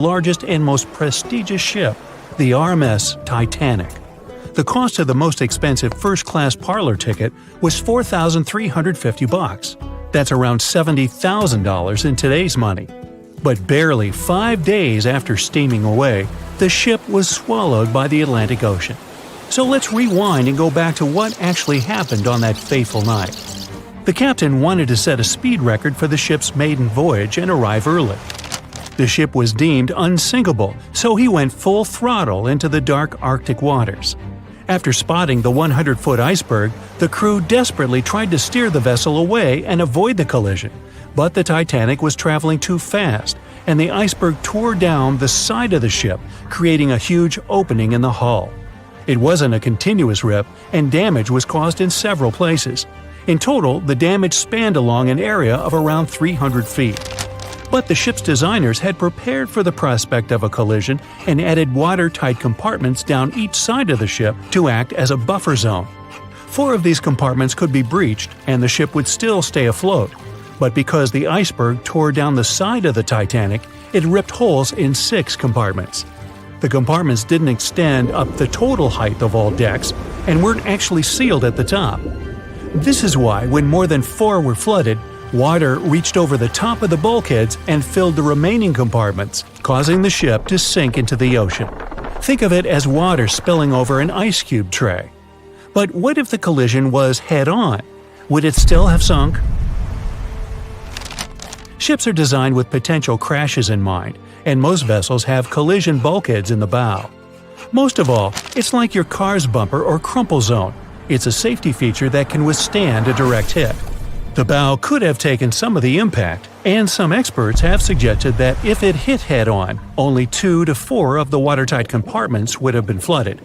largest and most prestigious ship, the RMS Titanic. The cost of the most expensive first-class parlor ticket was $4,350. That's around $70,000 in today's money. But barely 5 days after steaming away, the ship was swallowed by the Atlantic Ocean. So let's rewind and go back to what actually happened on that fateful night. The captain wanted to set a speed record for the ship's maiden voyage and arrive early. The ship was deemed unsinkable, so he went full throttle into the dark Arctic waters. After spotting the 100-foot iceberg, the crew desperately tried to steer the vessel away and avoid the collision, but the Titanic was traveling too fast, and the iceberg tore down the side of the ship, creating a huge opening in the hull. It wasn't a continuous rip, and damage was caused in several places. In total, the damage spanned along an area of around 300 feet. But the ship's designers had prepared for the prospect of a collision and added watertight compartments down each side of the ship to act as a buffer zone. 4 of these compartments could be breached and the ship would still stay afloat. But because the iceberg tore down the side of the Titanic, it ripped holes in 6 compartments. The compartments didn't extend up the total height of all decks and weren't actually sealed at the top. This is why, when more than 4 were flooded, water reached over the top of the bulkheads and filled the remaining compartments, causing the ship to sink into the ocean. Think of it as water spilling over an ice cube tray. But what if the collision was head-on? Would it still have sunk? Ships are designed with potential crashes in mind, and most vessels have collision bulkheads in the bow. Most of all, it's like your car's bumper or crumple zone. It's a safety feature that can withstand a direct hit. The bow could have taken some of the impact, and some experts have suggested that if it hit head-on, only 2 to 4 of the watertight compartments would have been flooded.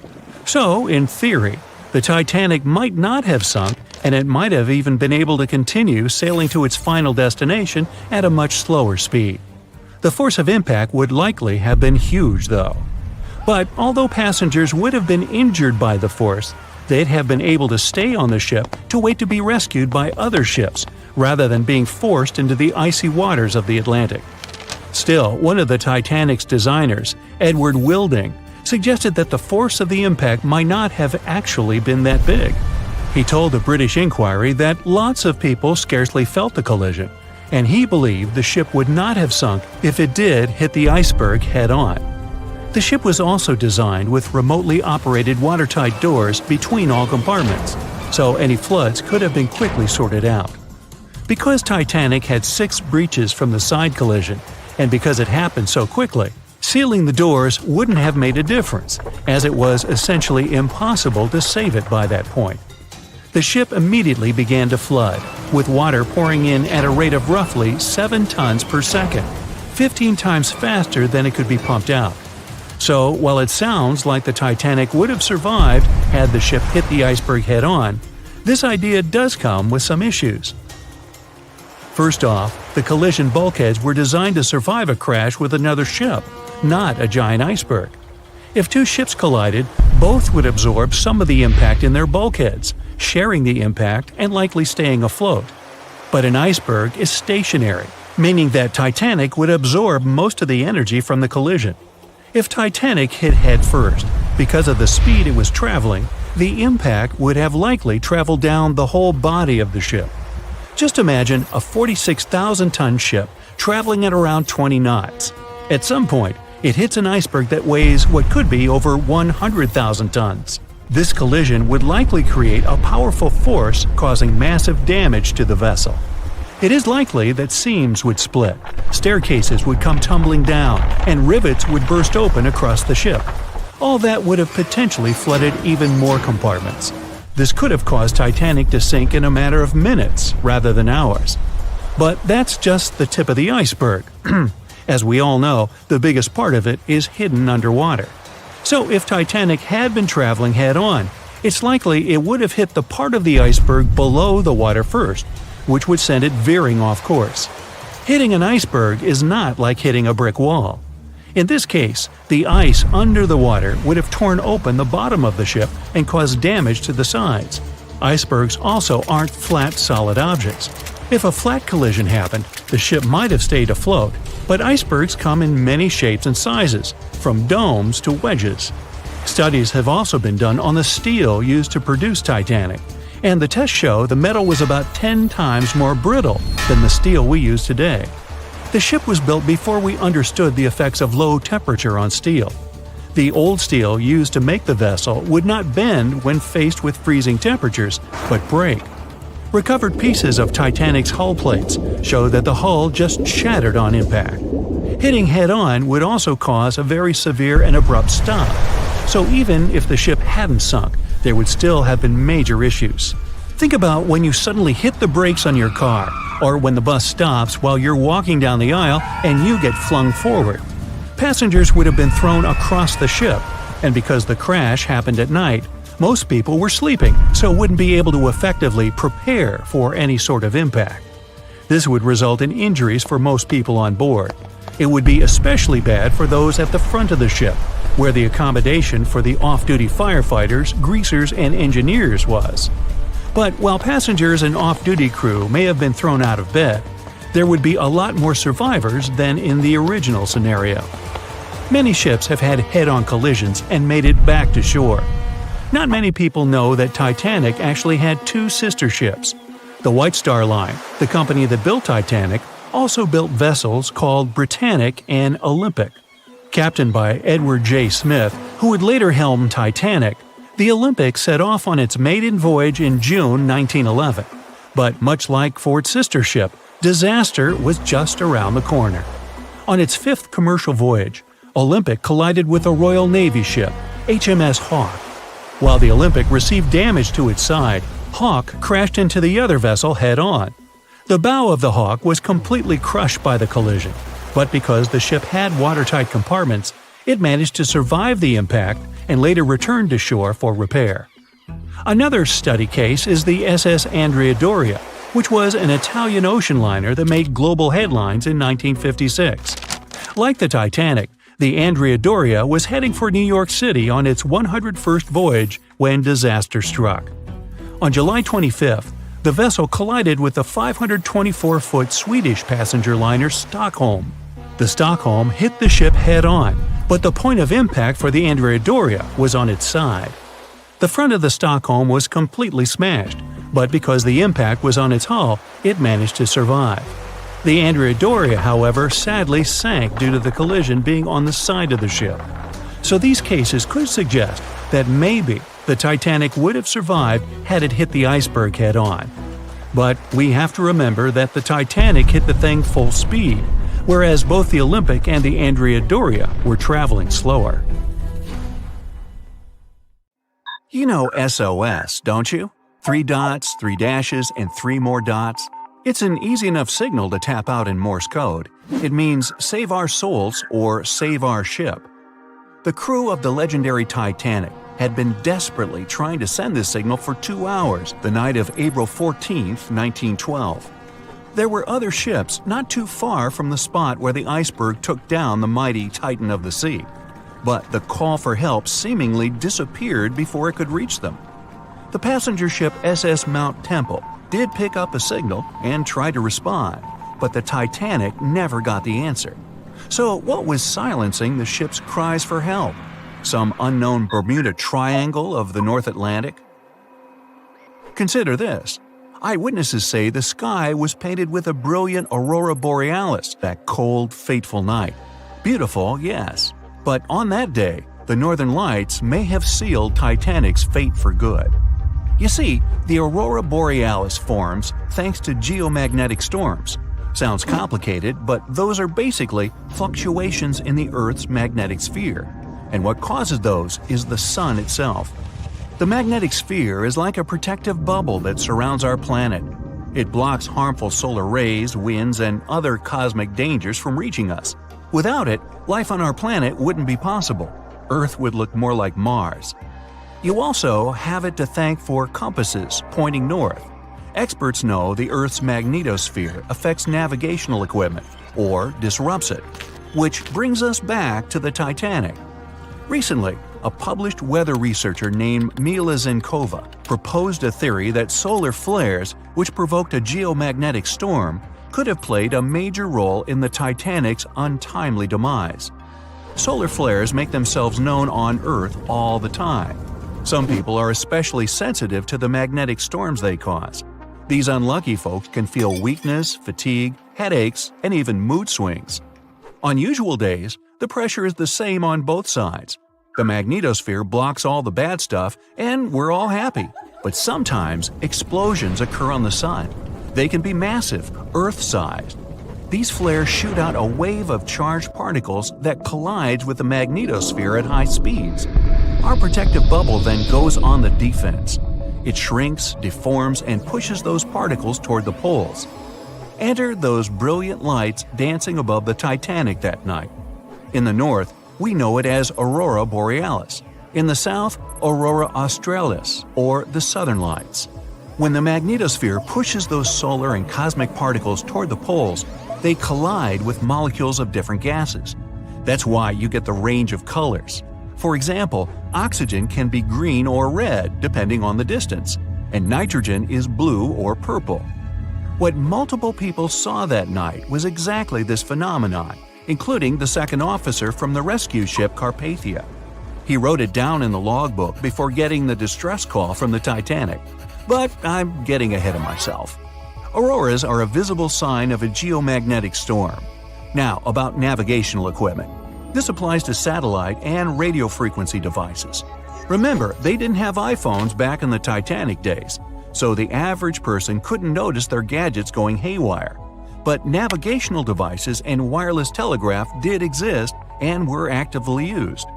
So, in theory, the Titanic might not have sunk, and it might have even been able to continue sailing to its final destination at a much slower speed. The force of impact would likely have been huge, though. But although passengers would have been injured by the force, they'd have been able to stay on the ship to wait to be rescued by other ships, rather than being forced into the icy waters of the Atlantic. Still, one of the Titanic's designers, Edward Wilding, suggested that the force of the impact might not have actually been that big. He told the British Inquiry that lots of people scarcely felt the collision, and he believed the ship would not have sunk if it did hit the iceberg head-on. The ship was also designed with remotely operated watertight doors between all compartments, so any floods could have been quickly sorted out. Because Titanic had 6 breaches from the side collision, and because it happened so quickly, sealing the doors wouldn't have made a difference, as it was essentially impossible to save it by that point. The ship immediately began to flood, with water pouring in at a rate of roughly 7 tons per second, 15 times faster than it could be pumped out. So, while it sounds like the Titanic would have survived had the ship hit the iceberg head-on, this idea does come with some issues. First off, the collision bulkheads were designed to survive a crash with another ship, not a giant iceberg. If 2 ships collided, both would absorb some of the impact in their bulkheads, sharing the impact and likely staying afloat. But an iceberg is stationary, meaning that Titanic would absorb most of the energy from the collision. If Titanic hit head first, because of the speed it was traveling, the impact would have likely traveled down the whole body of the ship. Just imagine a 46,000-ton ship traveling at around 20 knots. At some point, it hits an iceberg that weighs what could be over 100,000 tons. This collision would likely create a powerful force causing massive damage to the vessel. It is likely that seams would split, staircases would come tumbling down, and rivets would burst open across the ship. All that would have potentially flooded even more compartments. This could have caused Titanic to sink in a matter of minutes rather than hours. But that's just the tip of the iceberg. As we all know, the biggest part of it is hidden underwater. So if Titanic had been traveling head-on, it's likely it would have hit the part of the iceberg below the water first, which would send it veering off course. Hitting an iceberg is not like hitting a brick wall. In this case, the ice under the water would have torn open the bottom of the ship and caused damage to the sides. Icebergs also aren't flat, solid objects. If a flat collision happened, the ship might have stayed afloat, But icebergs come in many shapes and sizes, from domes to wedges. Studies have also been done on the steel used to produce Titanic, and the tests show the metal was about 10 times more brittle than the steel we use today. The ship was built before we understood the effects of low temperature on steel. The old steel used to make the vessel would not bend when faced with freezing temperatures, but break. Recovered pieces of Titanic's hull plates show that the hull just shattered on impact. Hitting head-on would also cause a very severe and abrupt stop, so even if the ship hadn't sunk, there would still have been major issues. Think about when you suddenly hit the brakes on your car, or when the bus stops while you're walking down the aisle and you get flung forward. Passengers would have been thrown across the ship, and because the crash happened at night, most people were sleeping, so wouldn't be able to effectively prepare for any sort of impact. This would result in injuries for most people on board. It would be especially bad for those at the front of the ship, where the accommodation for the off-duty firefighters, greasers, and engineers was. But while passengers and off-duty crew may have been thrown out of bed, there would be a lot more survivors than in the original scenario. Many ships have had head-on collisions and made it back to shore. Not many people know that Titanic actually had two sister ships. The White Star Line, the company that built Titanic, also built vessels called Britannic and Olympic. Captained by Edward J. Smith, who would later helm Titanic, the Olympic set off on its maiden voyage in June 1911. But much like Ford's sister ship, disaster was just around the corner. On its fifth commercial voyage, Olympic collided with a Royal Navy ship, HMS Hawke. While the Olympic received damage to its side, Hawke crashed into the other vessel head-on. The bow of the Hawke was completely crushed by the collision, but because the ship had watertight compartments, it managed to survive the impact and later returned to shore for repair. Another study case is the SS Andrea Doria, which was an Italian ocean liner that made global headlines in 1956. Like the Titanic, the Andrea Doria was heading for New York City on its 101st voyage when disaster struck. On July 25th, the vessel collided with the 524-foot Swedish passenger liner Stockholm. The Stockholm hit the ship head-on, but the point of impact for the Andrea Doria was on its side. The front of the Stockholm was completely smashed, but because the impact was on its hull, it managed to survive. The Andrea Doria, however, sadly sank due to the collision being on the side of the ship. So these cases could suggest that maybe the Titanic would have survived had it hit the iceberg head-on. But we have to remember that the Titanic hit the thing full speed, whereas both the Olympic and the Andrea Doria were traveling slower. You know SOS, don't you? 3 dots, 3 dashes, and 3 more dots. It's an easy enough signal to tap out in Morse code. It means save our souls or save our ship. The crew of the legendary Titanic had been desperately trying to send this signal for 2 hours the night of April 14, 1912. There were other ships not too far from the spot where the iceberg took down the mighty Titan of the sea, but the call for help seemingly disappeared before it could reach them. The passenger ship SS Mount Temple did pick up a signal and try to respond, but the Titanic never got the answer. So what was silencing the ship's cries for help? Some unknown Bermuda Triangle of the North Atlantic? Consider this. Eyewitnesses say the sky was painted with a brilliant aurora borealis that cold, fateful night. Beautiful, yes, but on that day, the northern lights may have sealed Titanic's fate for good. You see, the aurora borealis forms thanks to geomagnetic storms. Sounds complicated, but those are basically fluctuations in the Earth's magnetic sphere. And what causes those is the sun itself. The magnetic sphere is like a protective bubble that surrounds our planet. It blocks harmful solar rays, winds, and other cosmic dangers from reaching us. Without it, life on our planet wouldn't be possible. Earth would look more like Mars. You also have it to thank for compasses pointing north. Experts know the Earth's magnetosphere affects navigational equipment, or disrupts it. Which brings us back to the Titanic. Recently, a published weather researcher named Mila Zenkova proposed a theory that solar flares, which provoked a geomagnetic storm, could have played a major role in the Titanic's untimely demise. Solar flares make themselves known on Earth all the time. Some people are especially sensitive to the magnetic storms they cause. These unlucky folks can feel weakness, fatigue, headaches, and even mood swings. On usual days, the pressure is the same on both sides. The magnetosphere blocks all the bad stuff, and we're all happy. But sometimes, explosions occur on the sun. They can be massive, Earth-sized. These flares shoot out a wave of charged particles that collides with the magnetosphere at high speeds. Our protective bubble then goes on the defense. It shrinks, deforms, and pushes those particles toward the poles. Enter those brilliant lights dancing above the Titanic that night. In the north, we know it as Aurora Borealis. In the south, Aurora Australis, or the Southern Lights. When the magnetosphere pushes those solar and cosmic particles toward the poles, they collide with molecules of different gases. That's why you get the range of colors. For example, oxygen can be green or red depending on the distance, and nitrogen is blue or purple. What multiple people saw that night was exactly this phenomenon, including the second officer from the rescue ship Carpathia. He wrote it down in the logbook before getting the distress call from the Titanic. But I'm getting ahead of myself. Auroras are a visible sign of a geomagnetic storm. Now, about navigational equipment. This applies to satellite and radio frequency devices. Remember, they didn't have iPhones back in the Titanic days, so the average person couldn't notice their gadgets going haywire. But navigational devices and wireless telegraph did exist and were actively used.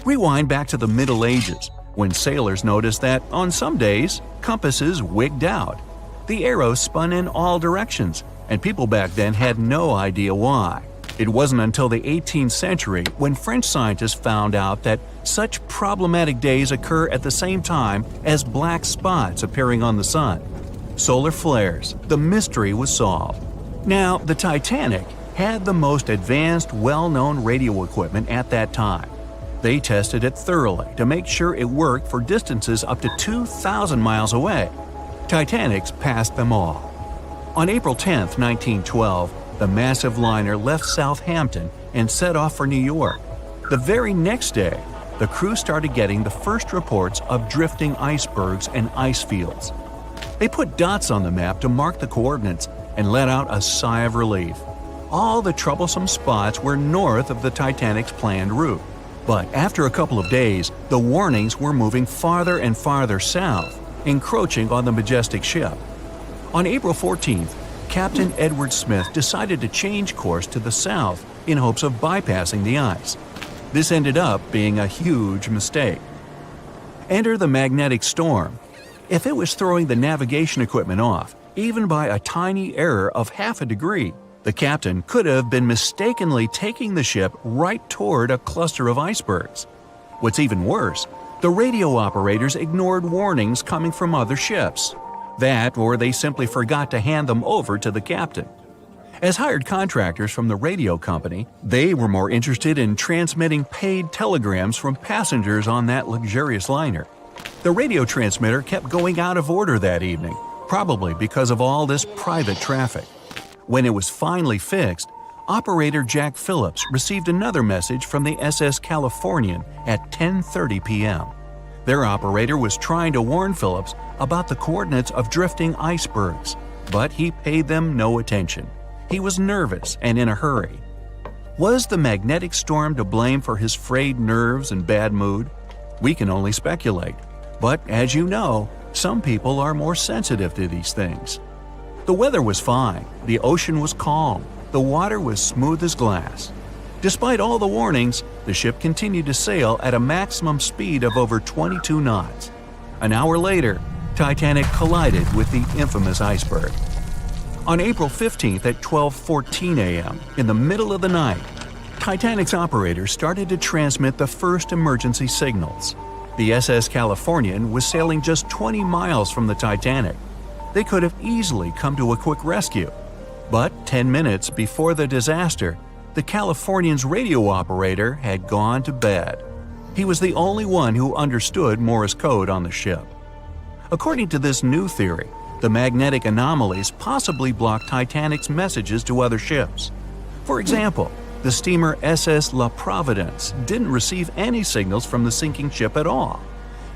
Rewind back to the Middle Ages, when sailors noticed that, on some days, compasses wigged out. The arrows spun in all directions, and people back then had no idea why. It wasn't until the 18th century when French scientists found out that such problematic days occur at the same time as black spots appearing on the sun. Solar flares. The mystery was solved. Now, the Titanic had the most advanced, well-known radio equipment at that time. They tested it thoroughly to make sure it worked for distances up to 2,000 miles away. Titanics passed them all. On April 10, 1912, the massive liner left Southampton and set off for New York. The very next day, the crew started getting the first reports of drifting icebergs and ice fields. They put dots on the map to mark the coordinates and let out a sigh of relief. All the troublesome spots were north of the Titanic's planned route. But after a couple of days, the warnings were moving farther and farther south, encroaching on the majestic ship. On April 14th, Captain Edward Smith decided to change course to the south in hopes of bypassing the ice. This ended up being a huge mistake. Enter the magnetic storm. If it was throwing the navigation equipment off, even by a tiny error of half a degree, the captain could have been mistakenly taking the ship right toward a cluster of icebergs. What's even worse, the radio operators ignored warnings coming from other ships. That, or they simply forgot to hand them over to the captain. As hired contractors from the radio company, they were more interested in transmitting paid telegrams from passengers on that luxurious liner. The radio transmitter kept going out of order that evening, probably because of all this private traffic. When it was finally fixed, operator Jack Phillips received another message from the SS Californian at 10:30 p.m. Their operator was trying to warn Phillips about the coordinates of drifting icebergs, but he paid them no attention. He was nervous and in a hurry. Was the magnetic storm to blame for his frayed nerves and bad mood? We can only speculate. But as you know, some people are more sensitive to these things. The weather was fine, the ocean was calm, the water was smooth as glass. Despite all the warnings, the ship continued to sail at a maximum speed of over 22 knots. An hour later, Titanic collided with the infamous iceberg. On April 15th at 12:14 a.m., in the middle of the night, Titanic's operators started to transmit the first emergency signals. The SS Californian was sailing just 20 miles from the Titanic. They could have easily come to a quick rescue. But 10 minutes before the disaster, the Californian's radio operator had gone to bed. He was the only one who understood Morse code on the ship. According to this new theory, The magnetic anomalies possibly blocked Titanic's messages to other ships. For example, the steamer SS La Providence didn't receive any signals from the sinking ship at all.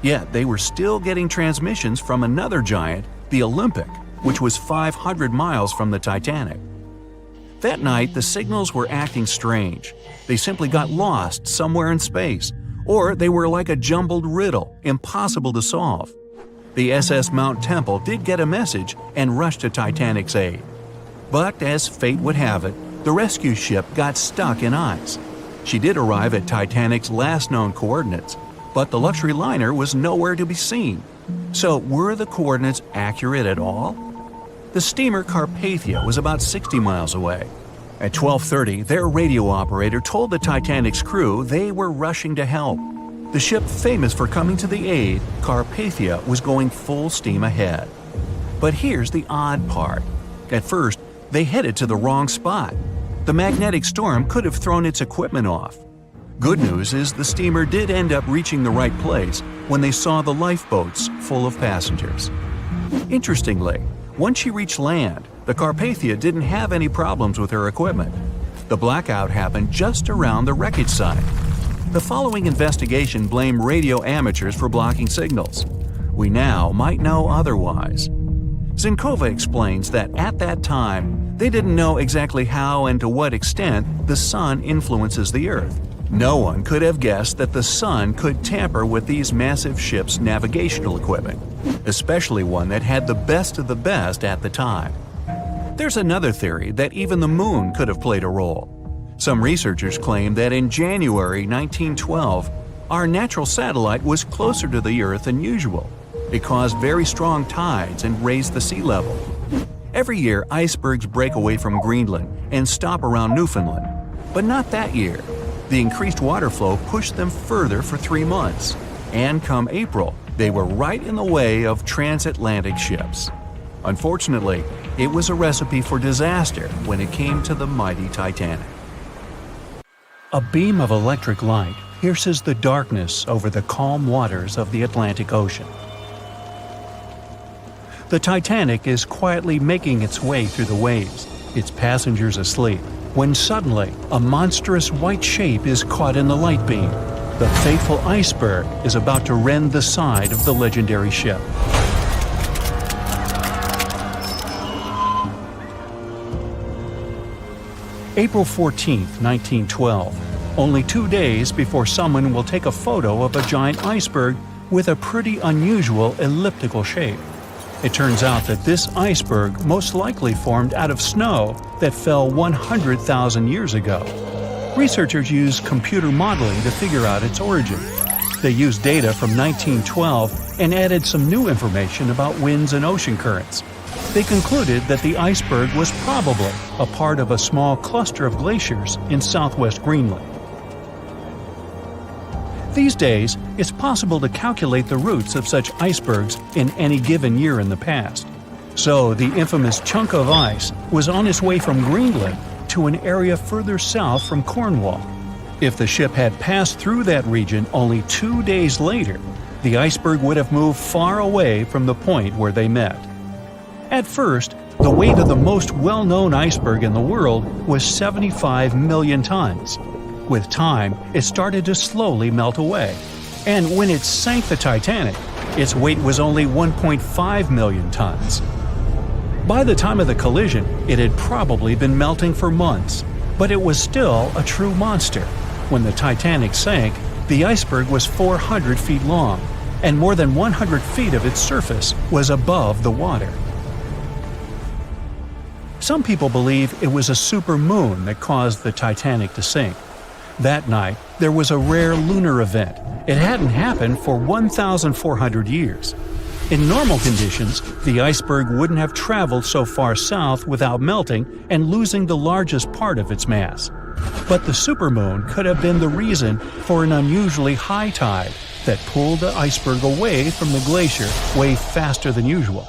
Yet they were still getting transmissions from another giant, the Olympic, which was 500 miles from the Titanic. That night, the signals were acting strange. They simply got lost somewhere in space, or they were like a jumbled riddle, impossible to solve. The SS Mount Temple did get a message and rushed to Titanic's aid. But as fate would have it, the rescue ship got stuck in ice. She did arrive at Titanic's last known coordinates, but the luxury liner was nowhere to be seen. So were the coordinates accurate at all? The steamer Carpathia was about 60 miles away. At 12:30, their radio operator told the Titanic's crew they were rushing to help. The ship famous for coming to the aid, Carpathia, was going full steam ahead. But here's the odd part. At first, they headed to the wrong spot. The magnetic storm could have thrown its equipment off. Good news is the steamer did end up reaching the right place when they saw the lifeboats full of passengers. Interestingly, once she reached land, the Carpathia didn't have any problems with her equipment. The blackout happened just around the wreckage site. The following investigation blamed radio amateurs for blocking signals. We now might know otherwise. Zinkova explains that at that time, they didn't know exactly how and to what extent the sun influences the Earth. No one could have guessed that the sun could tamper with these massive ships' navigational equipment, especially one that had the best of the best at the time. There's another theory that even the moon could have played a role. Some researchers claim that in January 1912, our natural satellite was closer to the Earth than usual. It caused very strong tides and raised the sea level. Every year, icebergs break away from Greenland and stop around Newfoundland. But not that year. The increased water flow pushed them further for 3 months. And come April, they were right in the way of transatlantic ships. Unfortunately, it was a recipe for disaster when it came to the mighty Titanic. A beam of electric light pierces the darkness over the calm waters of the Atlantic Ocean. The Titanic is quietly making its way through the waves, its passengers asleep, when suddenly a monstrous white shape is caught in the light beam. The fateful Iceberg is about to rend the side of the legendary ship. April 14, 1912, only 2 days before someone will take a photo of a giant iceberg with a pretty unusual elliptical shape. It turns out that this iceberg most likely formed out of snow that fell 100,000 years ago. Researchers used computer modeling to figure out its origin. They used data from 1912 and added some new information about winds and ocean currents. They concluded that the iceberg was probably a part of a small cluster of glaciers in southwest Greenland. These days, it's possible to calculate the routes of such icebergs in any given year in the past. So the infamous chunk of ice was on its way from Greenland to an area further south from Cornwall. If the ship had passed through that region only 2 days later, the iceberg would have moved far away from the point where they met. At first, the weight of the most well-known iceberg in the world was 75 million tons. With time, it started to slowly melt away. And when it sank the Titanic, its weight was only 1.5 million tons. By the time of the collision, it had probably been melting for months, but it was still a true monster. When the Titanic sank, the iceberg was 400 feet long, and more than 100 feet of its surface was above the water. Some people believe it was a supermoon that caused the Titanic to sink. That night, there was a rare lunar event. It hadn't happened for 1,400 years. In normal conditions, the iceberg wouldn't have traveled so far south without melting and losing the largest part of its mass. But the supermoon could have been the reason for an unusually high tide that pulled the iceberg away from the glacier way faster than usual.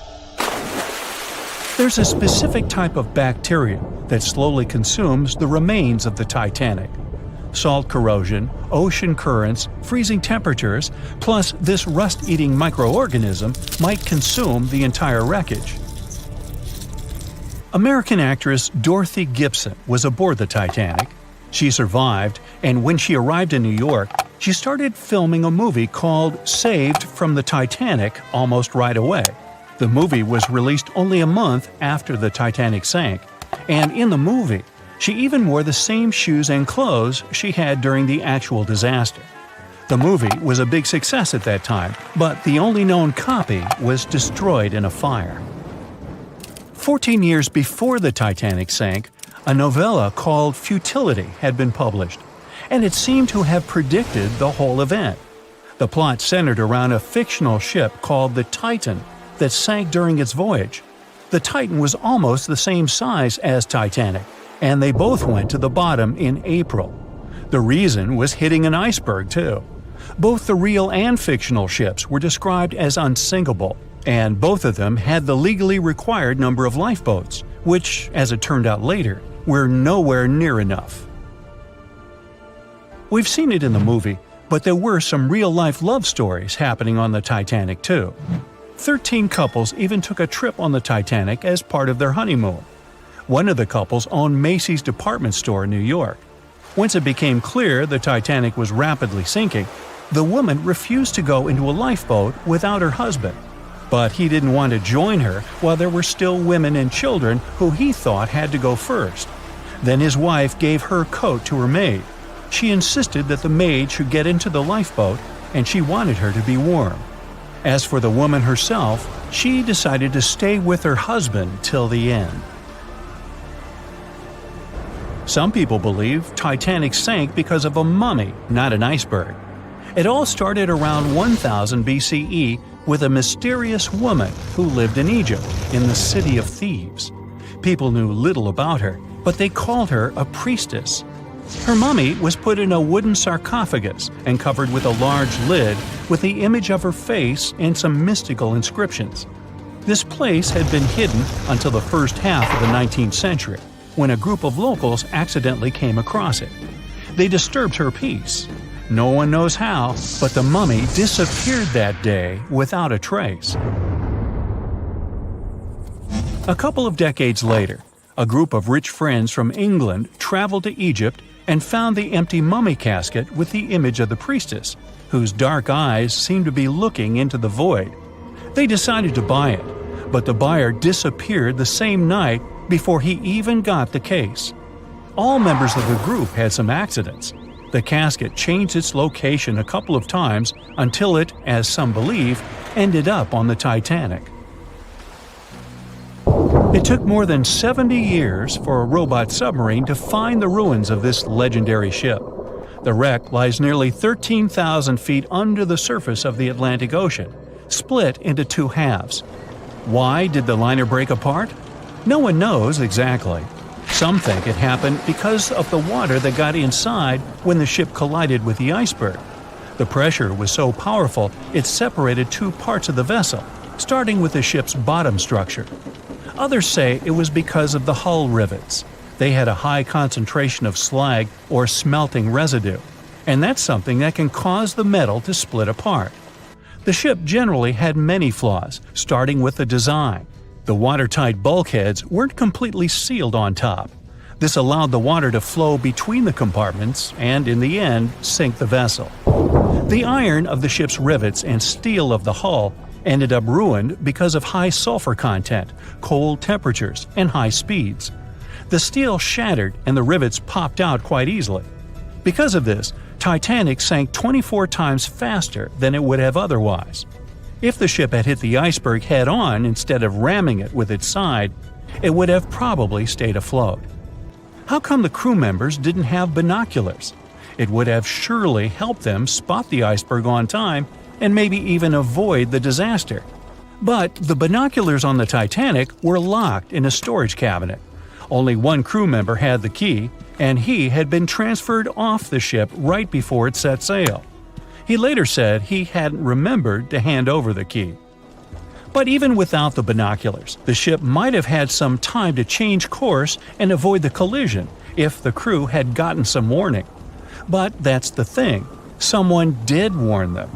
There's a specific type of bacteria that slowly consumes the remains of the Titanic. Salt corrosion, ocean currents, freezing temperatures, plus this rust-eating microorganism might consume the entire wreckage. American actress Dorothy Gibson was aboard the Titanic. She survived, and when she arrived in New York, she started filming a movie called Saved from the Titanic almost right away. The movie was released only a month after the Titanic sank, and in the movie, she even wore the same shoes and clothes she had during the actual disaster. The movie was a big success at that time, but the only known copy was destroyed in a fire. 14 years before the Titanic sank, a novella called Futility had been published, and it seemed to have predicted the whole event. The plot centered around a fictional ship called the Titan that sank during its voyage. The Titan was almost the same size as Titanic, and they both went to the bottom in April. The reason was hitting an iceberg, too. Both the real and fictional ships were described as unsinkable, and both of them had the legally required number of lifeboats, which, as it turned out later, were nowhere near enough. We've seen it in the movie, but there were some real-life love stories happening on the Titanic, too. 13 couples even took a trip on the Titanic as part of their honeymoon. One of the couples owned Macy's department store in New York. Once it became clear the Titanic was rapidly sinking, the woman refused to go into a lifeboat without her husband. But he didn't want to join her while there were still women and children who he thought had to go first. Then his wife gave her coat to her maid. She insisted that the maid should get into the lifeboat, and she wanted her to be warm. As for the woman herself, she decided to stay with her husband till the end. Some people believe Titanic sank because of a mummy, not an iceberg. It all started around 1000 BCE with a mysterious woman who lived in Egypt, in the City of Thieves. People knew little about her, but they called her a priestess. Her mummy was put in a wooden sarcophagus and covered with a large lid with the image of her face and some mystical inscriptions. This place had been hidden until the first half of the 19th century, when a group of locals accidentally came across it. They disturbed her peace. No one knows how, but the mummy disappeared that day without a trace. A couple of decades later, a group of rich friends from England traveled to Egypt and found the empty mummy casket with the image of the priestess, whose dark eyes seemed to be looking into the void. They decided to buy it, but the buyer disappeared the same night before he even got the case. All members of the group had some accidents. The casket changed its location a couple of times until it, as some believe, ended up on the Titanic. It took more than 70 years for a robot submarine to find the ruins of this legendary ship. The wreck lies nearly 13,000 feet under the surface of the Atlantic Ocean, split into two halves. Why did the liner break apart? No one knows exactly. Some think it happened because of the water that got inside when the ship collided with the iceberg. The pressure was so powerful it separated two parts of the vessel, starting with the ship's bottom structure. Others say it was because of the hull rivets. They had a high concentration of slag or smelting residue, and that's something that can cause the metal to split apart. The ship generally had many flaws, starting with the design. The watertight bulkheads weren't completely sealed on top. This allowed the water to flow between the compartments and, in the end, sink the vessel. The iron of the ship's rivets and steel of the hull ended up ruined because of high sulfur content, cold temperatures, and high speeds. The steel shattered and the rivets popped out quite easily. Because of this, Titanic sank 24 times faster than it would have otherwise. If the ship had hit the iceberg head-on instead of ramming it with its side, it would have probably stayed afloat. How come the crew members didn't have binoculars? It would have surely helped them spot the iceberg on time and maybe even avoid the disaster. But the binoculars on the Titanic were locked in a storage cabinet. Only one crew member had the key, and he had been transferred off the ship right before it set sail. He later said he hadn't remembered to hand over the key. But even without the binoculars, the ship might have had some time to change course and avoid the collision if the crew had gotten some warning. But that's the thing, someone did warn them.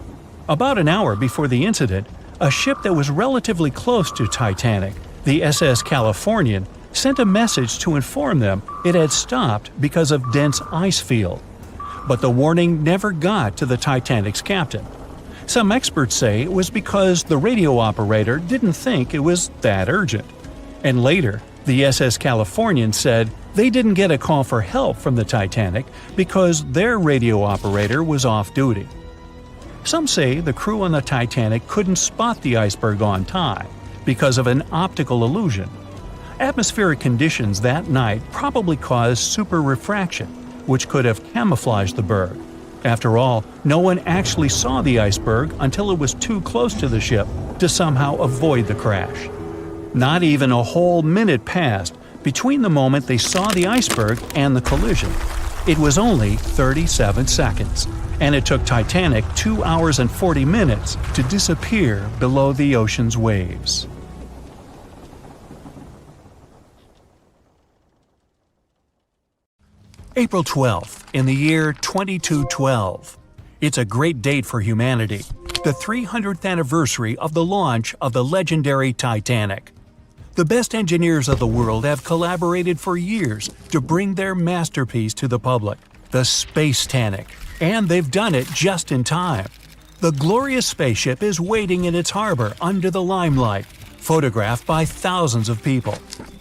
About an hour before the incident, a ship that was relatively close to Titanic, the SS Californian, sent a message to inform them it had stopped because of dense ice field. But the warning never got to the Titanic's captain. Some experts say it was because the radio operator didn't think it was that urgent. And later, the SS Californian said they didn't get a call for help from the Titanic because their radio operator was off duty. Some say the crew on the Titanic couldn't spot the iceberg on time because of an optical illusion. Atmospheric conditions that night probably caused super refraction, which could have camouflaged the berg. After all, no one actually saw the iceberg until it was too close to the ship to somehow avoid the crash. Not even a whole minute passed between the moment they saw the iceberg and the collision. It was only 37 seconds, and it took Titanic 2 hours and 40 minutes to disappear below the ocean's waves. April 12th, in the year 2212. It's a great date for humanity, the 300th anniversary of the launch of the legendary Titanic. The best engineers of the world have collaborated for years to bring their masterpiece to the public, the SpaceTanic, and they've done it just in time. The glorious spaceship is waiting in its harbor under the limelight, photographed by thousands of people.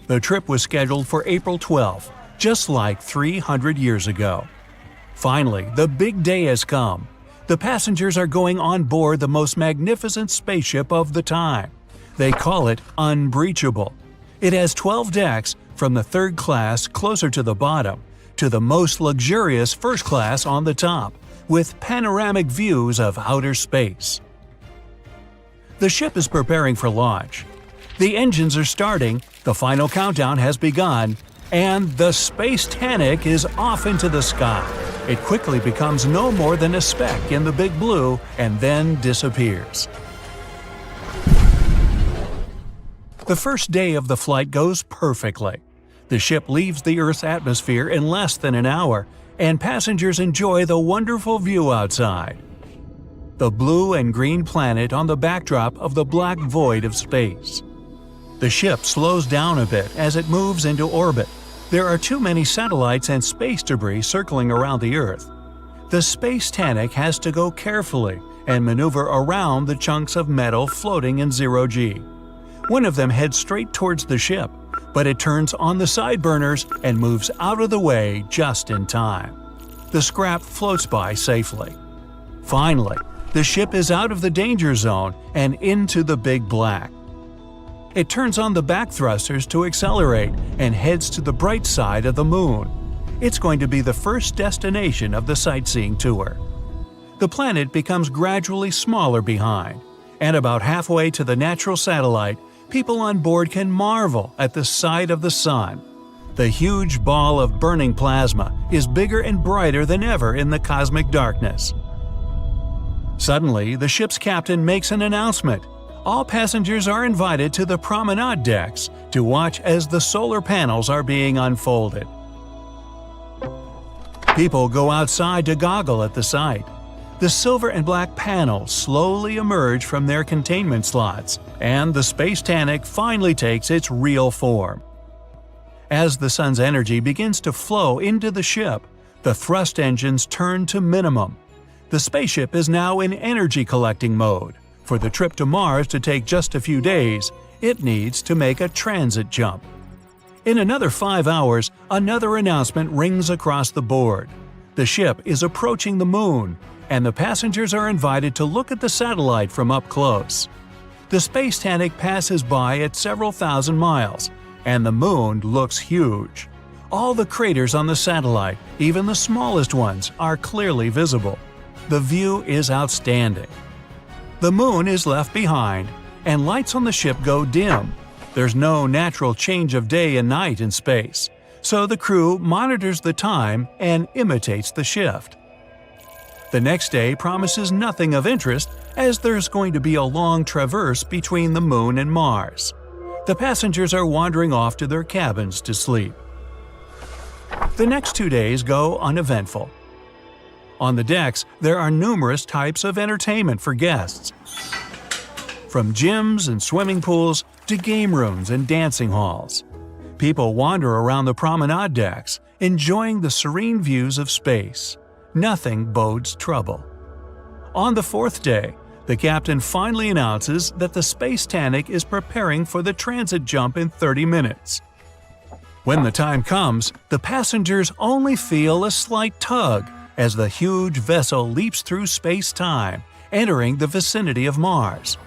The trip was scheduled for April 12th, just like 300 years ago. Finally, the big day has come. The passengers are going on board the most magnificent spaceship of the time. They call it unbreachable. It has 12 decks, from the third class closer to the bottom to the most luxurious first class on the top, with panoramic views of outer space. The ship is preparing for launch. The engines are starting, the final countdown has begun, and the SpaceTanic is off into the sky. It quickly becomes no more than a speck in the big blue and then disappears. The first day of the flight goes perfectly. The ship leaves the Earth's atmosphere in less than an hour, and passengers enjoy the wonderful view outside. The blue and green planet on the backdrop of the black void of space. The ship slows down a bit as it moves into orbit. There are too many satellites and space debris circling around the Earth. The SpaceTanic has to go carefully and maneuver around the chunks of metal floating in zero-G. One of them heads straight towards the ship, but it turns on the side burners and moves out of the way just in time. The scrap floats by safely. Finally, the ship is out of the danger zone and into the big black. It turns on the back thrusters to accelerate and heads to the bright side of the moon. It's going to be the first destination of the sightseeing tour. The planet becomes gradually smaller behind, and about halfway to the natural satellite, people on board can marvel at the sight of the sun. The huge ball of burning plasma is bigger and brighter than ever in the cosmic darkness. Suddenly, the ship's captain makes an announcement. All passengers are invited to the promenade decks to watch as the solar panels are being unfolded. People go outside to goggle at the sight. The silver and black panels slowly emerge from their containment slots, and the SpaceTanic finally takes its real form. As the sun's energy begins to flow into the ship, the thrust engines turn to minimum. The spaceship is now in energy collecting mode. For the trip to Mars to take just a few days, it needs to make a transit jump. In another 5 hours, another announcement rings across the board. The ship is approaching the moon, and the passengers are invited to look at the satellite from up close. The SpaceTanic passes by at several thousand miles, and the moon looks huge. All the craters on the satellite, even the smallest ones, are clearly visible. The view is outstanding. The moon is left behind, and lights on the ship go dim. There's no natural change of day and night in space, so the crew monitors the time and imitates the shift. The next day promises nothing of interest, as there's going to be a long traverse between the moon and Mars. The passengers are wandering off to their cabins to sleep. The next 2 days go uneventful. On the decks, there are numerous types of entertainment for guests, from gyms and swimming pools to game rooms and dancing halls. People wander around the promenade decks, enjoying the serene views of space. Nothing bodes trouble. On the fourth day, the captain finally announces that the SpaceTanic is preparing for the transit jump in 30 minutes. When the time comes, the passengers only feel a slight tug as the huge vessel leaps through space-time, entering the vicinity of Mars.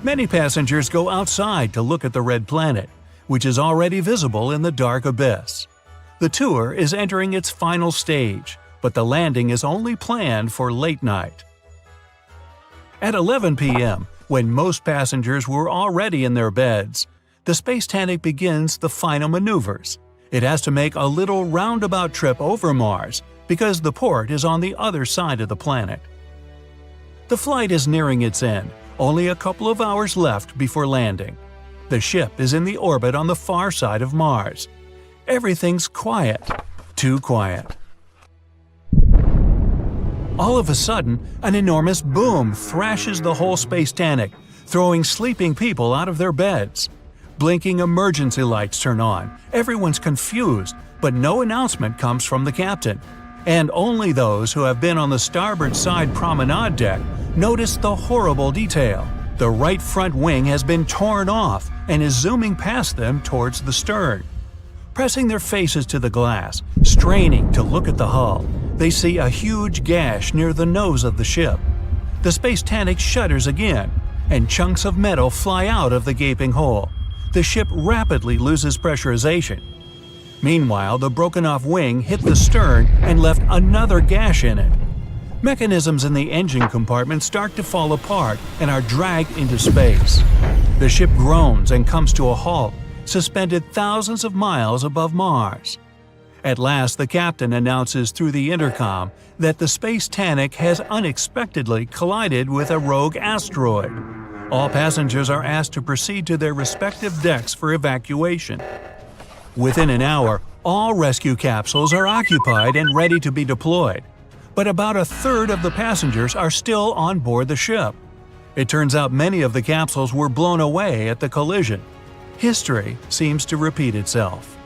Many passengers go outside to look at the red planet, which is already visible in the dark abyss. The tour is entering its final stage, but the landing is only planned for late night. At 11 p.m., when most passengers were already in their beds, the SpaceTanic begins the final maneuvers. It has to make a little roundabout trip over Mars because the port is on the other side of the planet. The flight is nearing its end, only a couple of hours left before landing. The ship is in the orbit on the far side of Mars. Everything's quiet. Too quiet. All of a sudden, an enormous boom thrashes the whole SpaceTanic, throwing sleeping people out of their beds. Blinking emergency lights turn on. Everyone's confused, but no announcement comes from the captain. And only those who have been on the starboard side promenade deck notice the horrible detail. The right front wing has been torn off and is zooming past them towards the stern. Pressing their faces to the glass, straining to look at the hull, they see a huge gash near the nose of the ship. The SpaceTanic shudders again, and chunks of metal fly out of the gaping hole. The ship rapidly loses pressurization. Meanwhile, the broken-off wing hit the stern and left another gash in it. Mechanisms in the engine compartment start to fall apart and are dragged into space. The ship groans and comes to a halt, suspended thousands of miles above Mars. At last, the captain announces through the intercom that the SpaceTanic has unexpectedly collided with a rogue asteroid. All passengers are asked to proceed to their respective decks for evacuation. Within an hour, all rescue capsules are occupied and ready to be deployed, but about a third of the passengers are still on board the ship. It turns out many of the capsules were blown away at the collision. History seems to repeat itself.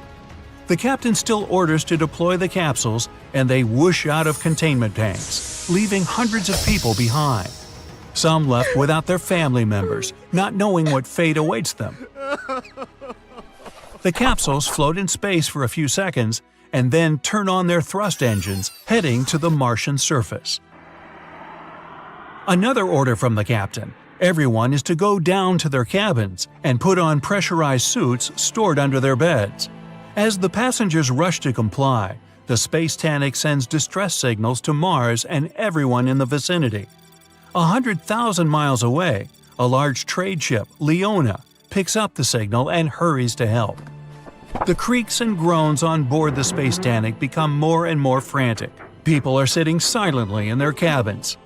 The captain still orders to deploy the capsules, and they whoosh out of containment tanks, leaving hundreds of people behind. Some left without their family members, not knowing what fate awaits them. The capsules float in space for a few seconds and then turn on their thrust engines, heading to the Martian surface. Another order from the captain: everyone is to go down to their cabins and put on pressurized suits stored under their beds. As the passengers rush to comply, the SpaceTanic sends distress signals to Mars and everyone in the vicinity. 100,000 miles away, a large trade ship, Leona, picks up the signal and hurries to help. The creaks and groans on board the SpaceTanic become more and more frantic. People are sitting silently in their cabins.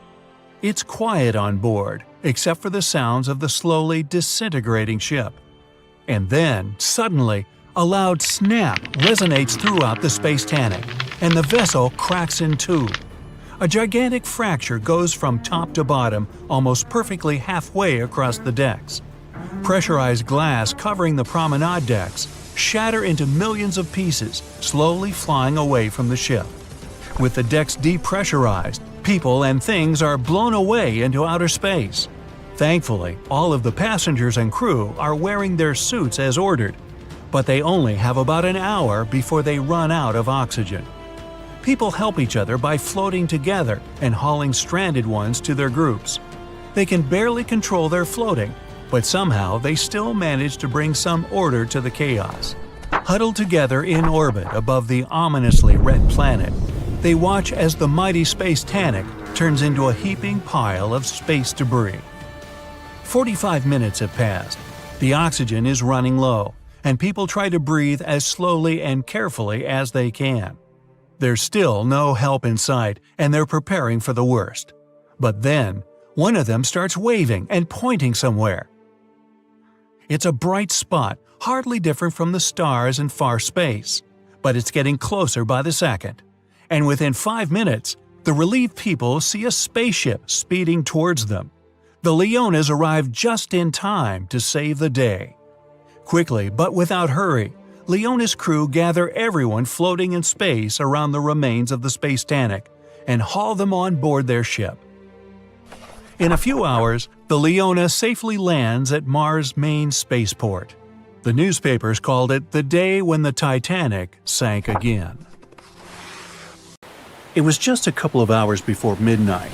It's quiet on board, except for the sounds of the slowly disintegrating ship. And then, suddenly, a loud snap resonates throughout the SpaceTanic, and the vessel cracks in two. A gigantic fracture goes from top to bottom, almost perfectly halfway across the decks. Pressurized glass covering the promenade decks shatter into millions of pieces, slowly flying away from the ship. With the decks depressurized, people and things are blown away into outer space. Thankfully, all of the passengers and crew are wearing their suits as ordered, but they only have about an hour before they run out of oxygen. People help each other by floating together and hauling stranded ones to their groups. They can barely control their floating, but somehow they still manage to bring some order to the chaos. Huddled together in orbit above the ominously red planet, they watch as the mighty SpaceTanic turns into a heaping pile of space debris. 45 minutes have passed. The oxygen is running low, and people try to breathe as slowly and carefully as they can. There's still no help in sight, and they're preparing for the worst. But then, one of them starts waving and pointing somewhere. It's a bright spot, hardly different from the stars in far space, but it's getting closer by the second. And within 5 minutes, the relieved people see a spaceship speeding towards them. The Leonas arrive just in time to save the day. Quickly, but without hurry, Leona's crew gather everyone floating in space around the remains of the SpaceTanic and haul them on board their ship. In a few hours, the Leona safely lands at Mars' main spaceport. The newspapers called it the day when the Titanic sank again. It was just a couple of hours before midnight.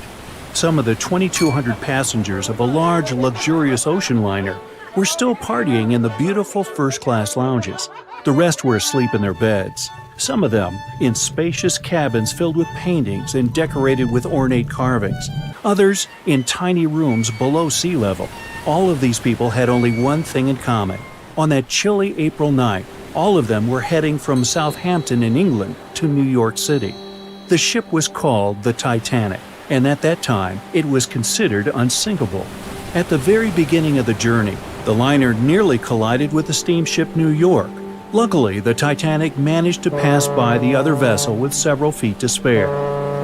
Some of the 2,200 passengers of a large, luxurious ocean liner were still partying in the beautiful first-class lounges. The rest were asleep in their beds, some of them in spacious cabins filled with paintings and decorated with ornate carvings, others in tiny rooms below sea level. All of these people had only one thing in common. On that chilly April night, all of them were heading from Southampton in England to New York City. The ship was called the Titanic, and at that time it was considered unsinkable. At the very beginning of the journey, the liner nearly collided with the steamship New York. Luckily, the Titanic managed to pass by the other vessel with several feet to spare.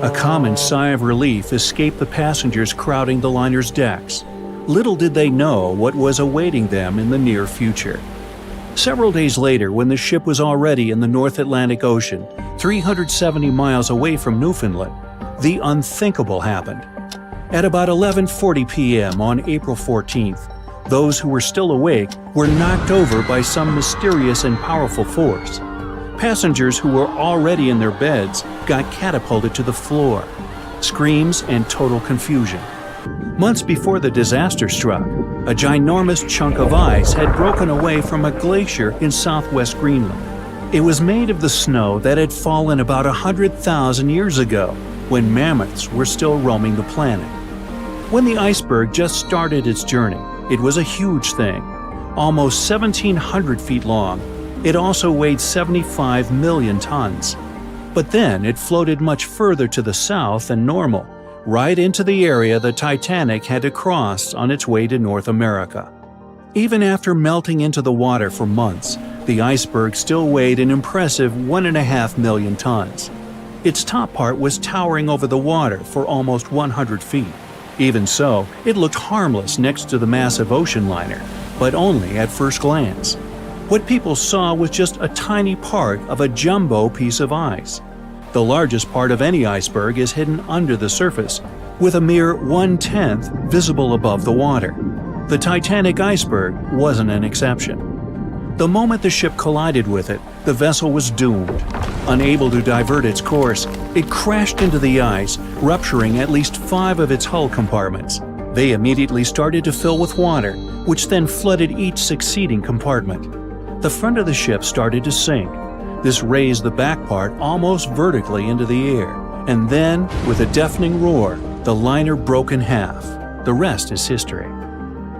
A common sigh of relief escaped the passengers crowding the liner's decks. Little did they know what was awaiting them in the near future. Several days later, when the ship was already in the North Atlantic Ocean, 370 miles away from Newfoundland, the unthinkable happened. At about 11:40 p.m. on April 14th, those who were still awake were knocked over by some mysterious and powerful force. Passengers who were already in their beds got catapulted to the floor. Screams and total confusion. Months before the disaster struck, a ginormous chunk of ice had broken away from a glacier in southwest Greenland. It was made of the snow that had fallen about 100,000 years ago, when mammoths were still roaming the planet. When the iceberg just started its journey, it was a huge thing, almost 1,700 feet long. It also weighed 75 million tons. But then it floated much further to the south than normal, right into the area the Titanic had to cross on its way to North America. Even after melting into the water for months, the iceberg still weighed an impressive 1.5 million tons. Its top part was towering over the water for almost 100 feet. Even so, it looked harmless next to the massive ocean liner, but only at first glance. What people saw was just a tiny part of a jumbo piece of ice. The largest part of any iceberg is hidden under the surface, with a mere 1/10 visible above the water. The Titanic iceberg wasn't an exception. The moment the ship collided with it, the vessel was doomed. Unable to divert its course, it crashed into the ice, rupturing at least 5 of its hull compartments. They immediately started to fill with water, which then flooded each succeeding compartment. The front of the ship started to sink. This raised the back part almost vertically into the air, and then, with a deafening roar, the liner broke in half. The rest is history.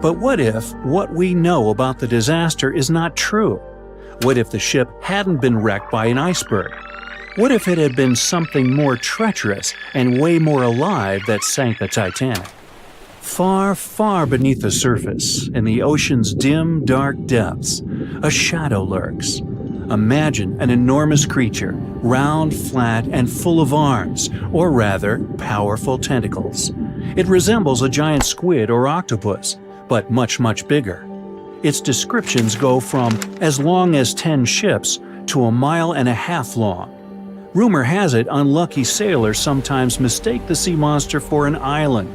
But what if what we know about the disaster is not true? What if the ship hadn't been wrecked by an iceberg? What if it had been something more treacherous and way more alive that sank the Titanic? Far, far beneath the surface, in the ocean's dim, dark depths, a shadow lurks. Imagine an enormous creature, round, flat, and full of arms, or rather, powerful tentacles. It resembles a giant squid or octopus, but much, much bigger. Its descriptions go from as long as 10 ships to 1.5 miles long. Rumor has it unlucky sailors sometimes mistake the sea monster for an island,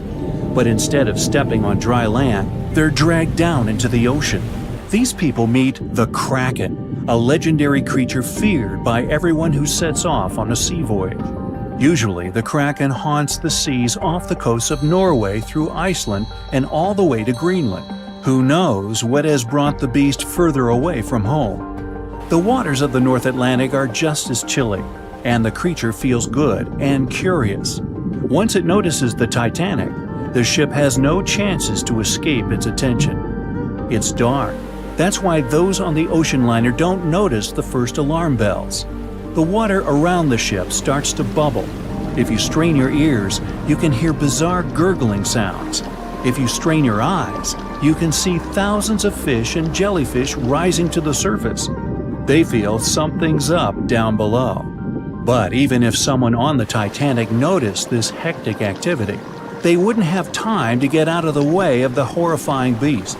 but instead of stepping on dry land, they're dragged down into the ocean. These people meet the Kraken, a legendary creature feared by everyone who sets off on a sea voyage. Usually, the Kraken haunts the seas off the coast of Norway through Iceland and all the way to Greenland. Who knows what has brought the beast further away from home? The waters of the North Atlantic are just as chilly, and the creature feels good and curious. Once it notices the Titanic, the ship has no chances to escape its attention. It's dark. That's why those on the ocean liner don't notice the first alarm bells. The water around the ship starts to bubble. If you strain your ears, you can hear bizarre gurgling sounds. If you strain your eyes, you can see thousands of fish and jellyfish rising to the surface. They feel something's up down below. But even if someone on the Titanic noticed this hectic activity, they wouldn't have time to get out of the way of the horrifying beast.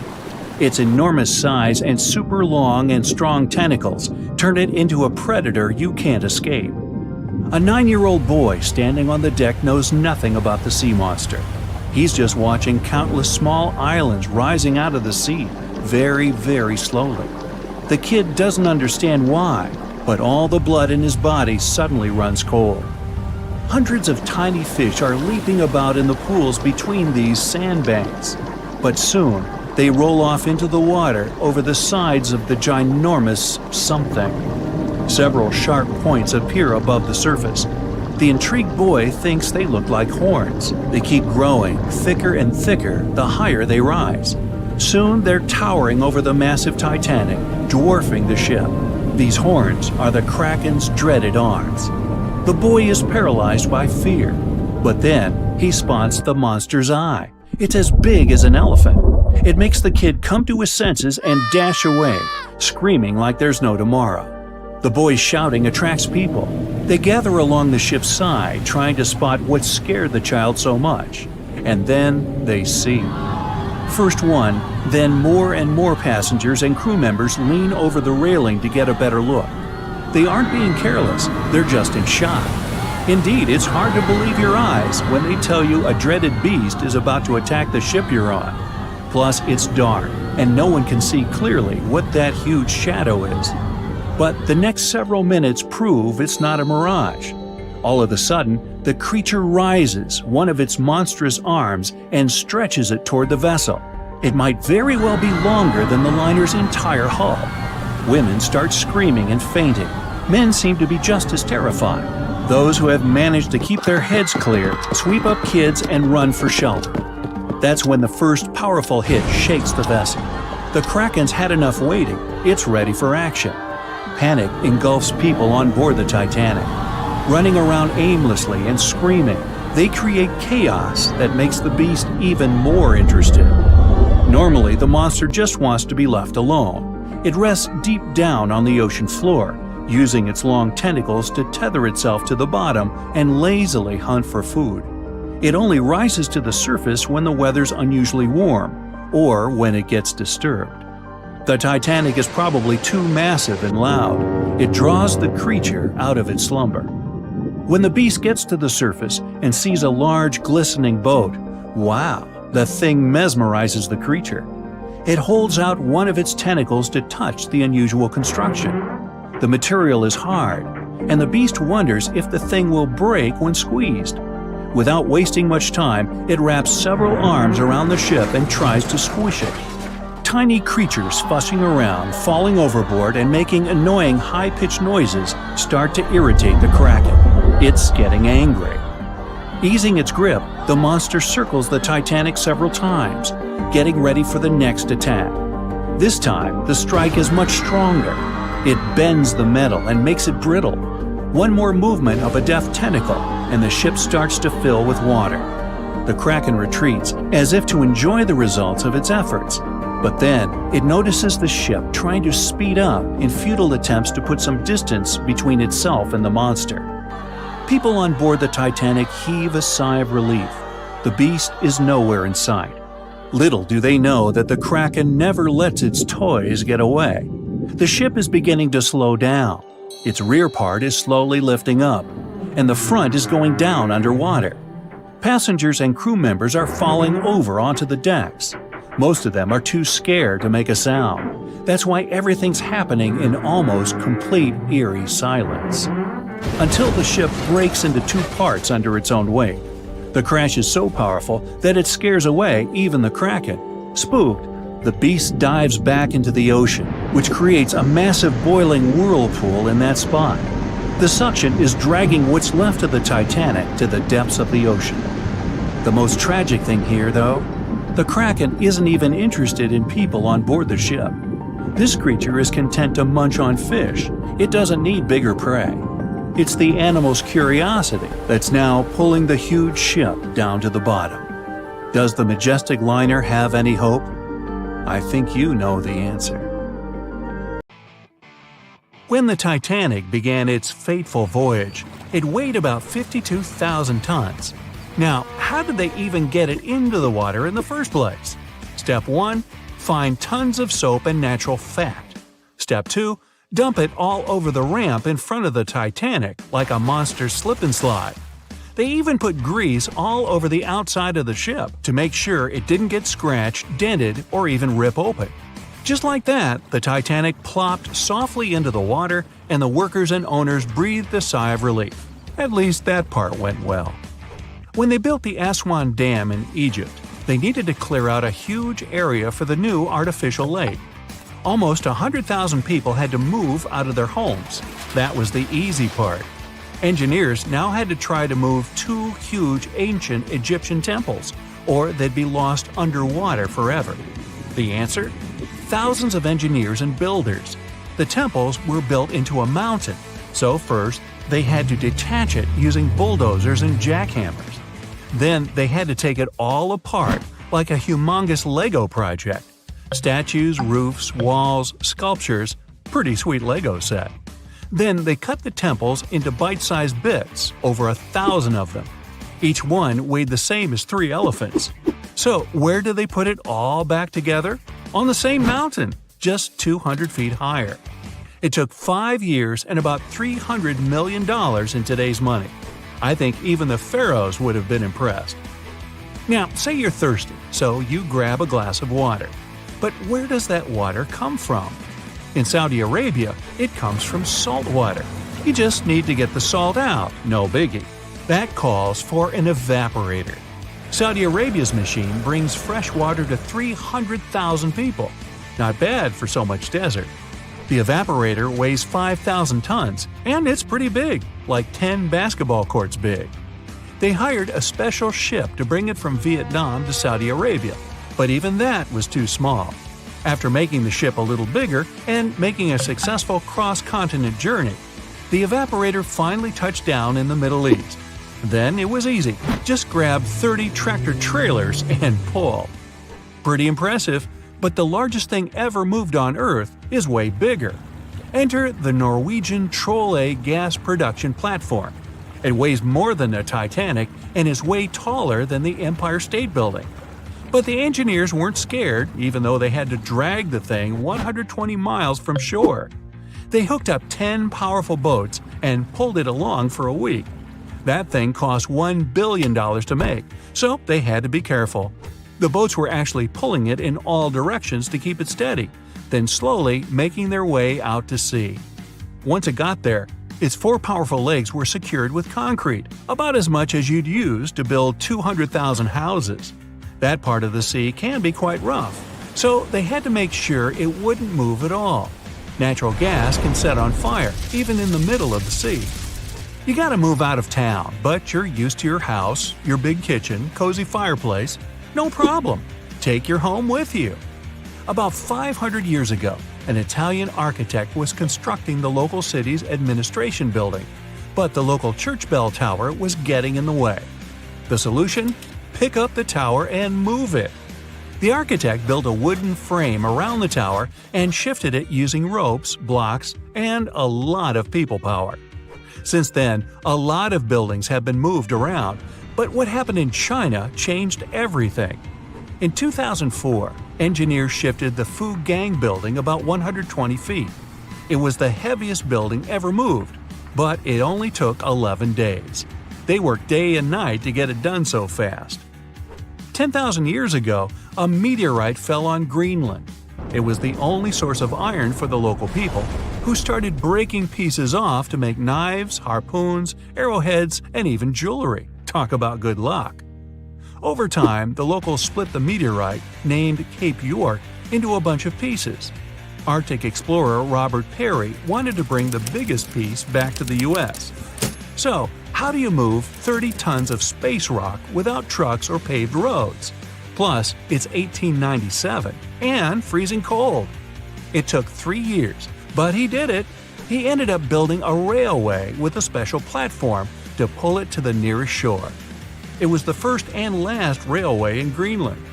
Its enormous size and super long and strong tentacles turn it into a predator you can't escape. A 9-year-old boy standing on the deck knows nothing about the sea monster. He's just watching countless small islands rising out of the sea, very, very slowly. The kid doesn't understand why, but all the blood in his body suddenly runs cold. Hundreds of tiny fish are leaping about in the pools between these sandbanks, but soon they roll off into the water over the sides of the ginormous something. Several sharp points appear above the surface. The intrigued boy thinks they look like horns. They keep growing, thicker and thicker, the higher they rise. Soon they're towering over the massive Titanic, dwarfing the ship. These horns are the Kraken's dreaded arms. The boy is paralyzed by fear, but then he spots the monster's eye. It's as big as an elephant. It makes the kid come to his senses and dash away, screaming like there's no tomorrow. The boy's shouting attracts people. They gather along the ship's side, trying to spot what scared the child so much. And then they see. First one, then more and more passengers and crew members lean over the railing to get a better look. They aren't being careless, they're just in shock. Indeed, it's hard to believe your eyes when they tell you a dreaded beast is about to attack the ship you're on. Plus, it's dark, and no one can see clearly what that huge shadow is. But the next several minutes prove it's not a mirage. All of a sudden, the creature rises one of its monstrous arms and stretches it toward the vessel. It might very well be longer than the liner's entire hull. Women start screaming and fainting. Men seem to be just as terrified. Those who have managed to keep their heads clear sweep up kids and run for shelter. That's when the first powerful hit shakes the vessel. The Kraken's had enough waiting. It's ready for action. Panic engulfs people on board the Titanic. Running around aimlessly and screaming, they create chaos that makes the beast even more interested. Normally, the monster just wants to be left alone. It rests deep down on the ocean floor, using its long tentacles to tether itself to the bottom and lazily hunt for food. It only rises to the surface when the weather's unusually warm, or when it gets disturbed. The Titanic is probably too massive and loud. It draws the creature out of its slumber. When the beast gets to the surface and sees a large, glistening boat, wow, the thing mesmerizes the creature. It holds out one of its tentacles to touch the unusual construction. The material is hard, and the beast wonders if the thing will break when squeezed. Without wasting much time, it wraps several arms around the ship and tries to squish it. Tiny creatures fussing around, falling overboard, and making annoying high-pitched noises start to irritate the Kraken. It's getting angry. Easing its grip, the monster circles the Titanic several times, getting ready for the next attack. This time, the strike is much stronger. It bends the metal and makes it brittle. One more movement of a deft tentacle, and the ship starts to fill with water. The Kraken retreats, as if to enjoy the results of its efforts. But then, it notices the ship trying to speed up in futile attempts to put some distance between itself and the monster. People on board the Titanic heave a sigh of relief. The beast is nowhere in sight. Little do they know that the Kraken never lets its toys get away. The ship is beginning to slow down. Its rear part is slowly lifting up, and the front is going down underwater. Passengers and crew members are falling over onto the decks. Most of them are too scared to make a sound. That's why everything's happening in almost complete eerie silence. Until the ship breaks into two parts under its own weight. The crash is so powerful that it scares away even the Kraken. Spooked, the beast dives back into the ocean, which creates a massive boiling whirlpool in that spot. The suction is dragging what's left of the Titanic to the depths of the ocean. The most tragic thing here, though, the Kraken isn't even interested in people on board the ship. This creature is content to munch on fish. It doesn't need bigger prey. It's the animal's curiosity that's now pulling the huge ship down to the bottom. Does the majestic liner have any hope? I think you know the answer. When the Titanic began its fateful voyage, it weighed about 52,000 tons. Now, how did they even get it into the water in the first place? Step 1. Find tons of soap and natural fat. Step 2. Dump it all over the ramp in front of the Titanic like a monster slip and slide. They even put grease all over the outside of the ship to make sure it didn't get scratched, dented, or even rip open. Just like that, the Titanic plopped softly into the water, and the workers and owners breathed a sigh of relief. At least that part went well. When they built the Aswan Dam in Egypt, they needed to clear out a huge area for the new artificial lake. Almost 100,000 people had to move out of their homes. That was the easy part. Engineers now had to try to move 2 huge ancient Egyptian temples, or they'd be lost underwater forever. The answer? Thousands of engineers and builders. The temples were built into a mountain, so first they had to detach it using bulldozers and jackhammers. Then they had to take it all apart like a humongous Lego project. Statues, roofs, walls, sculptures – pretty sweet Lego set. Then they cut the temples into bite-sized bits, over 1,000 of them. Each one weighed the same as 3 elephants. So where do they put it all back together? On the same mountain, just 200 feet higher. It took 5 years and about $300 million in today's money. I think even the pharaohs would have been impressed. Now, say you're thirsty, so you grab a glass of water. But where does that water come from? In Saudi Arabia, it comes from salt water. You just need to get the salt out, no biggie. That calls for an evaporator. Saudi Arabia's machine brings fresh water to 300,000 people. Not bad for so much desert. The evaporator weighs 5,000 tons, and it's pretty big, like 10 basketball courts big. They hired a special ship to bring it from Vietnam to Saudi Arabia, but even that was too small. After making the ship a little bigger and making a successful cross-continent journey, the evaporator finally touched down in the Middle East. Then it was easy. Just grab 30 tractor-trailers and pull. Pretty impressive, but the largest thing ever moved on Earth is way bigger. Enter the Norwegian Troll gas production platform. It weighs more than the Titanic and is way taller than the Empire State Building. But the engineers weren't scared, even though they had to drag the thing 120 miles from shore. They hooked up 10 powerful boats and pulled it along for a week. That thing cost $1 billion to make, so they had to be careful. The boats were actually pulling it in all directions to keep it steady, then slowly making their way out to sea. Once it got there, its 4 powerful legs were secured with concrete, about as much as you'd use to build 200,000 houses. That part of the sea can be quite rough, so they had to make sure it wouldn't move at all. Natural gas can set on fire, even in the middle of the sea. You gotta move out of town, but you're used to your house, your big kitchen, cozy fireplace. No problem. Take your home with you. About 500 years ago, an Italian architect was constructing the local city's administration building, but the local church bell tower was getting in the way. The solution? Pick up the tower and move it. The architect built a wooden frame around the tower and shifted it using ropes, blocks, and a lot of people power. Since then, a lot of buildings have been moved around, but what happened in China changed everything. In 2004, engineers shifted the Fugang building about 120 feet. It was the heaviest building ever moved, but it only took 11 days. They worked day and night to get it done so fast. 10,000 years ago, a meteorite fell on Greenland. It was the only source of iron for the local people, who started breaking pieces off to make knives, harpoons, arrowheads, and even jewelry. Talk about good luck. Over time, the locals split the meteorite, named Cape York, into a bunch of pieces. Arctic explorer Robert Peary wanted to bring the biggest piece back to the U.S. So, how do you move 30 tons of space rock without trucks or paved roads? Plus, it's 1897 and freezing cold. It took 3 years, but he did it. He ended up building a railway with a special platform to pull it to the nearest shore. It was the first and last railway in Greenland.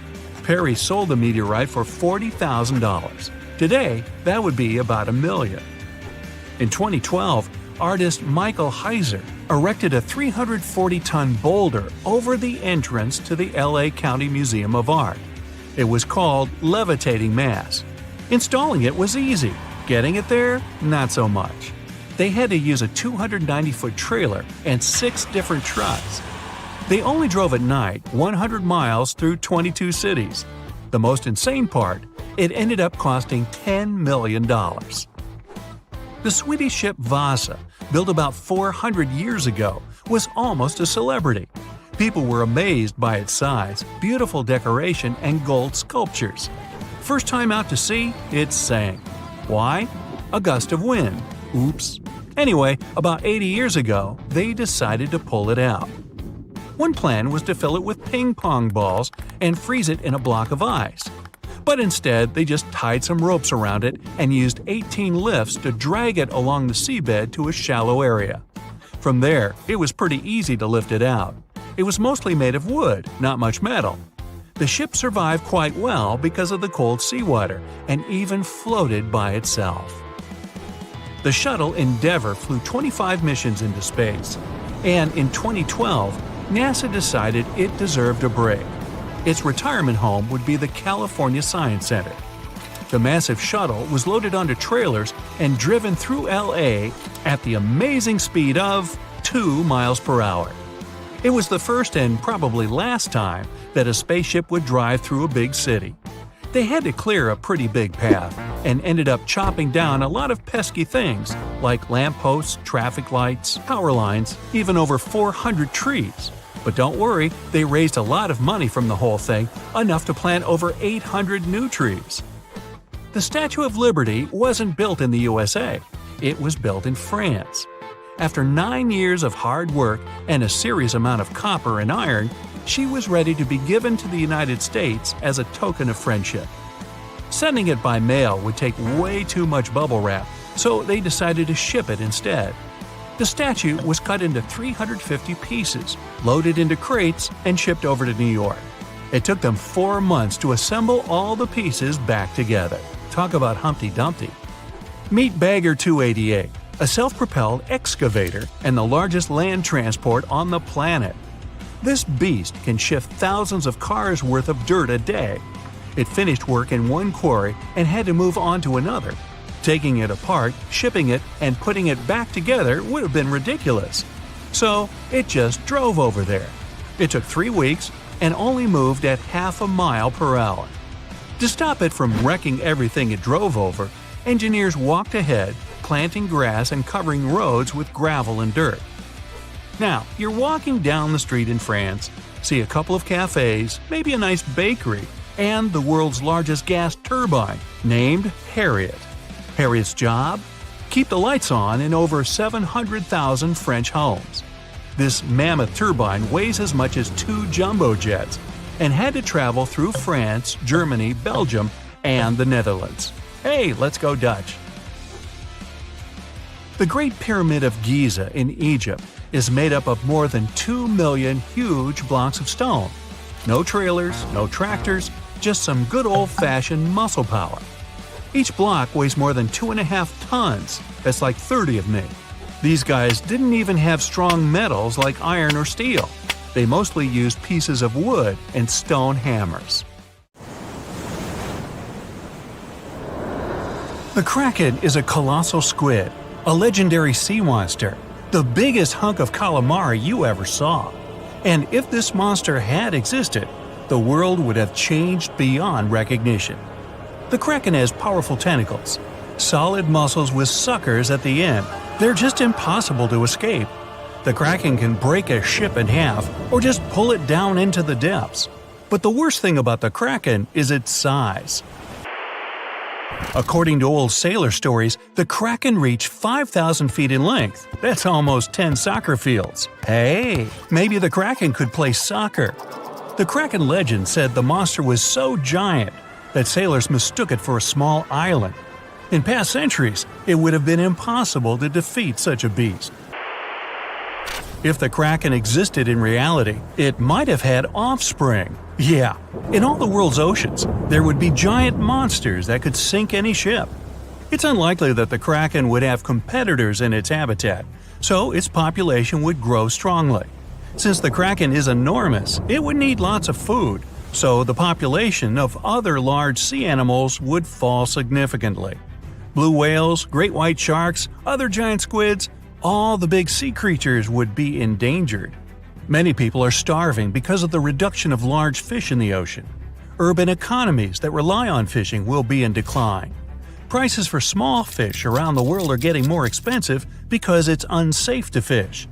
Peary sold the meteorite for $40,000. Today, that would be about $1 million. In 2012, artist Michael Heiser erected a 340-ton boulder over the entrance to the LA County Museum of Art. It was called levitating mass. Installing it was easy. Getting it there, not so much. They had to use a 290-foot trailer and 6 different trucks. They only drove at night 100 miles through 22 cities. The most insane part, it ended up costing $10 million. The Swedish ship Vasa, built about 400 years ago, was almost a celebrity. People were amazed by its size, beautiful decoration, and gold sculptures. First time out to sea, it sank. Why? A gust of wind. Oops. Anyway, about 80 years ago, they decided to pull it out. One plan was to fill it with ping pong balls and freeze it in a block of ice. But instead, they just tied some ropes around it and used 18 lifts to drag it along the seabed to a shallow area. From there, it was pretty easy to lift it out. It was mostly made of wood, not much metal. The ship survived quite well because of the cold seawater and even floated by itself. The shuttle Endeavour flew 25 missions into space, and in 2012, NASA decided it deserved a break. Its retirement home would be the California Science Center. The massive shuttle was loaded onto trailers and driven through LA at the amazing speed of 2 miles per hour. It was the first and probably last time that a spaceship would drive through a big city. They had to clear a pretty big path and ended up chopping down a lot of pesky things like lampposts, traffic lights, power lines, even over 400 trees. But don't worry, they raised a lot of money from the whole thing, enough to plant over 800 new trees. The Statue of Liberty wasn't built in the USA. It was built in France. After 9 years of hard work and a serious amount of copper and iron, she was ready to be given to the United States as a token of friendship. Sending it by mail would take way too much bubble wrap, so they decided to ship it instead. The statue was cut into 350 pieces, loaded into crates, and shipped over to New York. It took them 4 months to assemble all the pieces back together. Talk about Humpty Dumpty. Meet Bagger 288, a self-propelled excavator and the largest land transport on the planet. This beast can shift thousands of cars worth of dirt a day. It finished work in one quarry and had to move on to another. Taking it apart, shipping it, and putting it back together would have been ridiculous. So it just drove over there. It took 3 weeks and only moved at half a mile per hour. To stop it from wrecking everything it drove over, engineers walked ahead, planting grass and covering roads with gravel and dirt. Now, you're walking down the street in France, see a couple of cafes, maybe a nice bakery, and the world's largest gas turbine, named Harriet. Harriet's job? Keep the lights on in over 700,000 French homes. This mammoth turbine weighs as much as 2 jumbo jets and had to travel through France, Germany, Belgium, and the Netherlands. Hey, let's go Dutch! The Great Pyramid of Giza in Egypt is made up of more than 2 million huge blocks of stone. No trailers, no tractors, just some good old-fashioned muscle power. Each block weighs more than 2.5 tons. That's like 30 of me. These guys didn't even have strong metals like iron or steel. They mostly used pieces of wood and stone hammers. The Kraken is a colossal squid, a legendary sea monster, the biggest hunk of calamari you ever saw. And if this monster had existed, the world would have changed beyond recognition. The Kraken has powerful tentacles, solid muscles with suckers at the end. They're just impossible to escape. The Kraken can break a ship in half or just pull it down into the depths. But the worst thing about the Kraken is its size. According to old sailor stories, the Kraken reached 5,000 feet in length. That's almost 10 soccer fields. Hey, maybe the Kraken could play soccer. The Kraken legend said the monster was so giant that sailors mistook it for a small island. In past centuries, it would have been impossible to defeat such a beast. If the Kraken existed in reality, it might have had offspring. Yeah, in all the world's oceans, there would be giant monsters that could sink any ship. It's unlikely that the Kraken would have competitors in its habitat, so its population would grow strongly. Since the Kraken is enormous, it would need lots of food, so the population of other large sea animals would fall significantly. Blue whales, great white sharks, other giant squids, all the big sea creatures would be endangered. Many people are starving because of the reduction of large fish in the ocean. Urban economies that rely on fishing will be in decline. Prices for small fish around the world are getting more expensive because it's unsafe to fish.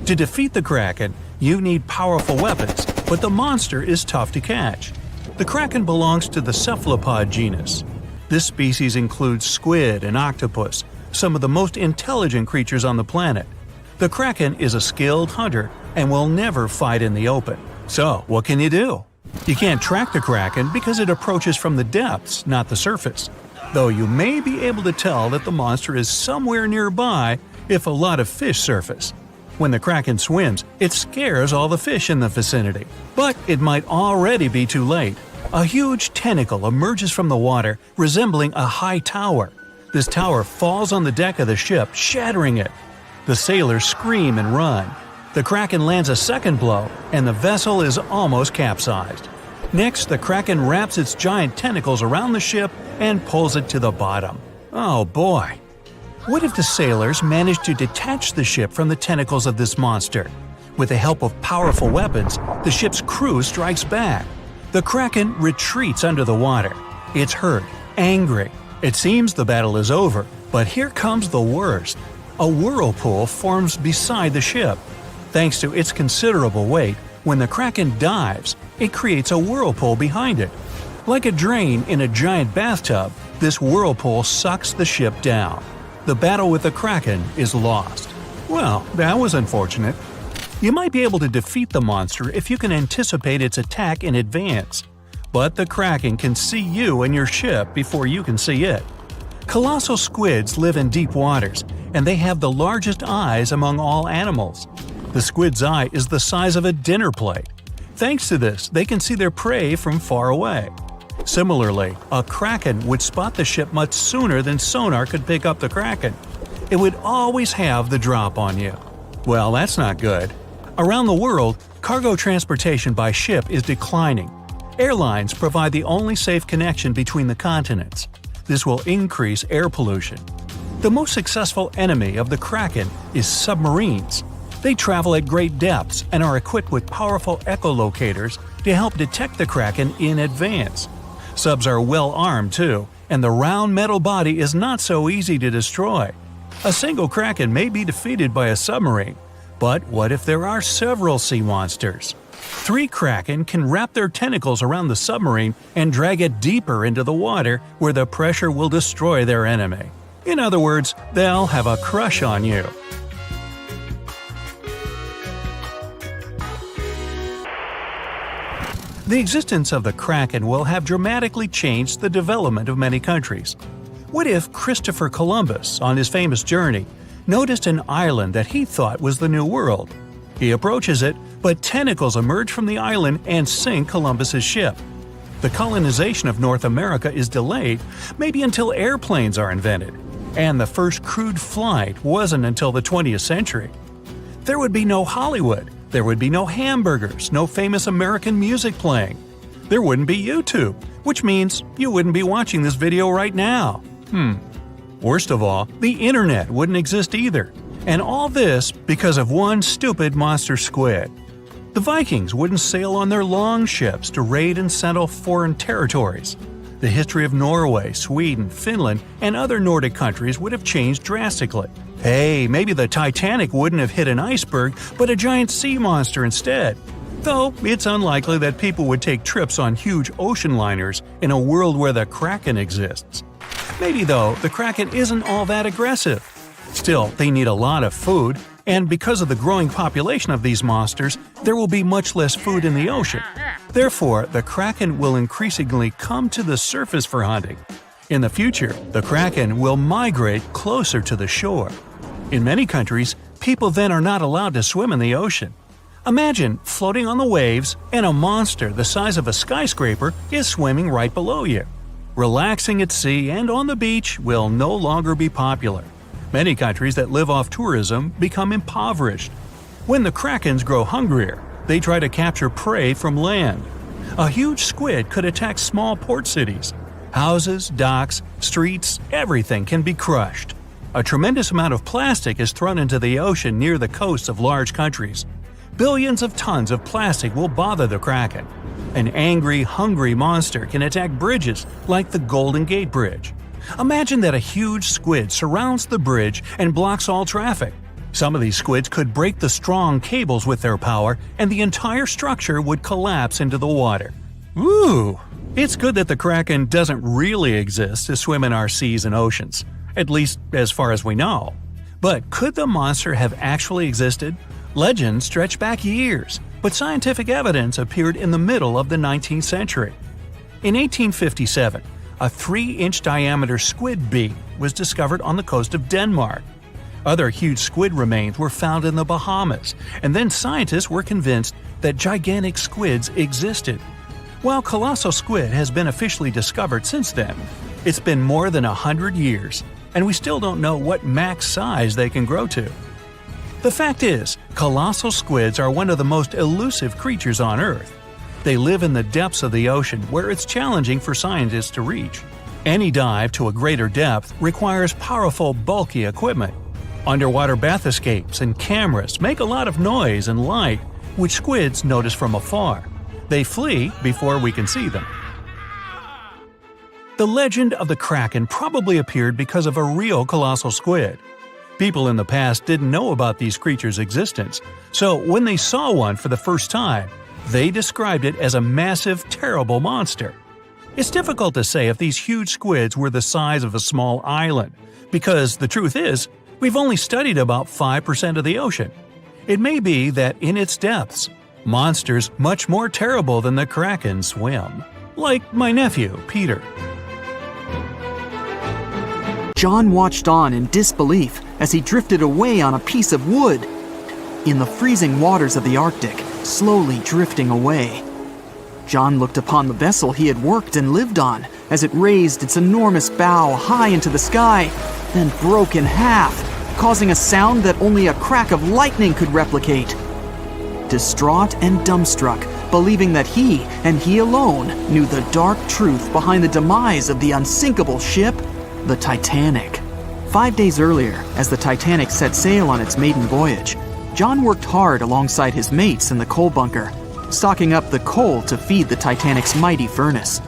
To defeat the Kraken, you need powerful weapons, but the monster is tough to catch. The Kraken belongs to the cephalopod genus. This species includes squid and octopus, some of the most intelligent creatures on the planet. The Kraken is a skilled hunter and will never fight in the open. So, what can you do? You can't track the Kraken because it approaches from the depths, not the surface. Though you may be able to tell that the monster is somewhere nearby if a lot of fish surface. When the Kraken swims, it scares all the fish in the vicinity. But it might already be too late. A huge tentacle emerges from the water, resembling a high tower. This tower falls on the deck of the ship, shattering it. The sailors scream and run. The Kraken lands a second blow, and the vessel is almost capsized. Next, the Kraken wraps its giant tentacles around the ship and pulls it to the bottom. Oh boy! What if the sailors manage to detach the ship from the tentacles of this monster? With the help of powerful weapons, the ship's crew strikes back. The Kraken retreats under the water. It's hurt, angry. It seems the battle is over, but here comes the worst. A whirlpool forms beside the ship. Thanks to its considerable weight, when the Kraken dives, it creates a whirlpool behind it. Like a drain in a giant bathtub, this whirlpool sucks the ship down. The battle with the Kraken is lost. Well, that was unfortunate. You might be able to defeat the monster if you can anticipate its attack in advance. But the Kraken can see you and your ship before you can see it. Colossal squids live in deep waters, and they have the largest eyes among all animals. The squid's eye is the size of a dinner plate. Thanks to this, they can see their prey from far away. Similarly, a Kraken would spot the ship much sooner than sonar could pick up the Kraken. It would always have the drop on you. Well, that's not good. Around the world, cargo transportation by ship is declining. Airlines provide the only safe connection between the continents. This will increase air pollution. The most successful enemy of the Kraken is submarines. They travel at great depths and are equipped with powerful echolocators to help detect the Kraken in advance. Subs are well armed too, and the round metal body is not so easy to destroy. A single Kraken may be defeated by a submarine, but what if there are several sea monsters? 3 Kraken can wrap their tentacles around the submarine and drag it deeper into the water where the pressure will destroy their enemy. In other words, they'll have a crush on you. The existence of the Kraken will have dramatically changed the development of many countries. What if Christopher Columbus, on his famous journey, noticed an island that he thought was the New World? He approaches it, but tentacles emerge from the island and sink Columbus's ship. The colonization of North America is delayed, maybe until airplanes are invented. And the first crewed flight wasn't until the 20th century. There would be no Hollywood. There would be no hamburgers, no famous American music playing. There wouldn't be YouTube, which means you wouldn't be watching this video right now. Worst of all, the internet wouldn't exist either. And all this because of one stupid monster squid. The Vikings wouldn't sail on their long ships to raid and settle foreign territories. The history of Norway, Sweden, Finland, and other Nordic countries would have changed drastically. Hey, maybe the Titanic wouldn't have hit an iceberg, but a giant sea monster instead. Though it's unlikely that people would take trips on huge ocean liners in a world where the Kraken exists. Maybe though, the Kraken isn't all that aggressive. Still, they need a lot of food, and because of the growing population of these monsters, there will be much less food in the ocean. Therefore, the Kraken will increasingly come to the surface for hunting. In the future, the Kraken will migrate closer to the shore. In many countries, people then are not allowed to swim in the ocean. Imagine floating on the waves and a monster the size of a skyscraper is swimming right below you. Relaxing at sea and on the beach will no longer be popular. Many countries that live off tourism become impoverished. When the Krakens grow hungrier, they try to capture prey from land. A huge squid could attack small port cities. Houses, docks, streets, everything can be crushed. A tremendous amount of plastic is thrown into the ocean near the coasts of large countries. Billions of tons of plastic will bother the Kraken. An angry, hungry monster can attack bridges like the Golden Gate Bridge. Imagine that a huge squid surrounds the bridge and blocks all traffic. Some of these squids could break the strong cables with their power, and the entire structure would collapse into the water. Ooh! It's good that the Kraken doesn't really exist to swim in our seas and oceans, at least as far as we know. But could the monster have actually existed? Legends stretch back years, but scientific evidence appeared in the middle of the 19th century. In 1857, a 3-inch diameter squid beak was discovered on the coast of Denmark. Other huge squid remains were found in the Bahamas, and then scientists were convinced that gigantic squids existed. While colossal squid has been officially discovered since then, it's been more than 100 years, and we still don't know what max size they can grow to. The fact is, colossal squids are one of the most elusive creatures on Earth. They live in the depths of the ocean where it's challenging for scientists to reach. Any dive to a greater depth requires powerful, bulky equipment. Underwater bath escapes and cameras make a lot of noise and light, which squids notice from afar. They flee before we can see them. The legend of the Kraken probably appeared because of a real colossal squid. People in the past didn't know about these creatures' existence, so when they saw one for the first time, they described it as a massive, terrible monster. It's difficult to say if these huge squids were the size of a small island, because the truth is, we've only studied about 5% of the ocean. It may be that in its depths, monsters much more terrible than the Kraken swim. Like my nephew, Peter. John watched on in disbelief as he drifted away on a piece of wood. In the freezing waters of the Arctic, slowly drifting away. John looked upon the vessel he had worked and lived on as it raised its enormous bow high into the sky, then broke in half, causing a sound that only a crack of lightning could replicate. Distraught and dumbstruck, believing that he, and he alone, knew the dark truth behind the demise of the unsinkable ship, the Titanic. 5 days earlier, as the Titanic set sail on its maiden voyage, John worked hard alongside his mates in the coal bunker, stocking up the coal to feed the Titanic's mighty furnace.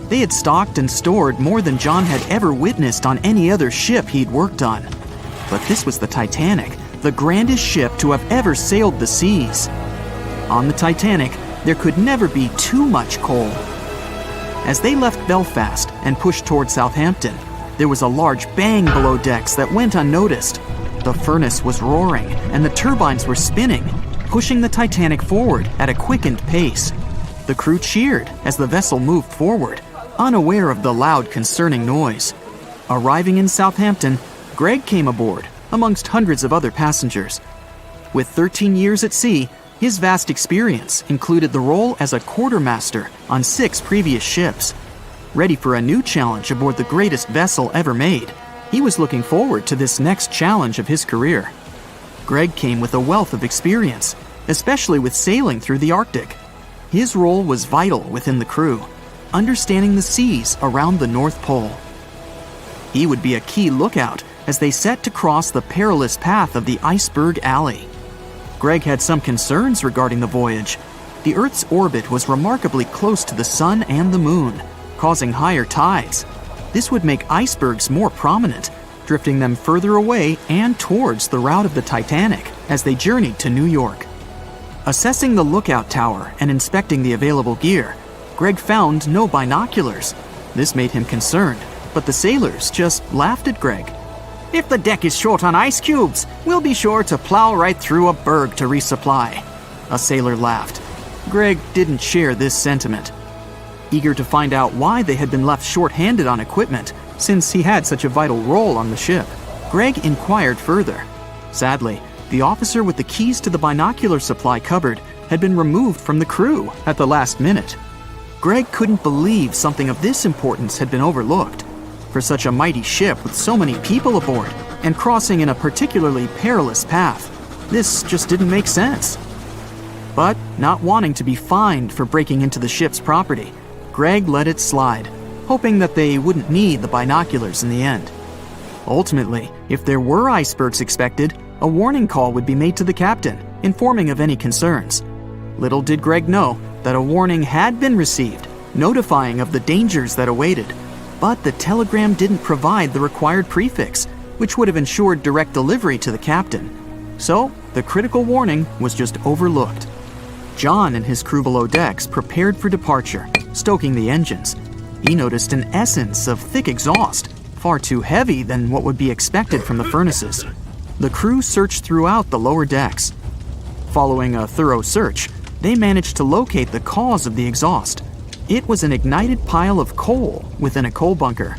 They had stocked and stored more than John had ever witnessed on any other ship he'd worked on. But this was the Titanic, the grandest ship to have ever sailed the seas. On the Titanic, there could never be too much coal. As they left Belfast and pushed toward Southampton, there was a large bang below decks that went unnoticed. The furnace was roaring and the turbines were spinning, pushing the Titanic forward at a quickened pace. The crew cheered as the vessel moved forward, unaware of the loud, concerning noise. Arriving in Southampton, Greg came aboard, amongst hundreds of other passengers. With 13 years at sea, his vast experience included the role as a quartermaster on 6 previous ships. Ready for a new challenge aboard the greatest vessel ever made, he was looking forward to this next challenge of his career. Greg came with a wealth of experience, especially with sailing through the Arctic. His role was vital within the crew, understanding the seas around the North Pole. He would be a key lookout as they set to cross the perilous path of the Iceberg Alley. Greg had some concerns regarding the voyage. The Earth's orbit was remarkably close to the sun and the moon, causing higher tides. This would make icebergs more prominent, drifting them further away and towards the route of the Titanic as they journeyed to New York. Assessing the lookout tower and inspecting the available gear, Greg found no binoculars. This made him concerned, but the sailors just laughed at Greg. "If the deck is short on ice cubes, we'll be sure to plow right through a berg to resupply." A sailor laughed. Greg didn't share this sentiment. Eager to find out why they had been left short-handed on equipment, since he had such a vital role on the ship, Greg inquired further. Sadly, the officer with the keys to the binocular supply cupboard had been removed from the crew at the last minute. Greg couldn't believe something of this importance had been overlooked. For such a mighty ship with so many people aboard and crossing in a particularly perilous path, this just didn't make sense. But Not wanting to be fined for breaking into the ship's property, Greg let it slide, hoping that they wouldn't need the binoculars in the end. Ultimately, if there were icebergs expected, a warning call would be made to the captain, informing of any concerns. Little did Greg know that a warning had been received, notifying of the dangers that awaited. But the telegram didn't provide the required prefix, which would have ensured direct delivery to the captain. So, the critical warning was just overlooked. John and his crew below decks prepared for departure, stoking the engines. He noticed an essence of thick exhaust, far too heavy than what would be expected from the furnaces. The crew searched throughout the lower decks. Following a thorough search, they managed to locate the cause of the exhaust. It was an ignited pile of coal within a coal bunker.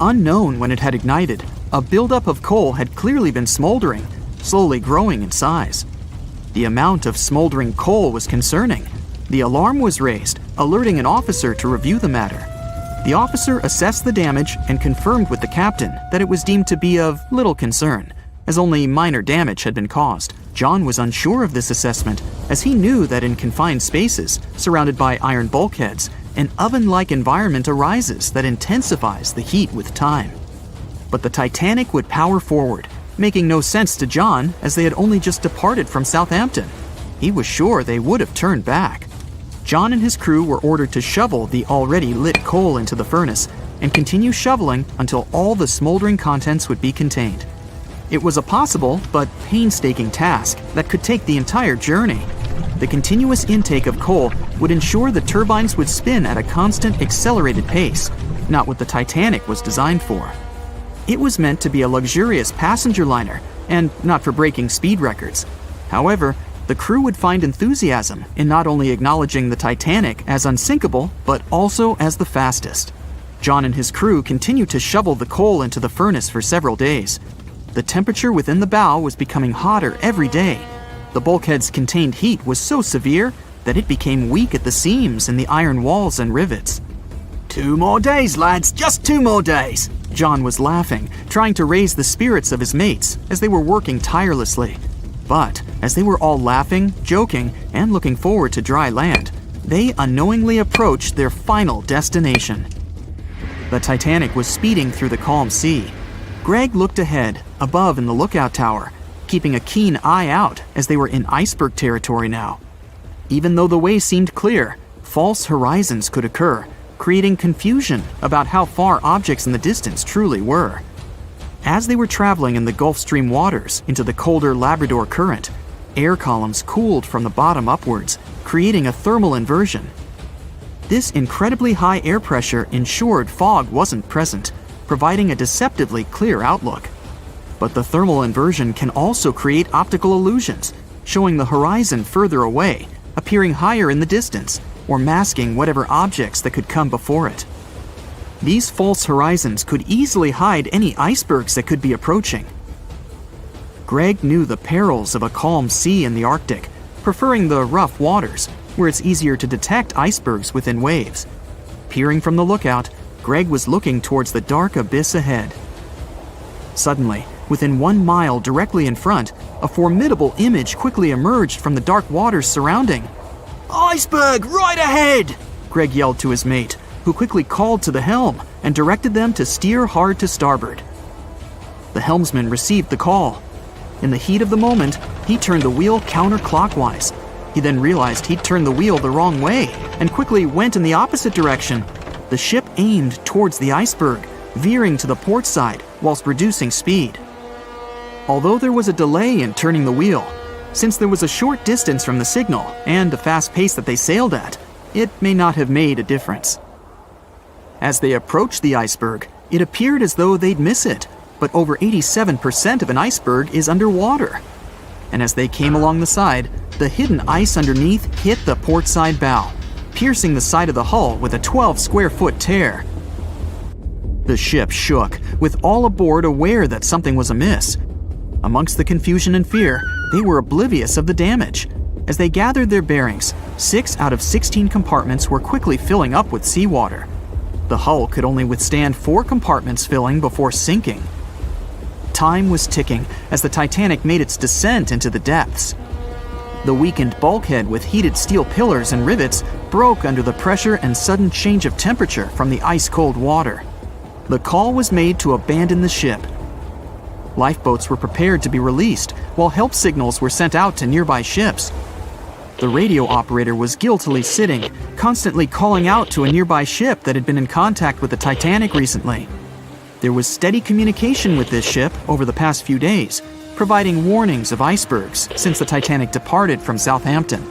Unknown when it had ignited, a buildup of coal had clearly been smoldering, slowly growing in size. The amount of smoldering coal was concerning. The alarm was raised, alerting an officer to review the matter. The officer assessed the damage and confirmed with the captain that it was deemed to be of little concern, as only minor damage had been caused. John was unsure of this assessment, as he knew that in confined spaces, surrounded by iron bulkheads, an oven-like environment arises that intensifies the heat with time. But the Titanic would power forward, making no sense to John as they had only just departed from Southampton. He was sure they would have turned back. John and his crew were ordered to shovel the already lit coal into the furnace and continue shoveling until all the smoldering contents would be contained. It was a possible but painstaking task that could take the entire journey. The continuous intake of coal would ensure the turbines would spin at a constant accelerated pace, not what the Titanic was designed for. It was meant to be a luxurious passenger liner and not for breaking speed records. However, the crew would find enthusiasm in not only acknowledging the Titanic as unsinkable, but also as the fastest. John and his crew continued to shovel the coal into the furnace for several days. The temperature within the bow was becoming hotter every day. The bulkhead's contained heat was so severe that it became weak at the seams in the iron walls and rivets. 2 more days, lads, just 2 more days. John was laughing, trying to raise the spirits of his mates as they were working tirelessly. But as they were all laughing, joking, and looking forward to dry land, they unknowingly approached their final destination. The Titanic was speeding through the calm sea. Greg looked ahead, above in the lookout tower, keeping a keen eye out as they were in iceberg territory now. Even though the way seemed clear, false horizons could occur, creating confusion about how far objects in the distance truly were. As they were traveling in the Gulf Stream waters into the colder Labrador Current, air columns cooled from the bottom upwards, creating a thermal inversion. This incredibly high air pressure ensured fog wasn't present, providing a deceptively clear outlook. But the thermal inversion can also create optical illusions, showing the horizon further away, appearing higher in the distance, or masking whatever objects that could come before it. These false horizons could easily hide any icebergs that could be approaching. Greg knew the perils of a calm sea in the Arctic, preferring the rough waters, where it's easier to detect icebergs within waves. Peering from the lookout, Greg was looking towards the dark abyss ahead. Suddenly, within 1 mile directly in front, a formidable image quickly emerged from the dark waters surrounding. Iceberg, right ahead! Greg yelled to his mate, who quickly called to the helm and directed them to steer hard to starboard. The helmsman received the call. In the heat of the moment, he turned the wheel counterclockwise. He then realized he'd turned the wheel the wrong way and quickly went in the opposite direction. The ship aimed towards the iceberg, veering to the port side whilst reducing speed. Although there was a delay in turning the wheel, since there was a short distance from the signal and the fast pace that they sailed at, it may not have made a difference. As they approached the iceberg, it appeared as though they'd miss it, but over 87% of an iceberg is underwater. And as they came along the side, the hidden ice underneath hit the port side bow, piercing the side of the hull with a 12-square-foot tear. The ship shook, with all aboard aware that something was amiss. Amongst the confusion and fear, they were oblivious of the damage. As they gathered their bearings, 6 out of 16 compartments were quickly filling up with seawater. The hull could only withstand 4 compartments filling before sinking. Time was ticking as the Titanic made its descent into the depths. The weakened bulkhead with heated steel pillars and rivets broke under the pressure and sudden change of temperature from the ice-cold water. The call was made to abandon the ship. Lifeboats were prepared to be released, while help signals were sent out to nearby ships. The radio operator was guiltily sitting, constantly calling out to a nearby ship that had been in contact with the Titanic recently. There was steady communication with this ship over the past few days, providing warnings of icebergs since the Titanic departed from Southampton.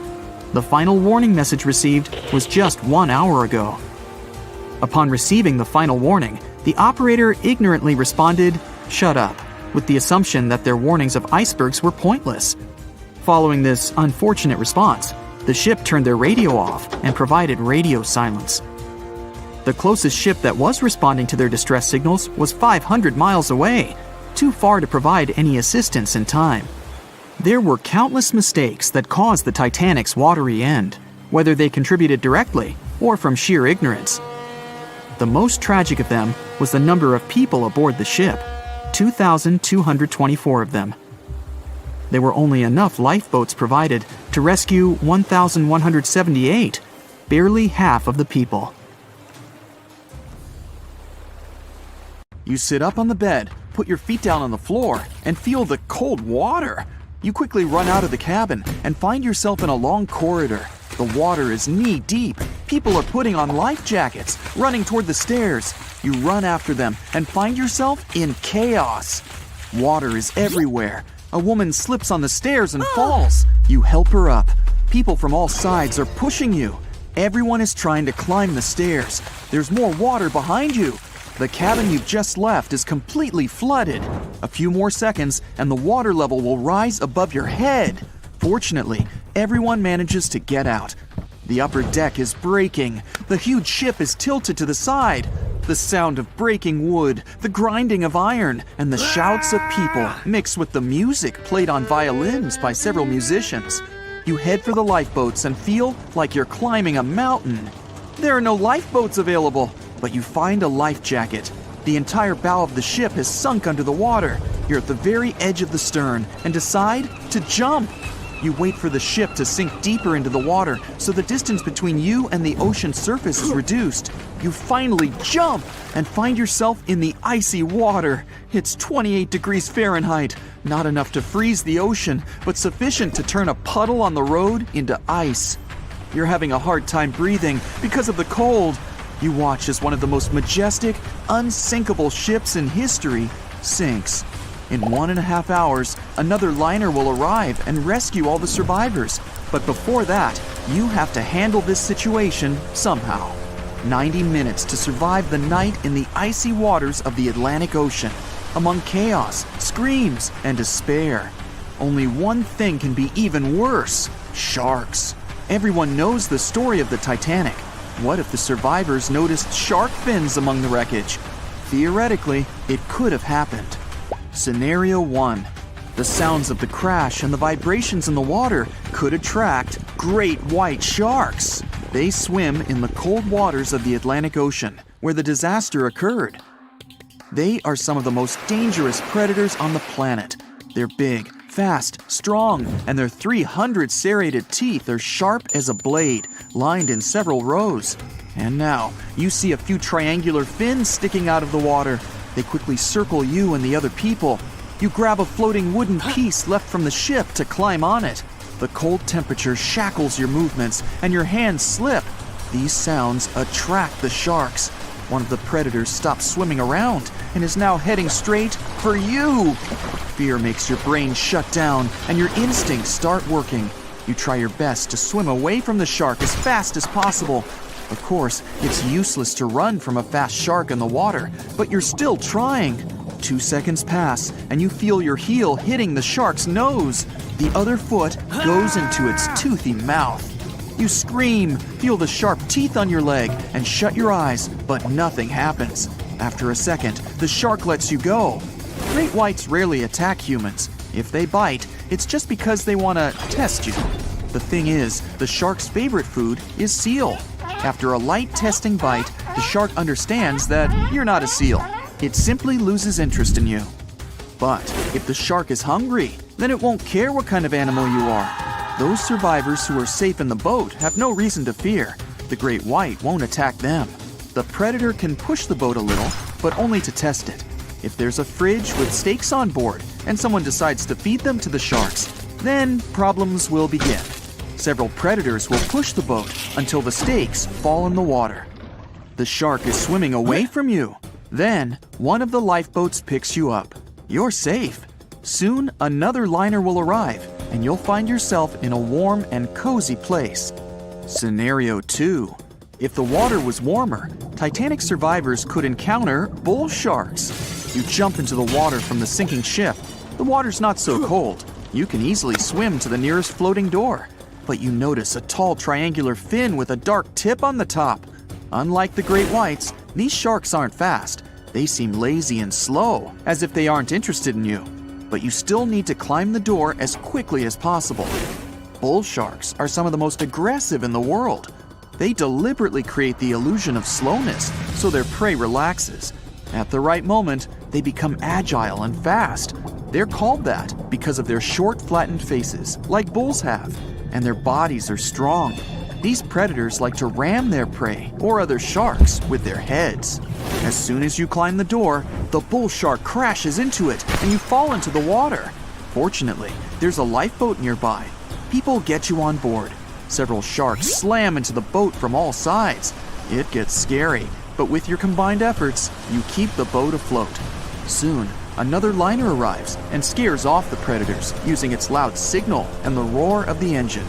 The final warning message received was just 1 hour ago. Upon receiving the final warning, the operator ignorantly responded, "Shut up," with the assumption that their warnings of icebergs were pointless. Following this unfortunate response, the ship turned their radio off and provided radio silence. The closest ship that was responding to their distress signals was 500 miles away, too far to provide any assistance in time. There were countless mistakes that caused the Titanic's watery end, whether they contributed directly or from sheer ignorance. The most tragic of them was the number of people aboard the ship, 2,224 of them. There were only enough lifeboats provided to rescue 1,178, barely half of the people. You sit up on the bed, put your feet down on the floor, and feel the cold water. You quickly run out of the cabin and find yourself in a long corridor. The water is knee-deep. People are putting on life jackets, running toward the stairs. You run after them and find yourself in chaos. Water is everywhere. A woman slips on the stairs and falls. You help her up. People from all sides are pushing you. Everyone is trying to climb the stairs. There's more water behind you. The cabin you've just left is completely flooded. A few more seconds and the water level will rise above your head. Fortunately, everyone manages to get out. The upper deck is breaking. The huge ship is tilted to the side. The sound of breaking wood, the grinding of iron, and the shouts of people mix with the music played on violins by several musicians. You head for the lifeboats and feel like you're climbing a mountain. There are no lifeboats available, but you find a life jacket. The entire bow of the ship has sunk under the water. You're at the very edge of the stern and decide to jump. You wait for the ship to sink deeper into the water so the distance between you and the ocean surface is reduced. You finally jump and find yourself in the icy water. It's 28 degrees Fahrenheit, not enough to freeze the ocean, but sufficient to turn a puddle on the road into ice. You're having a hard time breathing because of the cold. You watch as one of the most majestic, unsinkable ships in history sinks. In 1.5 hours, another liner will arrive and rescue all the survivors. But before that, you have to handle this situation somehow. 90 minutes to survive the night in the icy waters of the Atlantic Ocean, among chaos, screams, and despair. Only one thing can be even worse: sharks. Everyone knows the story of the Titanic. What if the survivors noticed shark fins among the wreckage? Theoretically, it could have happened. Scenario 1. The sounds of the crash and the vibrations in the water could attract great white sharks. They swim in the cold waters of the Atlantic Ocean, where the disaster occurred. They are some of the most dangerous predators on the planet. They're big, fast, strong, and their 300 serrated teeth are sharp as a blade, lined in several rows. And now, you see a few triangular fins sticking out of the water. They quickly circle you and the other people. You grab a floating wooden piece left from the ship to climb on it. The cold temperature shackles your movements and your hands slip. These sounds attract the sharks. One of the predators stops swimming around and is now heading straight for you. Fear makes your brain shut down and your instincts start working. You try your best to swim away from the shark as fast as possible. Of course, it's useless to run from a fast shark in the water, but you're still trying. 2 seconds pass, and you feel your heel hitting the shark's nose. The other foot goes into its toothy mouth. You scream, feel the sharp teeth on your leg, and shut your eyes, but nothing happens. After a second, the shark lets you go. Great whites rarely attack humans. If they bite, it's just because they want to test you. The thing is, the shark's favorite food is seal. After a light testing bite, the shark understands that you're not a seal. It simply loses interest in you. But if the shark is hungry, then it won't care what kind of animal you are. Those survivors who are safe in the boat have no reason to fear. The great white won't attack them. The predator can push the boat a little, but only to test it. If there's a fridge with steaks on board and someone decides to feed them to the sharks, then problems will begin. Several predators will push the boat until the steaks fall in the water. The shark is swimming away from you. Then, one of the lifeboats picks you up. You're safe. Soon, another liner will arrive, and you'll find yourself in a warm and cozy place. Scenario 2. If the water was warmer, Titanic survivors could encounter bull sharks. You jump into the water from the sinking ship. The water's not so cold. You can easily swim to the nearest floating door. But you notice a tall triangular fin with a dark tip on the top. Unlike the great whites, these sharks aren't fast. They seem lazy and slow, as if they aren't interested in you. But you still need to climb the door as quickly as possible. Bull sharks are some of the most aggressive in the world. They deliberately create the illusion of slowness so their prey relaxes. At the right moment, they become agile and fast. They're called that because of their short, flattened faces, like bulls have, and their bodies are strong. These predators like to ram their prey or other sharks with their heads. As soon as you climb the door, the bull shark crashes into it and you fall into the water. Fortunately, there's a lifeboat nearby. People get you on board. Several sharks slam into the boat from all sides. It gets scary, but with your combined efforts, you keep the boat afloat. Soon, another liner arrives and scares off the predators using its loud signal and the roar of the engine.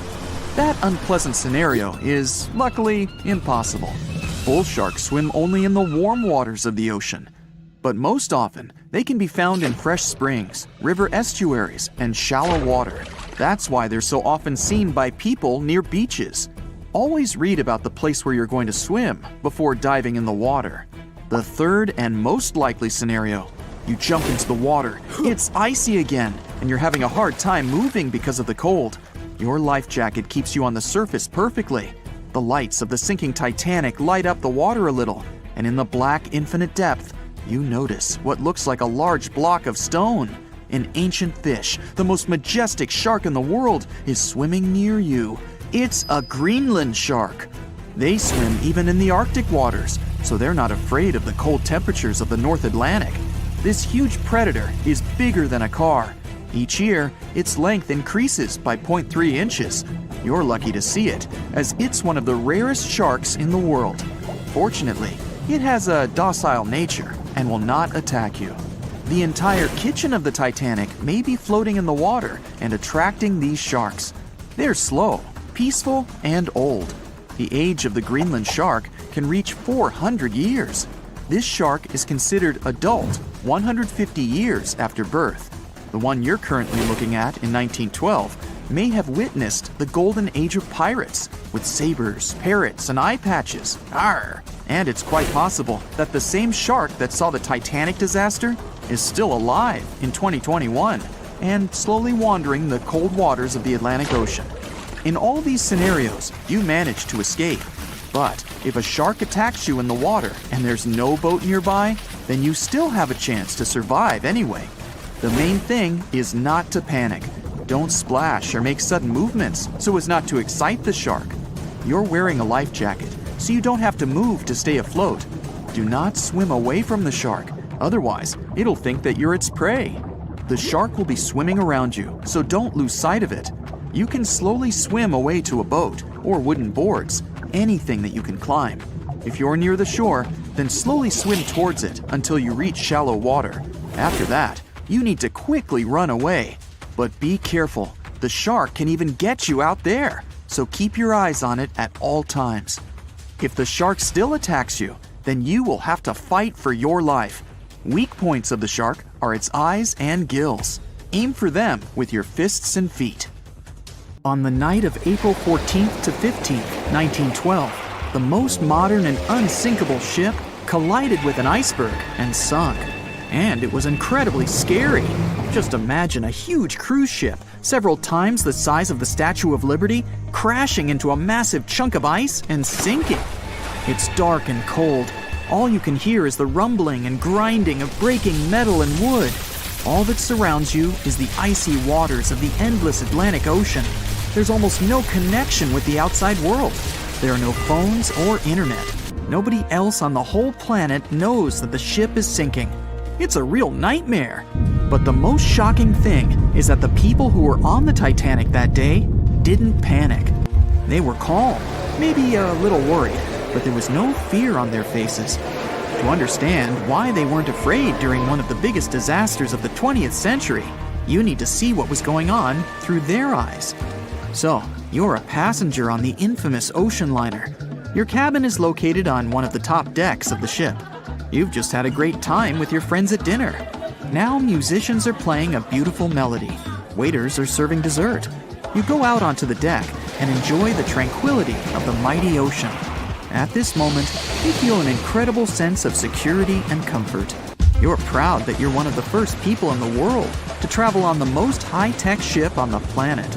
That unpleasant scenario is, luckily, impossible. Bull sharks swim only in the warm waters of the ocean. But most often, they can be found in fresh springs, river estuaries, and shallow water. That's why they're so often seen by people near beaches. Always read about the place where you're going to swim before diving in the water. The third and most likely scenario: you jump into the water, it's icy again, and you're having a hard time moving because of the cold. Your life jacket keeps you on the surface perfectly. The lights of the sinking Titanic light up the water a little, and in the black, infinite depth, you notice what looks like a large block of stone. An ancient fish, the most majestic shark in the world, is swimming near you. It's a Greenland shark. They swim even in the Arctic waters, so they're not afraid of the cold temperatures of the North Atlantic. This huge predator is bigger than a car. Each year, its length increases by 0.3 inches. You're lucky to see it, as it's one of the rarest sharks in the world. Fortunately, it has a docile nature and will not attack you. The entire kitchen of the Titanic may be floating in the water and attracting these sharks. They're slow, peaceful, and old. The age of the Greenland shark can reach 400 years. This shark is considered adult 150 years after birth. The one you're currently looking at in 1912 may have witnessed the golden age of pirates with sabers, parrots, and eye patches. Arr! And it's quite possible that the same shark that saw the Titanic disaster is still alive in 2021 and slowly wandering the cold waters of the Atlantic Ocean. In all these scenarios, you manage to escape. But if a shark attacks you in the water and there's no boat nearby, then you still have a chance to survive anyway. The main thing is not to panic. Don't splash or make sudden movements so as not to excite the shark. You're wearing a life jacket, so you don't have to move to stay afloat. Do not swim away from the shark, otherwise it'll think that you're its prey. The shark will be swimming around you, so don't lose sight of it. You can slowly swim away to a boat or wooden boards, anything that you can climb. If you're near the shore, then slowly swim towards it until you reach shallow water. After that, you need to quickly run away. But be careful, the shark can even get you out there, so keep your eyes on it at all times. If the shark still attacks you, then you will have to fight for your life. Weak points of the shark are its eyes and gills. Aim for them with your fists and feet. On the night of April 14th to 15th, 1912, the most modern and unsinkable ship collided with an iceberg and sunk. And it was incredibly scary. Just imagine a huge cruise ship, several times the size of the Statue of Liberty, crashing into a massive chunk of ice and sinking. It's dark and cold. All you can hear is the rumbling and grinding of breaking metal and wood. All that surrounds you is the icy waters of the endless Atlantic Ocean. There's almost no connection with the outside world. There are no phones or internet. Nobody else on the whole planet knows that the ship is sinking. It's a real nightmare. But the most shocking thing is that the people who were on the Titanic that day didn't panic. They were calm, maybe a little worried, but there was no fear on their faces. To understand why they weren't afraid during one of the biggest disasters of the 20th century, you need to see what was going on through their eyes. So, you're a passenger on the infamous ocean liner. Your cabin is located on one of the top decks of the ship. You've just had a great time with your friends at dinner. Now musicians are playing a beautiful melody. Waiters are serving dessert. You go out onto the deck and enjoy the tranquility of the mighty ocean. At this moment, you feel an incredible sense of security and comfort. You're proud that you're one of the first people in the world to travel on the most high-tech ship on the planet.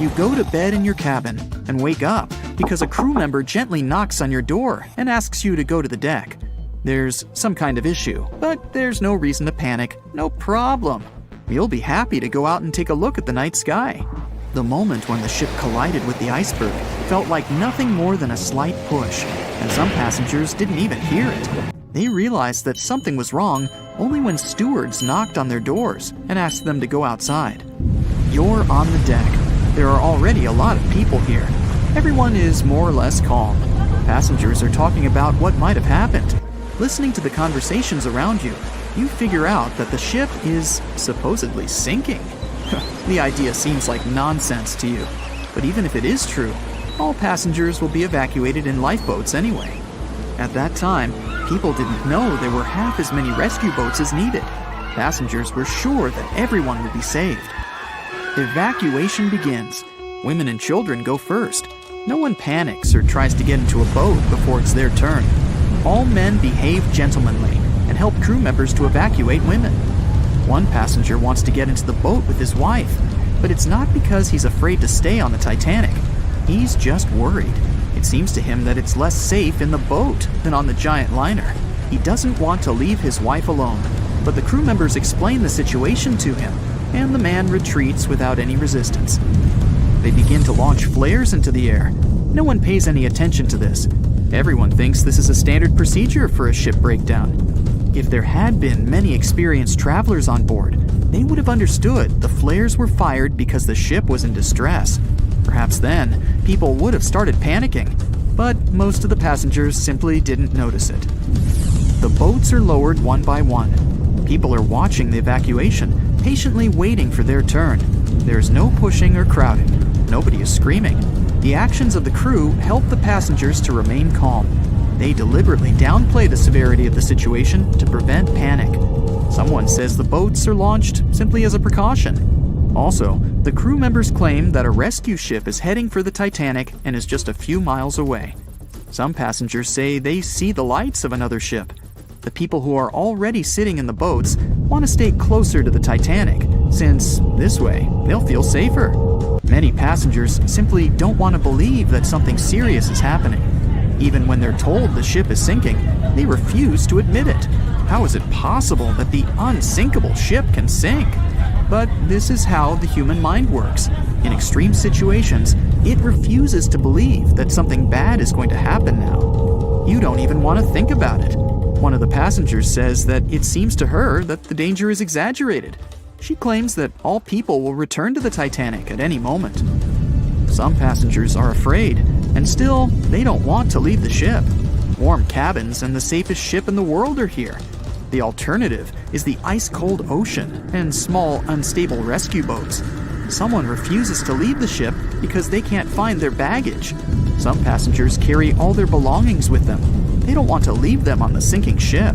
You go to bed in your cabin and wake up because a crew member gently knocks on your door and asks you to go to the deck. There's some kind of issue, but there's no reason to panic. No problem. You'll be happy to go out and take a look at the night sky. The moment when the ship collided with the iceberg felt like nothing more than a slight push, and some passengers didn't even hear it. They realized that something was wrong only when stewards knocked on their doors and asked them to go outside. You're on the deck. There are already a lot of people here. Everyone is more or less calm. Passengers are talking about what might have happened. Listening to the conversations around you, you figure out that the ship is supposedly sinking. The idea seems like nonsense to you, but even if it is true, all passengers will be evacuated in lifeboats anyway. At that time, people didn't know there were half as many rescue boats as needed. Passengers were sure that everyone would be saved. Evacuation begins. Women and children go first. No one panics or tries to get into a boat before it's their turn. All men behave gentlemanly and help crew members to evacuate women. One passenger wants to get into the boat with his wife, but it's not because he's afraid to stay on the Titanic. He's just worried. It seems to him that it's less safe in the boat than on the giant liner. He doesn't want to leave his wife alone, but the crew members explain the situation to him, and the man retreats without any resistance. They begin to launch flares into the air. No one pays any attention to this. Everyone thinks this is a standard procedure for a ship breakdown. If there had been many experienced travelers on board, they would have understood the flares were fired because the ship was in distress. Perhaps then, people would have started panicking, but most of the passengers simply didn't notice it. The boats are lowered one by one. People are watching the evacuation, patiently waiting for their turn. There's no pushing or crowding. Nobody is screaming. The actions of the crew help the passengers to remain calm. They deliberately downplay the severity of the situation to prevent panic. Someone says the boats are launched simply as a precaution. Also, the crew members claim that a rescue ship is heading for the Titanic and is just a few miles away. Some passengers say they see the lights of another ship. The people who are already sitting in the boats want to stay closer to the Titanic, since this way they'll feel safer. Many passengers simply don't want to believe that something serious is happening. Even when they're told the ship is sinking, they refuse to admit it. How is it possible that the unsinkable ship can sink? But this is how the human mind works. In extreme situations, it refuses to believe that something bad is going to happen now. You don't even want to think about it. One of the passengers says that it seems to her that the danger is exaggerated. She claims that all people will return to the Titanic at any moment. Some passengers are afraid, and still, they don't want to leave the ship. Warm cabins and the safest ship in the world are here. The alternative is the ice-cold ocean and small, unstable rescue boats. Someone refuses to leave the ship because they can't find their baggage. Some passengers carry all their belongings with them. They don't want to leave them on the sinking ship.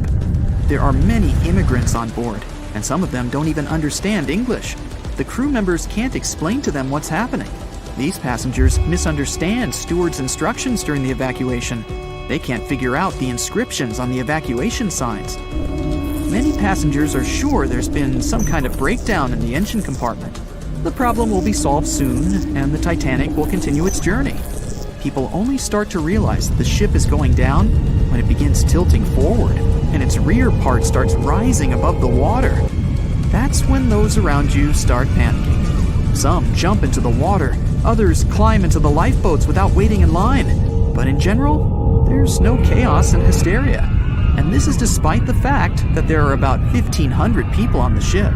There are many immigrants on board, and some of them don't even understand English. The crew members can't explain to them what's happening. These passengers misunderstand stewards' instructions during the evacuation. They can't figure out the inscriptions on the evacuation signs. Many passengers are sure there's been some kind of breakdown in the engine compartment. The problem will be solved soon, and the Titanic will continue its journey. People only start to realize that the ship is going down when it begins tilting forward, and its rear part starts rising above the water. That's when those around you start panicking. Some jump into the water, Others climb into the lifeboats without waiting in line. But in general, there's no chaos and hysteria. And this is despite the fact that there are about 1,500 people on the ship.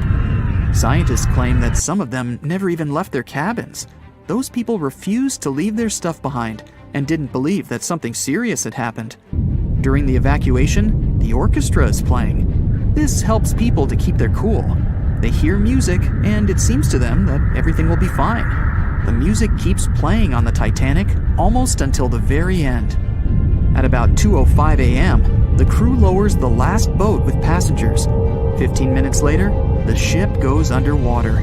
Scientists claim that some of them never even left their cabins. Those people refused to leave their stuff behind and didn't believe that something serious had happened. During the evacuation, the orchestra is playing. This helps people to keep their cool. They hear music, and it seems to them that everything will be fine. The music keeps playing on the Titanic almost until the very end. At about 2:05 a.m., the crew lowers the last boat with passengers. 15 minutes later, the ship goes underwater.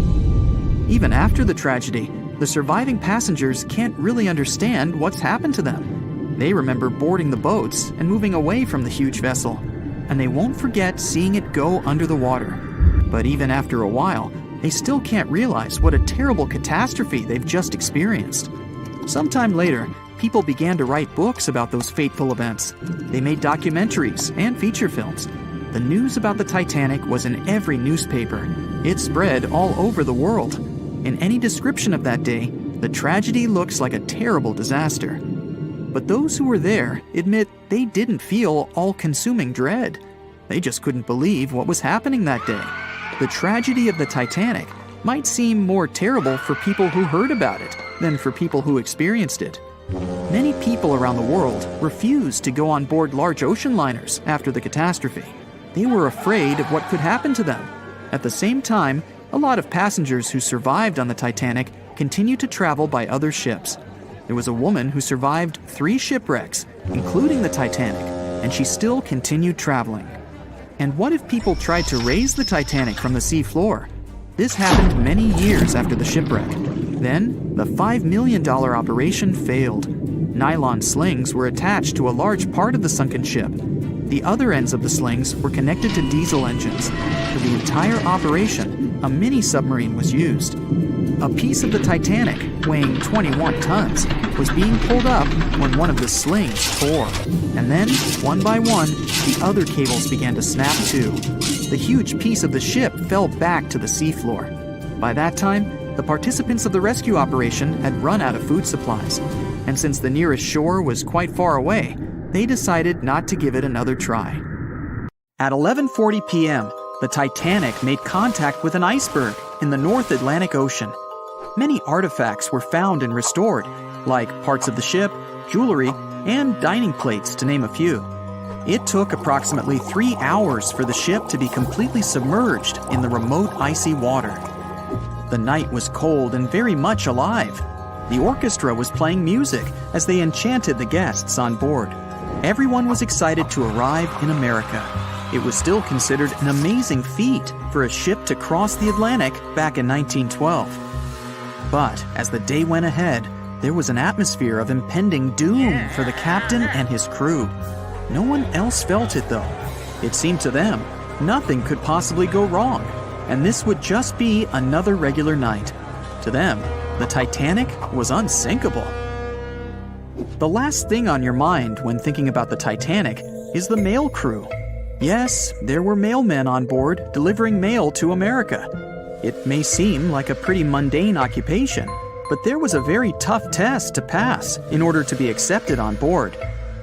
Even after the tragedy, the surviving passengers can't really understand what's happened to them. They remember boarding the boats and moving away from the huge vessel, and they won't forget seeing it go under the water. But even after a while, they still can't realize what a terrible catastrophe they've just experienced. Sometime later, people began to write books about those fateful events. They made documentaries and feature films. The news about the Titanic was in every newspaper. It spread all over the world. In any description of that day, the tragedy looks like a terrible disaster. But those who were there admit they didn't feel all-consuming dread. They just couldn't believe what was happening that day. The tragedy of the Titanic might seem more terrible for people who heard about it than for people who experienced it. Many people around the world refused to go on board large ocean liners after the catastrophe. They were afraid of what could happen to them. At the same time, a lot of passengers who survived on the Titanic continued to travel by other ships. There was a woman who survived 3 shipwrecks, including the Titanic, and she still continued traveling. And what if people tried to raise the Titanic from the sea floor? This happened many years after the shipwreck. Then, the $5 million operation failed. Nylon slings were attached to a large part of the sunken ship. The other ends of the slings were connected to diesel engines. For the entire operation, a mini-submarine was used. A piece of the Titanic, weighing 21 tons, was being pulled up when one of the slings tore. And then, one by one, the other cables began to snap too. The huge piece of the ship fell back to the seafloor. By that time, the participants of the rescue operation had run out of food supplies. And since the nearest shore was quite far away, they decided not to give it another try. At 11:40 p.m., the Titanic made contact with an iceberg in the North Atlantic Ocean. Many artifacts were found and restored, like parts of the ship, jewelry, and dining plates, to name a few. It took approximately 3 hours for the ship to be completely submerged in the remote icy water. The night was cold and very much alive. The orchestra was playing music as they enchanted the guests on board. Everyone was excited to arrive in America. It was still considered an amazing feat for a ship to cross the Atlantic back in 1912. But as the day went ahead, there was an atmosphere of impending doom for the captain and his crew. No one else felt it though. It seemed to them nothing could possibly go wrong, and this would just be another regular night. To them, the Titanic was unsinkable. The last thing on your mind when thinking about the Titanic is the mail crew. Yes, there were mailmen on board delivering mail to America. It may seem like a pretty mundane occupation, but there was a very tough test to pass in order to be accepted on board.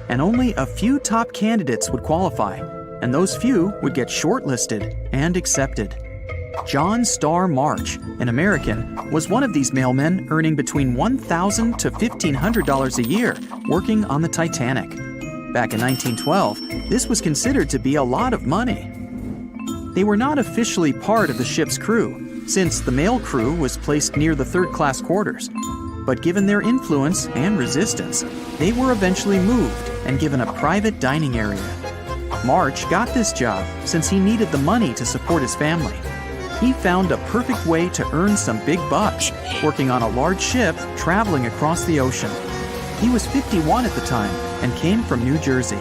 And only a few top candidates would qualify, and those few would get shortlisted and accepted. John Starr March, an American, was one of these mailmen earning between $1,000 to $1,500 a year working on the Titanic. Back in 1912, this was considered to be a lot of money. They were not officially part of the ship's crew, since the mail crew was placed near the third-class quarters. But given their influence and resistance, they were eventually moved and given a private dining area. March got this job since he needed the money to support his family. He found a perfect way to earn some big bucks, working on a large ship traveling across the ocean. He was 51 at the time and came from New Jersey.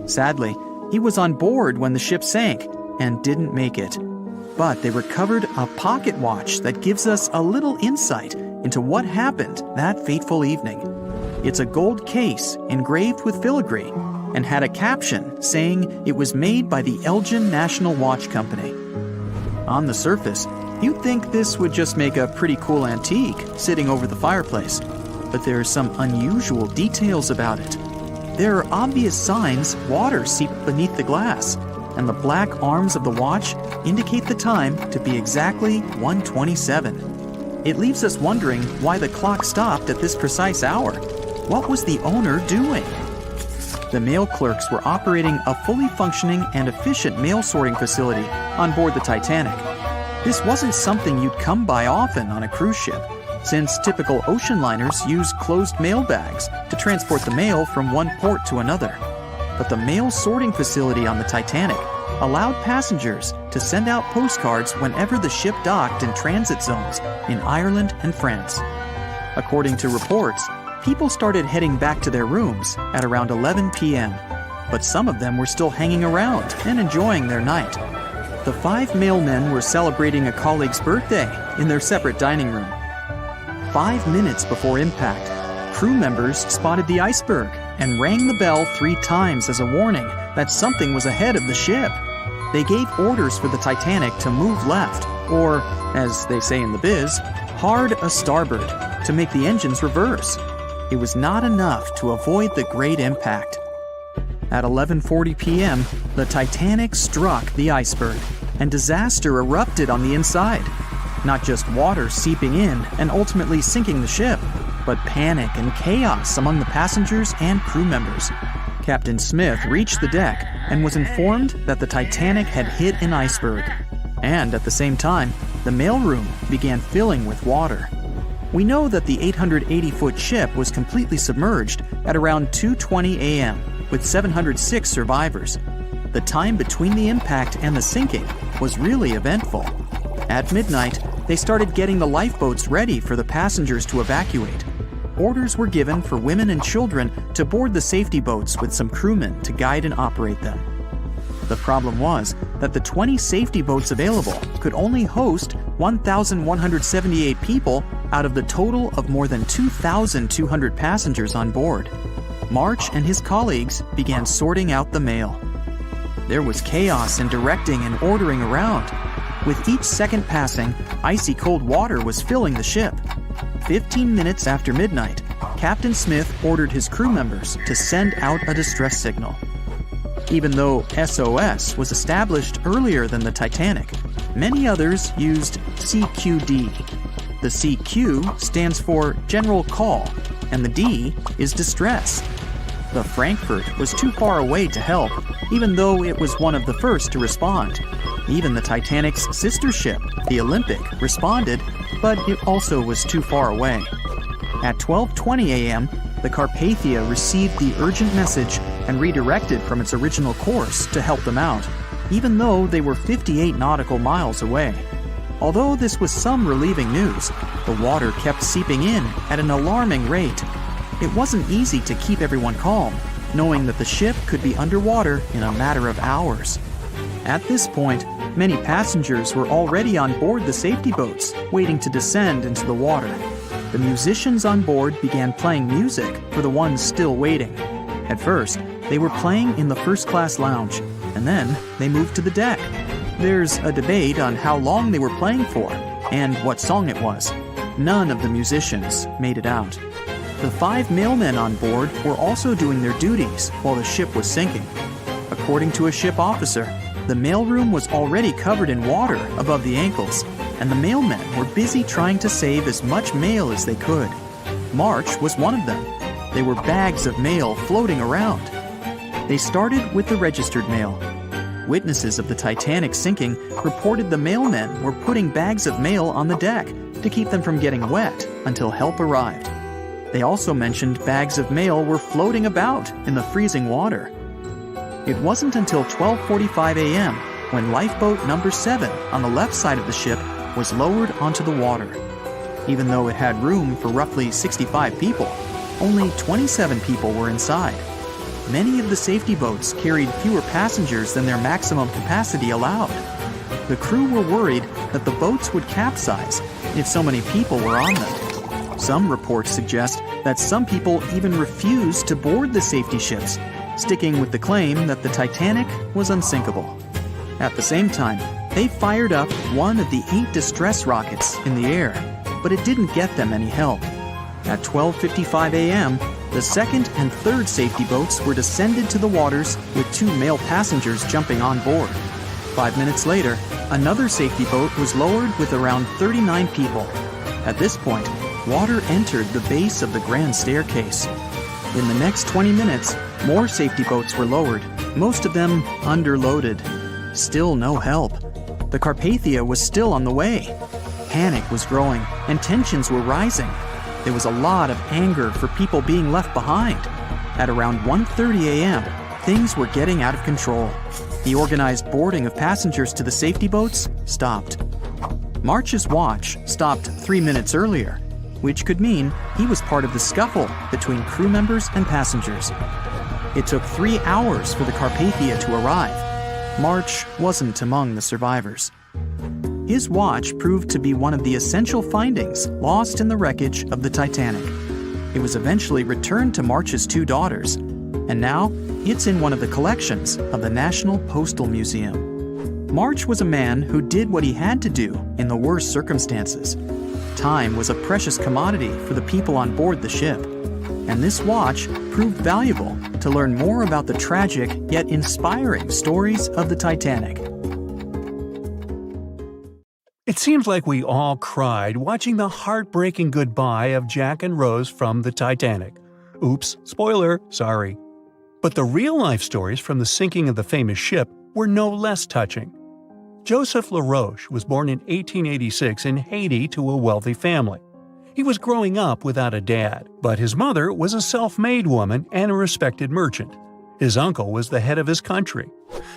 Sadly, he was on board when the ship sank and didn't make it. But they recovered a pocket watch that gives us a little insight into what happened that fateful evening. It's a gold case engraved with filigree and had a caption saying it was made by the Elgin National Watch Company. On the surface, You'd think this would just make a pretty cool antique sitting over the fireplace, but there are some unusual details about it. There are obvious signs water seeped beneath the glass, and the black arms of the watch indicate the time to be exactly 1:27. It leaves us wondering why the clock stopped at this precise hour. What was the owner doing? The mail clerks were operating a fully functioning and efficient mail sorting facility on board the Titanic. This wasn't something you'd come by often on a cruise ship, since typical ocean liners use closed mail bags to transport the mail from one port to another. But the mail sorting facility on the Titanic allowed passengers to send out postcards whenever the ship docked in transit zones in Ireland and France. According to reports, people started heading back to their rooms at around 11 p.m., but some of them were still hanging around and enjoying their night. The 5 mailmen were celebrating a colleague's birthday in their separate dining room. 5 minutes before impact, crew members spotted the Iceberg and rang the bell 3 times as a warning that something was ahead of the ship. They gave orders for the Titanic to move left, or, as they say in the biz, hard a starboard, to make the engines reverse. It was not enough to avoid the great impact. At 11:40 p.m., the Titanic struck the Iceberg, and disaster erupted on the inside. Not just water seeping in and ultimately sinking the ship, but panic and chaos among the passengers and crew members. Captain Smith reached the deck and was informed that the Titanic had hit an iceberg. And at the same time, the mailroom began filling with water. We know that the 880-foot ship was completely submerged at around 2:20 a.m., with 706 survivors. The time between the impact and the sinking was really eventful. At midnight, they started getting the lifeboats ready for the passengers to evacuate. Orders were given for women and children to board the safety boats with some crewmen to guide and operate them. The problem was that the 20 safety boats available could only host 1,178 people out of the total of more than 2,200 passengers on board. March and his colleagues began sorting out the mail. There was chaos in directing and ordering around. With each second passing, icy cold water was filling the ship. 15 minutes after midnight, Captain Smith ordered his crew members to send out a distress signal. Even though SOS was established earlier than the Titanic, many others used CQD. The CQ stands for General Call, and the D is Distress. The Frankfurt was too far away to help, even though it was one of the first to respond. Even the Titanic's sister ship, the Olympic, responded, but it also was too far away. At 12:20 a.m., the Carpathia received the urgent message and redirected from its original course to help them out, even though they were 58 nautical miles away. Although this was some relieving news, the water kept seeping in at an alarming rate. It wasn't easy to keep everyone calm, knowing that the ship could be underwater in a matter of hours. At this point, many passengers were already on board the safety boats, waiting to descend into the water. The musicians on board began playing music for the ones still waiting. At first, they were playing in the first-class lounge, and then they moved to the deck. There's a debate on how long they were playing for, and what song it was. None of the musicians made it out. The 5 mailmen on board were also doing their duties while the ship was sinking. According to a ship officer, the mailroom was already covered in water above the ankles, and the mailmen were busy trying to save as much mail as they could. March was one of them. There were bags of mail floating around. They started with the registered mail. Witnesses of the Titanic sinking reported the mailmen were putting bags of mail on the deck to keep them from getting wet until help arrived. They also mentioned bags of mail were floating about in the freezing water. It wasn't until 12:45 a.m. when lifeboat number 7 on the left side of the ship was lowered onto the water. Even though it had room for roughly 65 people, only 27 people were inside. Many of the safety boats carried fewer passengers than their maximum capacity allowed. The crew were worried that the boats would capsize if so many people were on them. Some reports suggest that some people even refused to board the safety ships, sticking with the claim that the Titanic was unsinkable. At the same time, They fired up one of the 8 distress rockets in the air, but it didn't get them any help. At 12:55 a.m., the second and third safety boats were descended to the waters with 2 male passengers jumping on board. 5 minutes later, another safety boat was lowered with around 39 people. At this point, water entered the base of the grand staircase. In the next 20 minutes, more safety boats were lowered, most of them underloaded. Still no help. The Carpathia was still on the way. Panic was growing, and tensions were rising. There was a lot of anger for people being left behind. At around 1:30 a.m., things were getting out of control. The organized boarding of passengers to the safety boats stopped. March's watch stopped 3 minutes earlier, which could mean he was part of the scuffle between crew members and passengers. It took 3 hours for the Carpathia to arrive. March wasn't among the survivors. His watch proved to be one of the essential findings lost in the wreckage of the Titanic. It was eventually returned to March's 2 daughters, and now it's in one of the collections of the National Postal Museum. March was a man who did what he had to do in the worst circumstances. Time was a precious commodity for the people on board the ship, and this watch proved valuable to learn more about the tragic yet inspiring stories of the Titanic. It seems like we all cried watching the heartbreaking goodbye of Jack and Rose from the Titanic. Oops, spoiler, sorry. But the real-life stories from the sinking of the famous ship were no less touching. Joseph LaRoche was born in 1886 in Haiti to a wealthy family. He was growing up without a dad, but his mother was a self-made woman and a respected merchant. His uncle was the head of his country.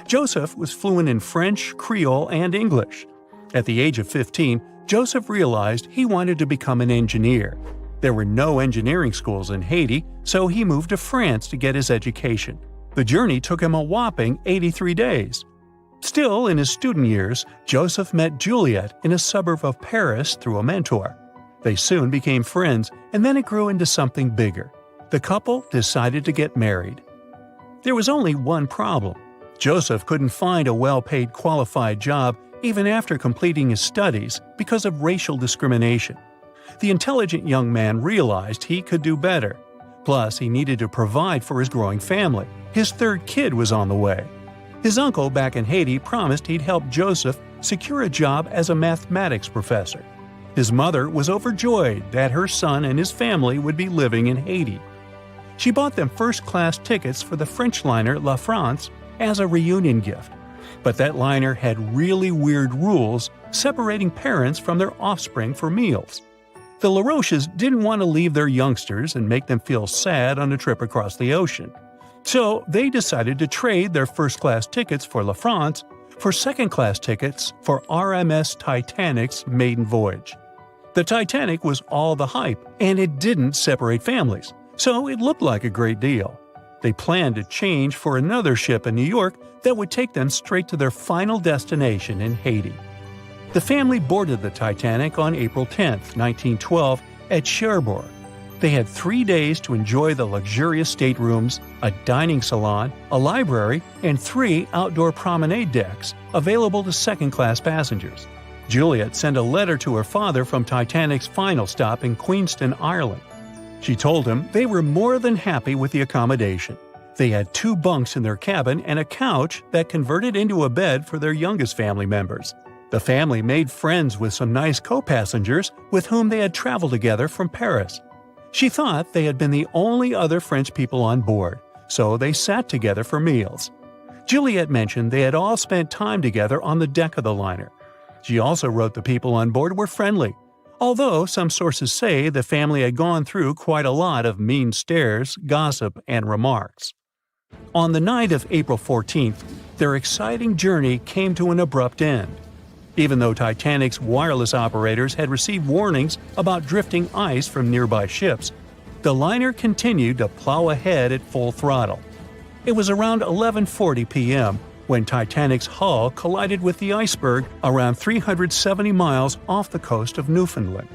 Joseph was fluent in French, Creole, and English. At the age of 15, Joseph realized he wanted to become an engineer. There were no engineering schools in Haiti, so he moved to France to get his education. The journey took him a whopping 83 days. Still, in his student years, Joseph met Juliet in a suburb of Paris through a mentor. They soon became friends, and then it grew into something bigger. The couple decided to get married. There was only one problem. Joseph couldn't find a well-paid qualified job even after completing his studies because of racial discrimination. The intelligent young man realized he could do better. Plus, he needed to provide for his growing family. His 3rd kid was on the way. His uncle back in Haiti promised he'd help Joseph secure a job as a mathematics professor. His mother was overjoyed that her son and his family would be living in Haiti. She bought them first-class tickets for the French liner La France as a reunion gift. But that liner had really weird rules separating parents from their offspring for meals. The LaRoches didn't want to leave their youngsters and make them feel sad on a trip across the ocean. So they decided to trade their first-class tickets for La France for second-class tickets for RMS Titanic's maiden voyage. The Titanic was all the hype, and it didn't separate families, so it looked like a great deal. They planned to change for another ship in New York that would take them straight to their final destination in Haiti. The family boarded the Titanic on April 10, 1912, at Cherbourg. They had 3 days to enjoy the luxurious staterooms, a dining salon, a library, and 3 outdoor promenade decks available to second-class passengers. Juliet sent a letter to her father from Titanic's final stop in Queenston, Ireland. She told him they were more than happy with the accommodation. They had 2 bunks in their cabin and a couch that converted into a bed for their youngest family members. The family made friends with some nice co-passengers with whom they had traveled together from Paris. She thought they had been the only other French people on board, so they sat together for meals. Juliet mentioned they had all spent time together on the deck of the liner. She also wrote the people on board were friendly, although some sources say the family had gone through quite a lot of mean stares, gossip, and remarks. On the night of April 14th, their exciting journey came to an abrupt end. Even though Titanic's wireless operators had received warnings about drifting ice from nearby ships, the liner continued to plow ahead at full throttle. It was around 11:40 p.m. when Titanic's hull collided with the Iceberg around 370 miles off the coast of Newfoundland.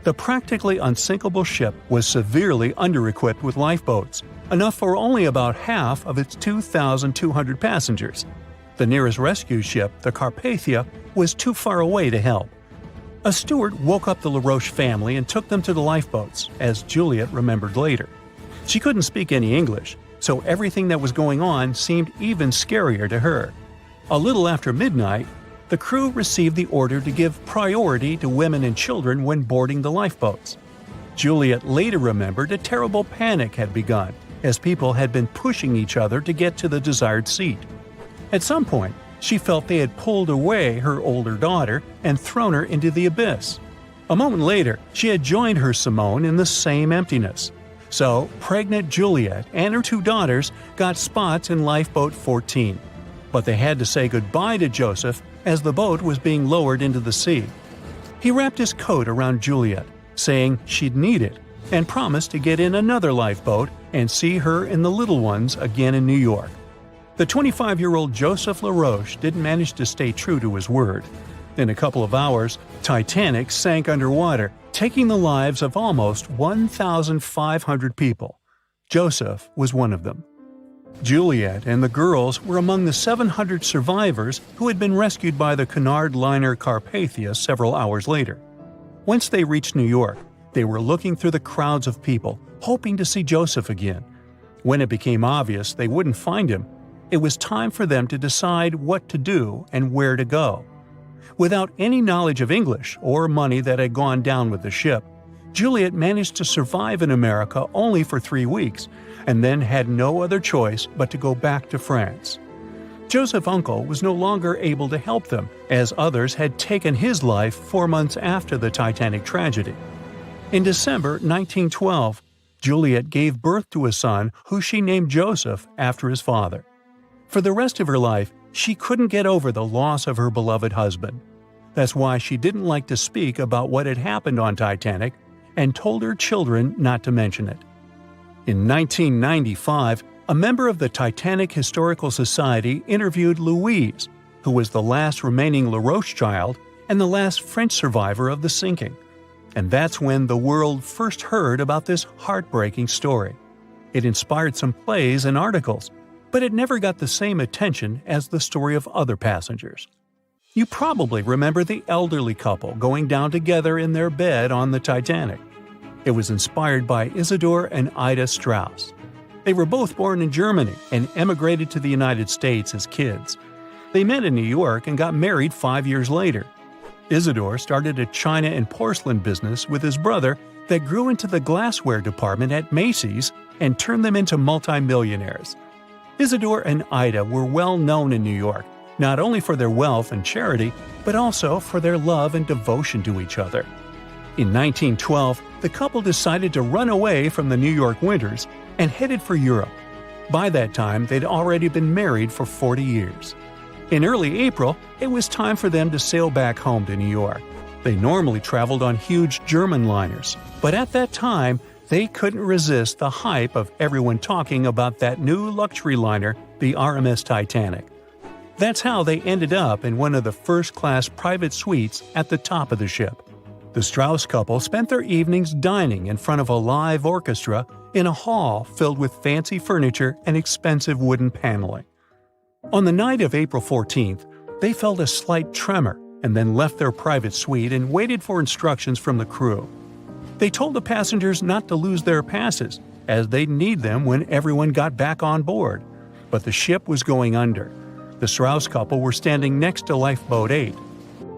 The practically unsinkable ship was severely under-equipped with lifeboats, enough for only about half of its 2,200 passengers. The nearest rescue ship, the Carpathia, was too far away to help. A steward woke up the LaRoche family and took them to the lifeboats, as Juliet remembered later. She couldn't speak any English, so everything that was going on seemed even scarier to her. A little after midnight, the crew received the order to give priority to women and children when boarding the lifeboats. Juliet later remembered a terrible panic had begun, as people had been pushing each other to get to the desired seat. At some point, she felt they had pulled away her older daughter and thrown her into the abyss. A moment later, she had joined her Simone in the same emptiness. So, pregnant Juliet and her two daughters got spots in Lifeboat 14. But they had to say goodbye to Joseph as the boat was being lowered into the sea. He wrapped his coat around Juliet, saying she'd need it, and promised to get in another lifeboat and see her and the little ones again in New York. The 25-year-old Joseph LaRoche didn't manage to stay true to his word. In a couple of hours, Titanic sank underwater, taking the lives of almost 1,500 people. Joseph was one of them. Juliet and the girls were among the 700 survivors who had been rescued by the Cunard liner Carpathia several hours later. Once they reached New York, they were looking through the crowds of people, hoping to see Joseph again. When it became obvious they wouldn't find him, it was time for them to decide what to do and where to go. Without any knowledge of English or money that had gone down with the ship, Juliet managed to survive in America only for 3 weeks, and then had no other choice but to go back to France. Joseph's uncle was no longer able to help them, as others had taken his life 4 months after the Titanic tragedy. In December 1912, Juliet gave birth to a son who she named Joseph after his father. For the rest of her life, she couldn't get over the loss of her beloved husband. That's why she didn't like to speak about what had happened on Titanic and told her children not to mention it. In 1995, a member of the Titanic Historical Society interviewed Louise, who was the last remaining LaRoche child and the last French survivor of the sinking. And that's when the world first heard about this heartbreaking story. It inspired some plays and articles, but it never got the same attention as the story of other passengers. You probably remember the elderly couple going down together in their bed on the Titanic. It was inspired by Isidor and Ida Strauss. They were both born in Germany and emigrated to the United States as kids. They met in New York and got married 5 years later. Isidor started a china and porcelain business with his brother that grew into the glassware department at Macy's and turned them into multimillionaires. Isidor and Ida were well known in New York, not only for their wealth and charity, but also for their love and devotion to each other. In 1912, the couple decided to run away from the New York winters and headed for Europe. By that time, they'd already been married for 40 years. In early April, it was time for them to sail back home to New York. They normally traveled on huge German liners, but at that time, they couldn't resist the hype of everyone talking about that new luxury liner, the RMS Titanic. That's how they ended up in one of the first-class private suites at the top of the ship. The Strauss couple spent their evenings dining in front of a live orchestra in a hall filled with fancy furniture and expensive wooden paneling. On the night of April 14th, they felt a slight tremor and then left their private suite and waited for instructions from the crew. They told the passengers not to lose their passes, as they'd need them when everyone got back on board. But the ship was going under. The Strauss couple were standing next to Lifeboat 8.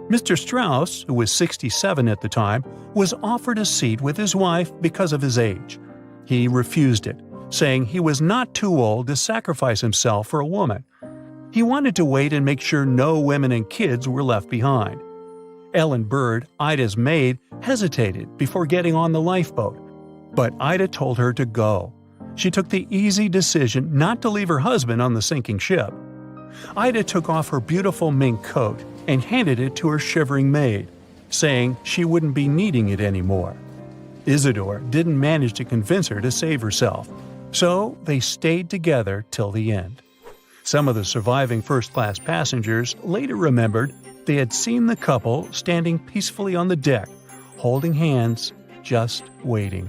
Mr. Strauss, who was 67 at the time, was offered a seat with his wife because of his age. He refused it, saying he was not too old to sacrifice himself for a woman. He wanted to wait and make sure no women and kids were left behind. Ellen Bird, Ida's maid, hesitated before getting on the lifeboat, but Ida told her to go. She took the easy decision not to leave her husband on the sinking ship. Ida took off her beautiful mink coat and handed it to her shivering maid, saying she wouldn't be needing it anymore. Isidor didn't manage to convince her to save herself, so they stayed together till the end. Some of the surviving first-class passengers later remembered they had seen the couple standing peacefully on the deck, holding hands, just waiting.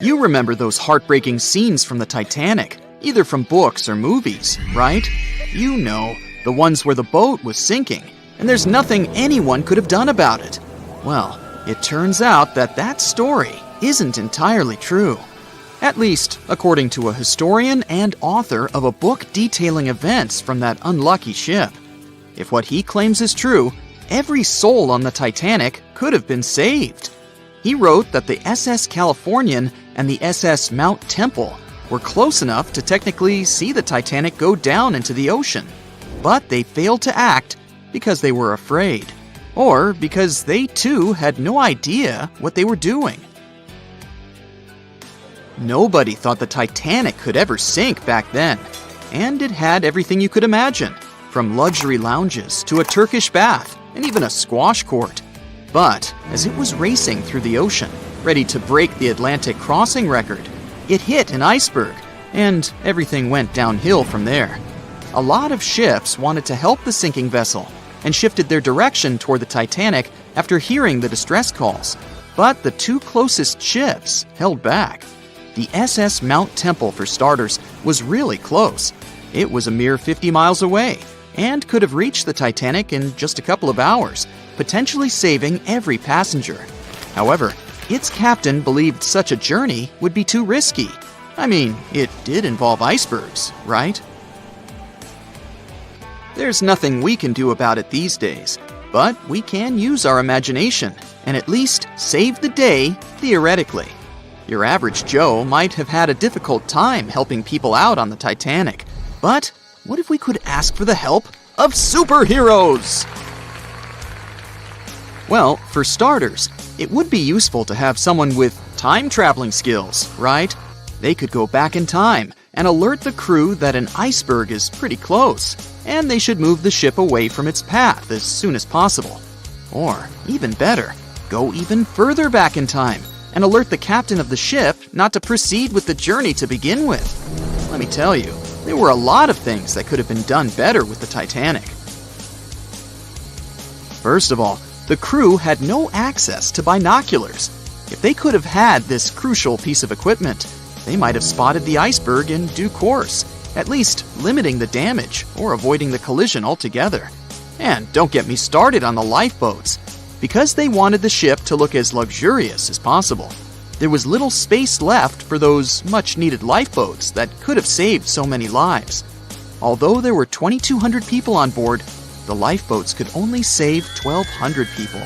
You remember those heartbreaking scenes from the Titanic. either from books or movies, right? You know, the ones where the boat was sinking, and there's nothing anyone could have done about it. Well, it turns out that that story isn't entirely true. At least, according to a historian and author of a book detailing events from that unlucky ship. If what he claims is true, every soul on the Titanic could have been saved. He wrote that the SS Californian and the SS Mount Temple were close enough to technically see the Titanic go down into the ocean, but they failed to act because they were afraid, or because they too had no idea what they were doing. Nobody thought the Titanic could ever sink back then, and it had everything you could imagine, from luxury lounges to a Turkish bath and even a squash court. But as it was racing through the ocean, ready to break the Atlantic crossing record, it hit an iceberg, and everything went downhill from there. A lot of ships wanted to help the sinking vessel and shifted their direction toward the Titanic after hearing the distress calls, but the two closest ships held back. The SS Mount Temple, for starters, was really close. It was a mere 50 miles away and could have reached the Titanic in just a couple of hours, potentially saving every passenger. However, its captain believed such a journey would be too risky. I mean, it did involve icebergs, right? There's nothing we can do about it these days, but we can use our imagination and at least save the day theoretically. Your average Joe might have had a difficult time helping people out on the Titanic, but what if we could ask for the help of superheroes? Well, for starters, it would be useful to have someone with time-traveling skills, right? They could go back in time and alert the crew that an iceberg is pretty close, and they should move the ship away from its path as soon as possible. Or, even better, go even further back in time and alert the captain of the ship not to proceed with the journey to begin with. Let me tell you, there were a lot of things that could have been done better with the Titanic. First of all, the crew had no access to binoculars. If they could have had this crucial piece of equipment, they might have spotted the iceberg in due course, at least limiting the damage or avoiding the collision altogether. And don't get me started on the lifeboats. Because they wanted the ship to look as luxurious as possible, there was little space left for those much-needed lifeboats that could have saved so many lives. Although there were 2,200 people on board, the lifeboats could only save 1,200 people.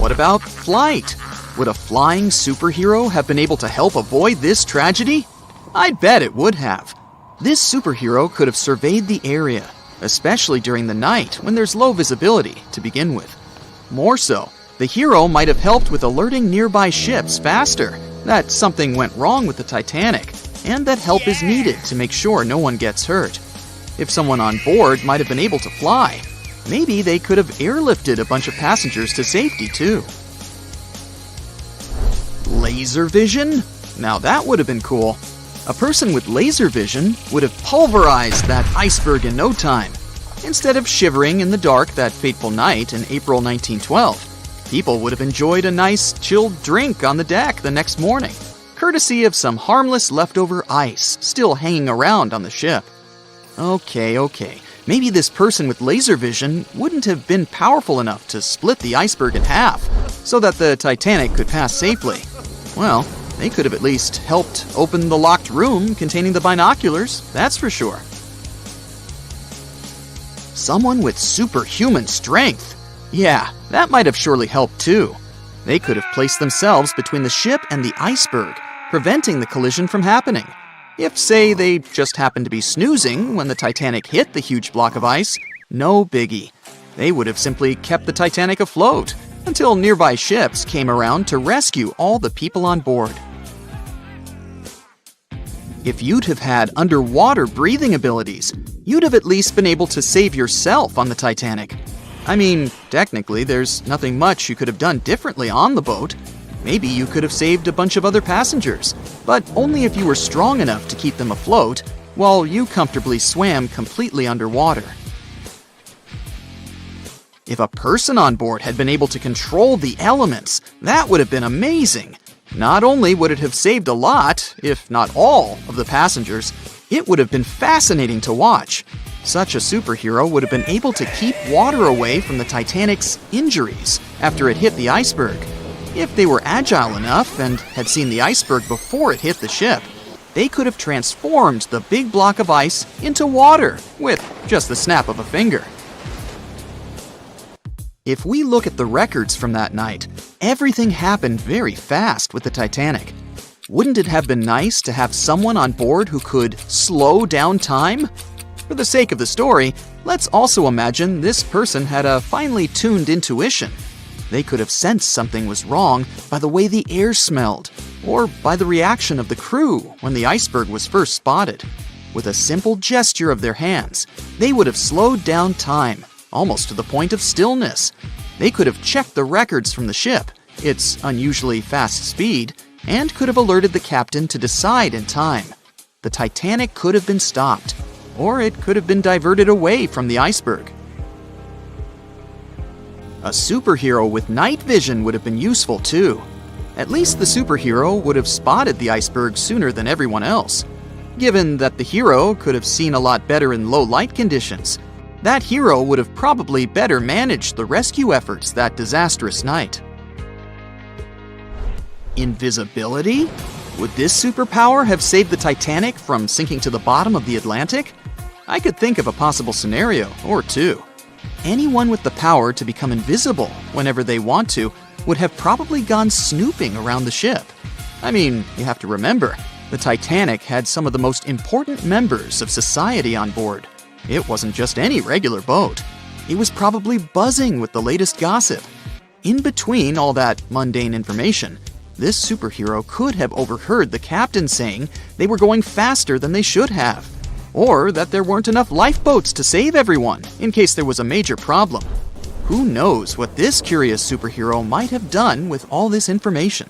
What about flight? Would a flying superhero have been able to help avoid this tragedy? I bet it would have. This superhero could have surveyed the area, especially during the night when there's low visibility to begin with. More so, the hero might have helped with alerting nearby ships faster that something went wrong with the Titanic, and that help is needed to make sure no one gets hurt. If someone on board might have been able to fly, maybe they could have airlifted a bunch of passengers to safety too. Laser vision? Now that would have been cool. A person with laser vision would have pulverized that iceberg in no time. Instead of shivering in the dark that fateful night in April 1912, people would have enjoyed a nice, chilled drink on the deck the next morning, courtesy of some harmless leftover ice still hanging around on the ship. Okay, maybe this person with laser vision wouldn't have been powerful enough to split the iceberg in half so that the Titanic could pass safely. Well, they could have at least helped open the locked room containing the binoculars, that's for sure. Someone with superhuman strength. Yeah, that might have surely helped too. They could have placed themselves between the ship and the iceberg, preventing the collision from happening. If, say, they just happened to be snoozing when the Titanic hit the huge block of ice, no biggie. They would have simply kept the Titanic afloat until nearby ships came around to rescue all the people on board. If you'd have had underwater breathing abilities, you'd have at least been able to save yourself on the Titanic. I mean, technically, there's nothing much you could have done differently on the boat. Maybe you could have saved a bunch of other passengers, but only if you were strong enough to keep them afloat, while you comfortably swam completely underwater. If a person on board had been able to control the elements, that would have been amazing. Not only would it have saved a lot, if not all, of the passengers, it would have been fascinating to watch. Such a superhero would have been able to keep water away from the Titanic's injuries after it hit the iceberg. If they were agile enough and had seen the iceberg before it hit the ship, they could have transformed the big block of ice into water with just the snap of a finger. If we look at the records from that night, everything happened very fast with the Titanic. Wouldn't it have been nice to have someone on board who could slow down time? For the sake of the story, let's also imagine this person had a finely tuned intuition. They could have sensed something was wrong by the way the air smelled, or by the reaction of the crew when the iceberg was first spotted. With a simple gesture of their hands, they would have slowed down time, almost to the point of stillness. They could have checked the records from the ship, its unusually fast speed, and could have alerted the captain to decide in time. The Titanic could have been stopped, or it could have been diverted away from the iceberg. A superhero with night vision would have been useful too. At least the superhero would have spotted the iceberg sooner than everyone else. Given that the hero could have seen a lot better in low light conditions, that hero would have probably better managed the rescue efforts that disastrous night. Invisibility? Would this superpower have saved the Titanic from sinking to the bottom of the Atlantic? I could think of a possible scenario or two. Anyone with the power to become invisible whenever they want to would have probably gone snooping around the ship. I mean, you have to remember, the Titanic had some of the most important members of society on board. It wasn't just any regular boat. It was probably buzzing with the latest gossip. In between all that mundane information, this superhero could have overheard the captain saying they were going faster than they should have, or that there weren't enough lifeboats to save everyone in case there was a major problem. Who knows what this curious superhero might have done with all this information?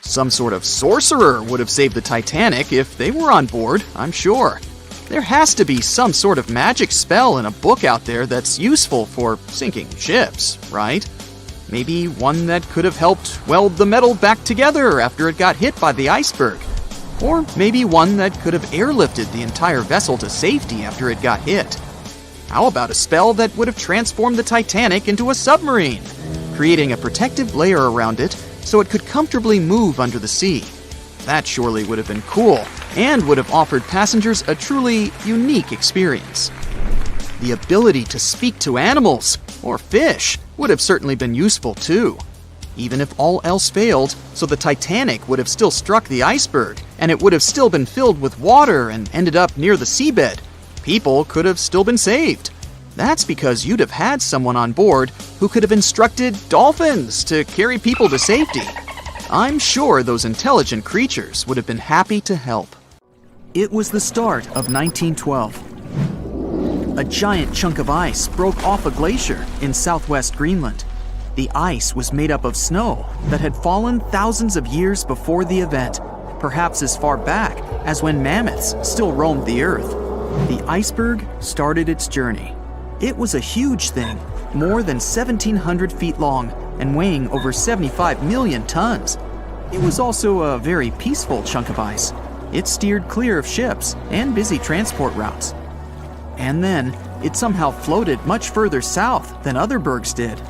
Some sort of sorcerer would have saved the Titanic if they were on board, I'm sure. There has to be some sort of magic spell in a book out there that's useful for sinking ships, right? Maybe one that could have helped weld the metal back together after it got hit by the iceberg. Or maybe one that could have airlifted the entire vessel to safety after it got hit. How about a spell that would have transformed the Titanic into a submarine, creating a protective layer around it so it could comfortably move under the sea? That surely would have been cool, and would have offered passengers a truly unique experience. The ability to speak to animals, or fish, would have certainly been useful too. Even if all else failed, so the Titanic would have still struck the iceberg, and it would have still been filled with water and ended up near the seabed, people could have still been saved. That's because you'd have had someone on board who could have instructed dolphins to carry people to safety. I'm sure those intelligent creatures would have been happy to help. It was the start of 1912. A giant chunk of ice broke off a glacier in southwest Greenland. The ice was made up of snow that had fallen thousands of years before the event, perhaps as far back as when mammoths still roamed the earth. The iceberg started its journey. It was a huge thing, more than 1,700 feet long and weighing over 75 million tons. It was also a very peaceful chunk of ice. It steered clear of ships and busy transport routes. And then, it somehow floated much further south than other bergs did.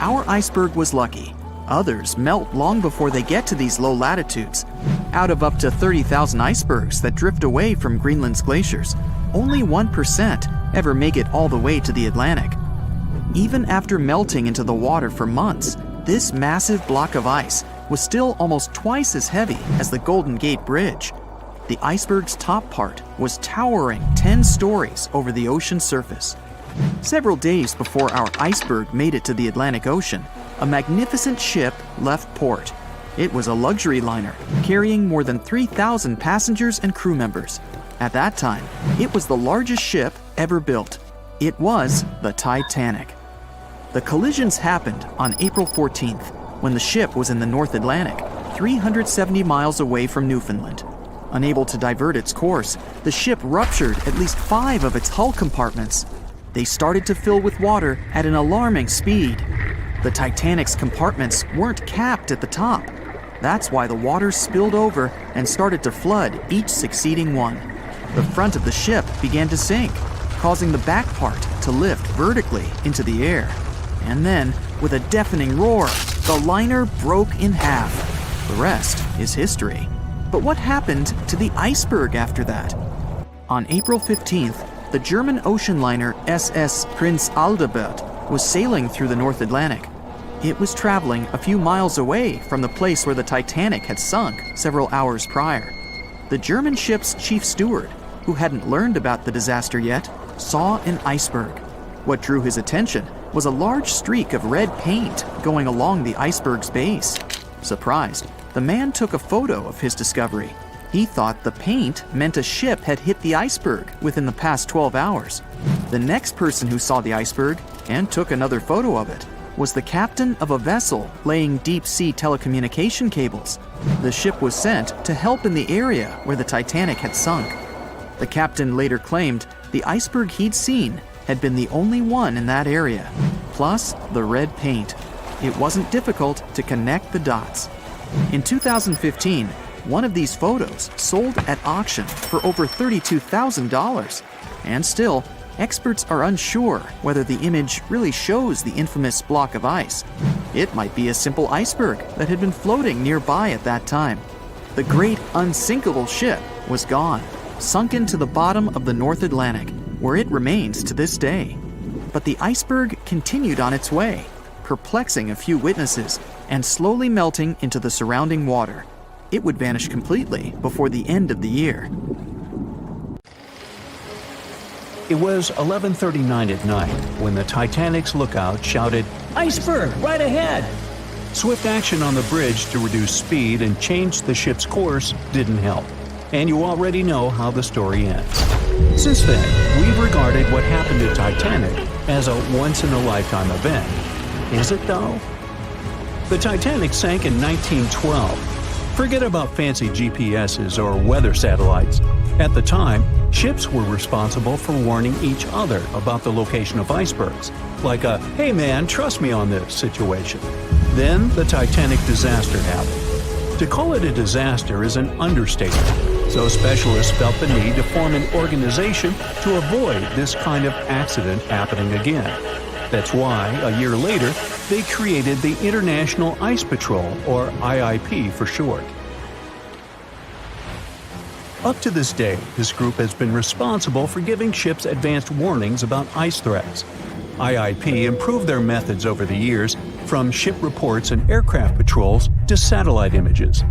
Our iceberg was lucky. Others melt long before they get to these low latitudes. Out of up to 30,000 icebergs that drift away from Greenland's glaciers, only 1% ever make it all the way to the Atlantic. Even after melting into the water for months, this massive block of ice was still almost twice as heavy as the Golden Gate Bridge. The iceberg's top part was towering 10 stories over the ocean surface. Several days before our iceberg made it to the Atlantic Ocean, a magnificent ship left port. It was a luxury liner carrying more than 3,000 passengers and crew members. At that time, it was the largest ship ever built. It was the Titanic. The collisions happened on April 14th, when the ship was in the North Atlantic, 370 miles away from Newfoundland. Unable to divert its course, the ship ruptured at least 5 of its hull compartments. They started to fill with water at an alarming speed. The Titanic's compartments weren't capped at the top. That's why the water spilled over and started to flood each succeeding one. The front of the ship began to sink, causing the back part to lift vertically into the air. And then, with a deafening roar, the liner broke in half. The rest is history. But what happened to the Iceberg after that? On April 15th, the German ocean liner SS Prinz Adalbert was sailing through the North Atlantic. It was traveling a few miles away from the place where the Titanic had sunk several hours prior. The German ship's chief steward, who hadn't learned about the disaster yet, saw an iceberg. What drew his attention was a large streak of red paint going along the iceberg's base. Surprised, the man took a photo of his discovery. He thought the paint meant a ship had hit the iceberg within the past 12 hours. The next person who saw the iceberg and took another photo of it was the captain of a vessel laying deep-sea telecommunication cables. The ship was sent to help in the area where the Titanic had sunk. The captain later claimed the iceberg he'd seen had been the only one in that area, plus the red paint. It wasn't difficult to connect the dots. In 2015, one of these photos sold at auction for over $32,000. And still, experts are unsure whether the image really shows the infamous block of ice. It might be a simple iceberg that had been floating nearby at that time. The great unsinkable ship was gone, sunk into the bottom of the North Atlantic, where it remains to this day. But the iceberg continued on its way, perplexing a few witnesses and slowly melting into the surrounding water. It would vanish completely before the end of the year. It was 11:39 at night when the Titanic's lookout shouted, "Iceberg, right ahead!" Swift action on the bridge to reduce speed and change the ship's course didn't help, and you already know how the story ends. Since then, we've regarded what happened to Titanic as a once-in-a-lifetime event. Is it though? The Titanic sank in 1912. Forget about fancy GPSs or weather satellites. At the time, ships were responsible for warning each other about the location of icebergs, like a "hey man, trust me on this" situation. Then the Titanic disaster happened. To call it a disaster is an understatement, so specialists felt the need to form an organization to avoid this kind of accident happening again. That's why, a year later, they created the International Ice Patrol, or IIP for short. Up to this day, this group has been responsible for giving ships advanced warnings about ice threats. IIP improved their methods over the years, from ship reports and aircraft patrols to satellite images.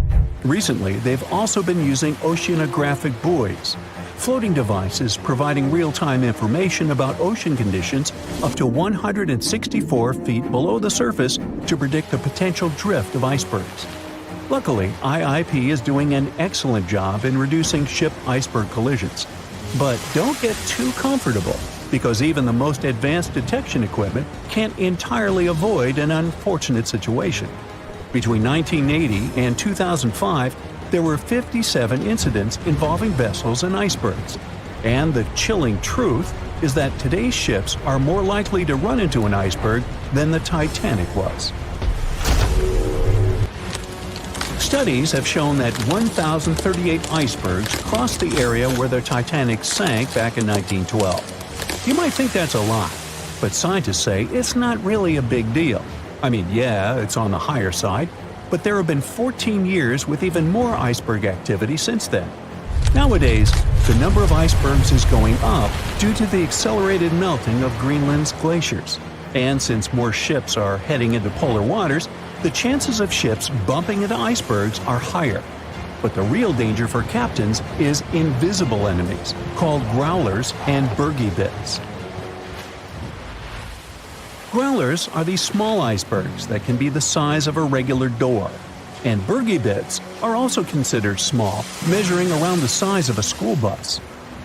Recently, they've also been using oceanographic buoys, floating devices providing real-time information about ocean conditions up to 164 feet below the surface to predict the potential drift of icebergs. Luckily, IIP is doing an excellent job in reducing ship iceberg collisions. But don't get too comfortable, because even the most advanced detection equipment can't entirely avoid an unfortunate situation. Between 1980 and 2005, there were 57 incidents involving vessels and icebergs. And the chilling truth is that today's ships are more likely to run into an iceberg than the Titanic was. Studies have shown that 1,038 icebergs crossed the area where the Titanic sank back in 1912. You might think that's a lot, but scientists say it's not really a big deal. I mean, yeah, it's on the higher side, but there have been 14 years with even more iceberg activity since then. Nowadays, the number of icebergs is going up due to the accelerated melting of Greenland's glaciers. And since more ships are heading into polar waters, the chances of ships bumping into icebergs are higher. But the real danger for captains is invisible enemies, called growlers and bergy bits. Growlers are these small icebergs that can be the size of a regular door. And bergy bits are also considered small, measuring around the size of a school bus.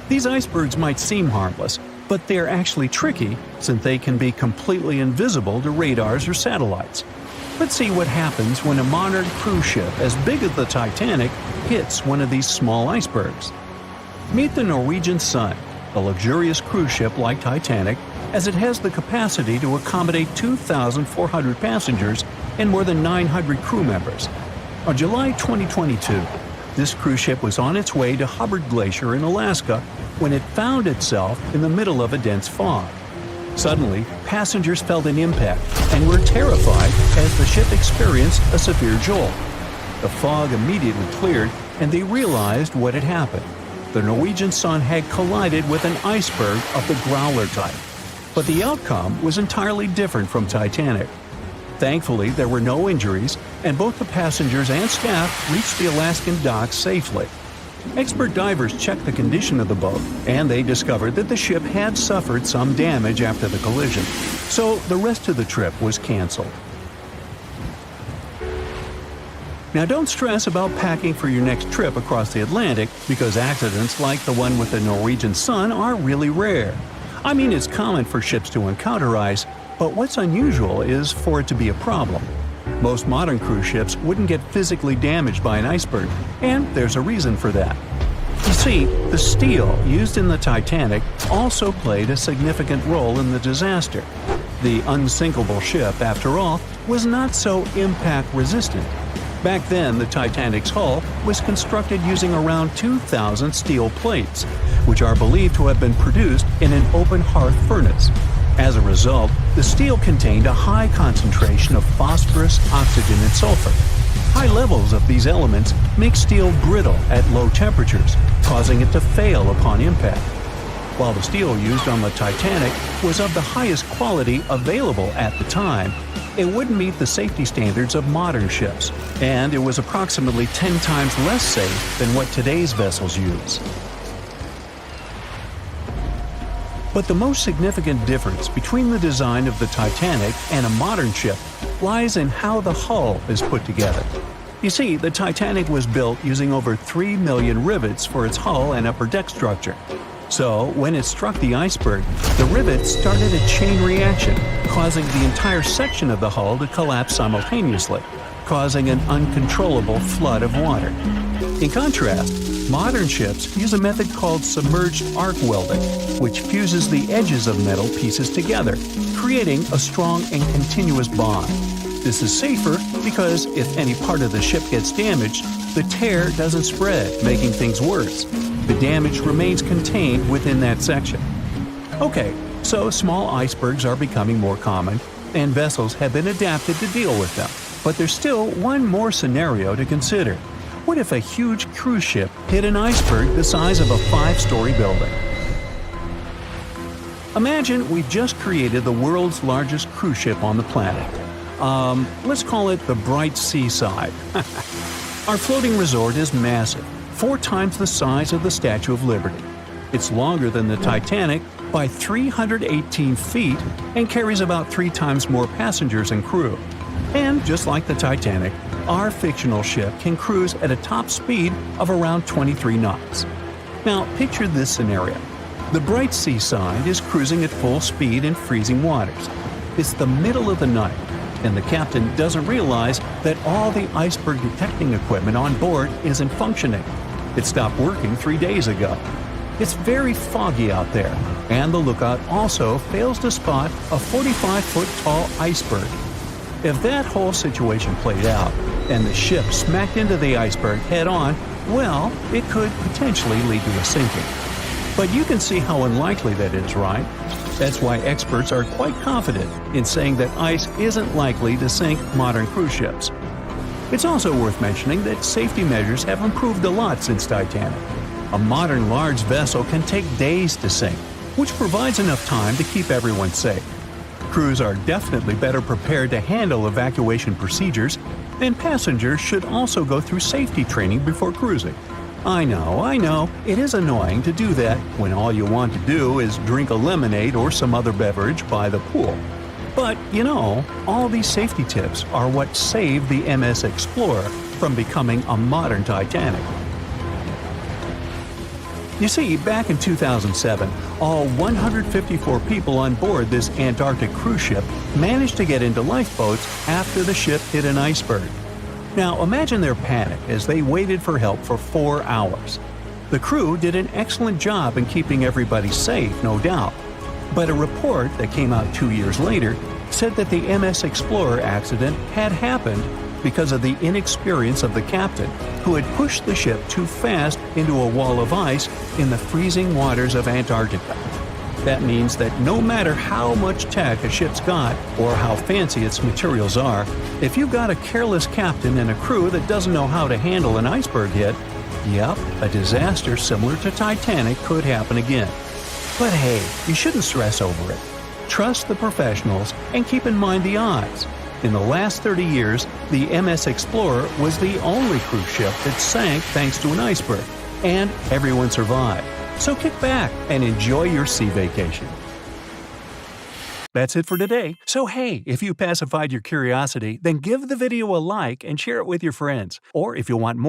These icebergs might seem harmless, but they're actually tricky since they can be completely invisible to radars or satellites. Let's see what happens when a modern cruise ship as big as the Titanic hits one of these small icebergs. Meet the Norwegian Sun, a luxurious cruise ship like Titanic, as it has the capacity to accommodate 2,400 passengers and more than 900 crew members. On July 2022, this cruise ship was on its way to Hubbard Glacier in Alaska when it found itself in the middle of a dense fog. Suddenly, passengers felt an impact and were terrified as the ship experienced a severe jolt. The fog immediately cleared and they realized what had happened. The Norwegian Sun had collided with an iceberg of the growler type. But the outcome was entirely different from Titanic. Thankfully, there were no injuries, and both the passengers and staff reached the Alaskan docks safely. Expert divers checked the condition of the boat, and they discovered that the ship had suffered some damage after the collision, so the rest of the trip was canceled. Now don't stress about packing for your next trip across the Atlantic, because accidents like the one with the Norwegian Sun are really rare. I mean, it's common for ships to encounter ice, but what's unusual is for it to be a problem. Most modern cruise ships wouldn't get physically damaged by an iceberg, and there's a reason for that. You see, the steel used in the Titanic also played a significant role in the disaster. The unsinkable ship, after all, was not so impact-resistant. Back then, the Titanic's hull was constructed using around 2,000 steel plates, which are believed to have been produced in an open hearth furnace. As a result, the steel contained a high concentration of phosphorus, oxygen, and sulfur. High levels of these elements make steel brittle at low temperatures, causing it to fail upon impact. While the steel used on the Titanic was of the highest quality available at the time, it wouldn't meet the safety standards of modern ships, and it was approximately 10 times less safe than what today's vessels use. But the most significant difference between the design of the Titanic and a modern ship lies in how the hull is put together. You see, the Titanic was built using over 3 million rivets for its hull and upper deck structure. So, when it struck the iceberg, the rivets started a chain reaction, causing the entire section of the hull to collapse simultaneously, causing an uncontrollable flood of water. In contrast, modern ships use a method called submerged arc welding, which fuses the edges of metal pieces together, creating a strong and continuous bond. This is safer because if any part of the ship gets damaged, the tear doesn't spread, making things worse. The damage remains contained within that section. Okay, so small icebergs are becoming more common, and vessels have been adapted to deal with them. But there's still one more scenario to consider. What if a huge cruise ship hit an iceberg the size of a 5-story building? Imagine we've just created the world's largest cruise ship on the planet. Let's call it the Bright Seaside. Our floating resort is massive, 4 times the size of the Statue of Liberty. It's longer than the Titanic by 318 feet and carries about 3 times more passengers and crew. And just like the Titanic, our fictional ship can cruise at a top speed of around 23 knots. Now, picture this scenario. The Bright Seaside is cruising at full speed in freezing waters. It's the middle of the night, and the captain doesn't realize that all the iceberg detecting equipment on board isn't functioning. It stopped working 3 days ago. It's very foggy out there, and the lookout also fails to spot a 45-foot tall iceberg. If that whole situation played out, and the ship smacked into the iceberg head-on, well, it could potentially lead to a sinking. But you can see how unlikely that is, right? That's why experts are quite confident in saying that ice isn't likely to sink modern cruise ships. It's also worth mentioning that safety measures have improved a lot since Titanic. A modern large vessel can take days to sink, which provides enough time to keep everyone safe. Crews are definitely better prepared to handle evacuation procedures, and passengers should also go through safety training before cruising. I know, it is annoying to do that when all you want to do is drink a lemonade or some other beverage by the pool. But, all these safety tips are what saved the MS Explorer from becoming a modern Titanic. You see, back in 2007, all 154 people on board this Antarctic cruise ship managed to get into lifeboats after the ship hit an iceberg. Now imagine their panic as they waited for help for 4 hours. The crew did an excellent job in keeping everybody safe, no doubt. But a report that came out 2 years later said that the MS Explorer accident had happened because of the inexperience of the captain, who had pushed the ship too fast into a wall of ice in the freezing waters of Antarctica. That means that no matter how much tech a ship's got or how fancy its materials are, if you've got a careless captain and a crew that doesn't know how to handle an iceberg hit, yep, a disaster similar to Titanic could happen again. But hey, you shouldn't stress over it. Trust the professionals and keep in mind the odds. In the last 30 years, the MS Explorer was the only cruise ship that sank thanks to an iceberg, and everyone survived. So kick back and enjoy your sea vacation. That's it for today. So hey, if you pacified your curiosity, then give the video a like and share it with your friends. Or if you want more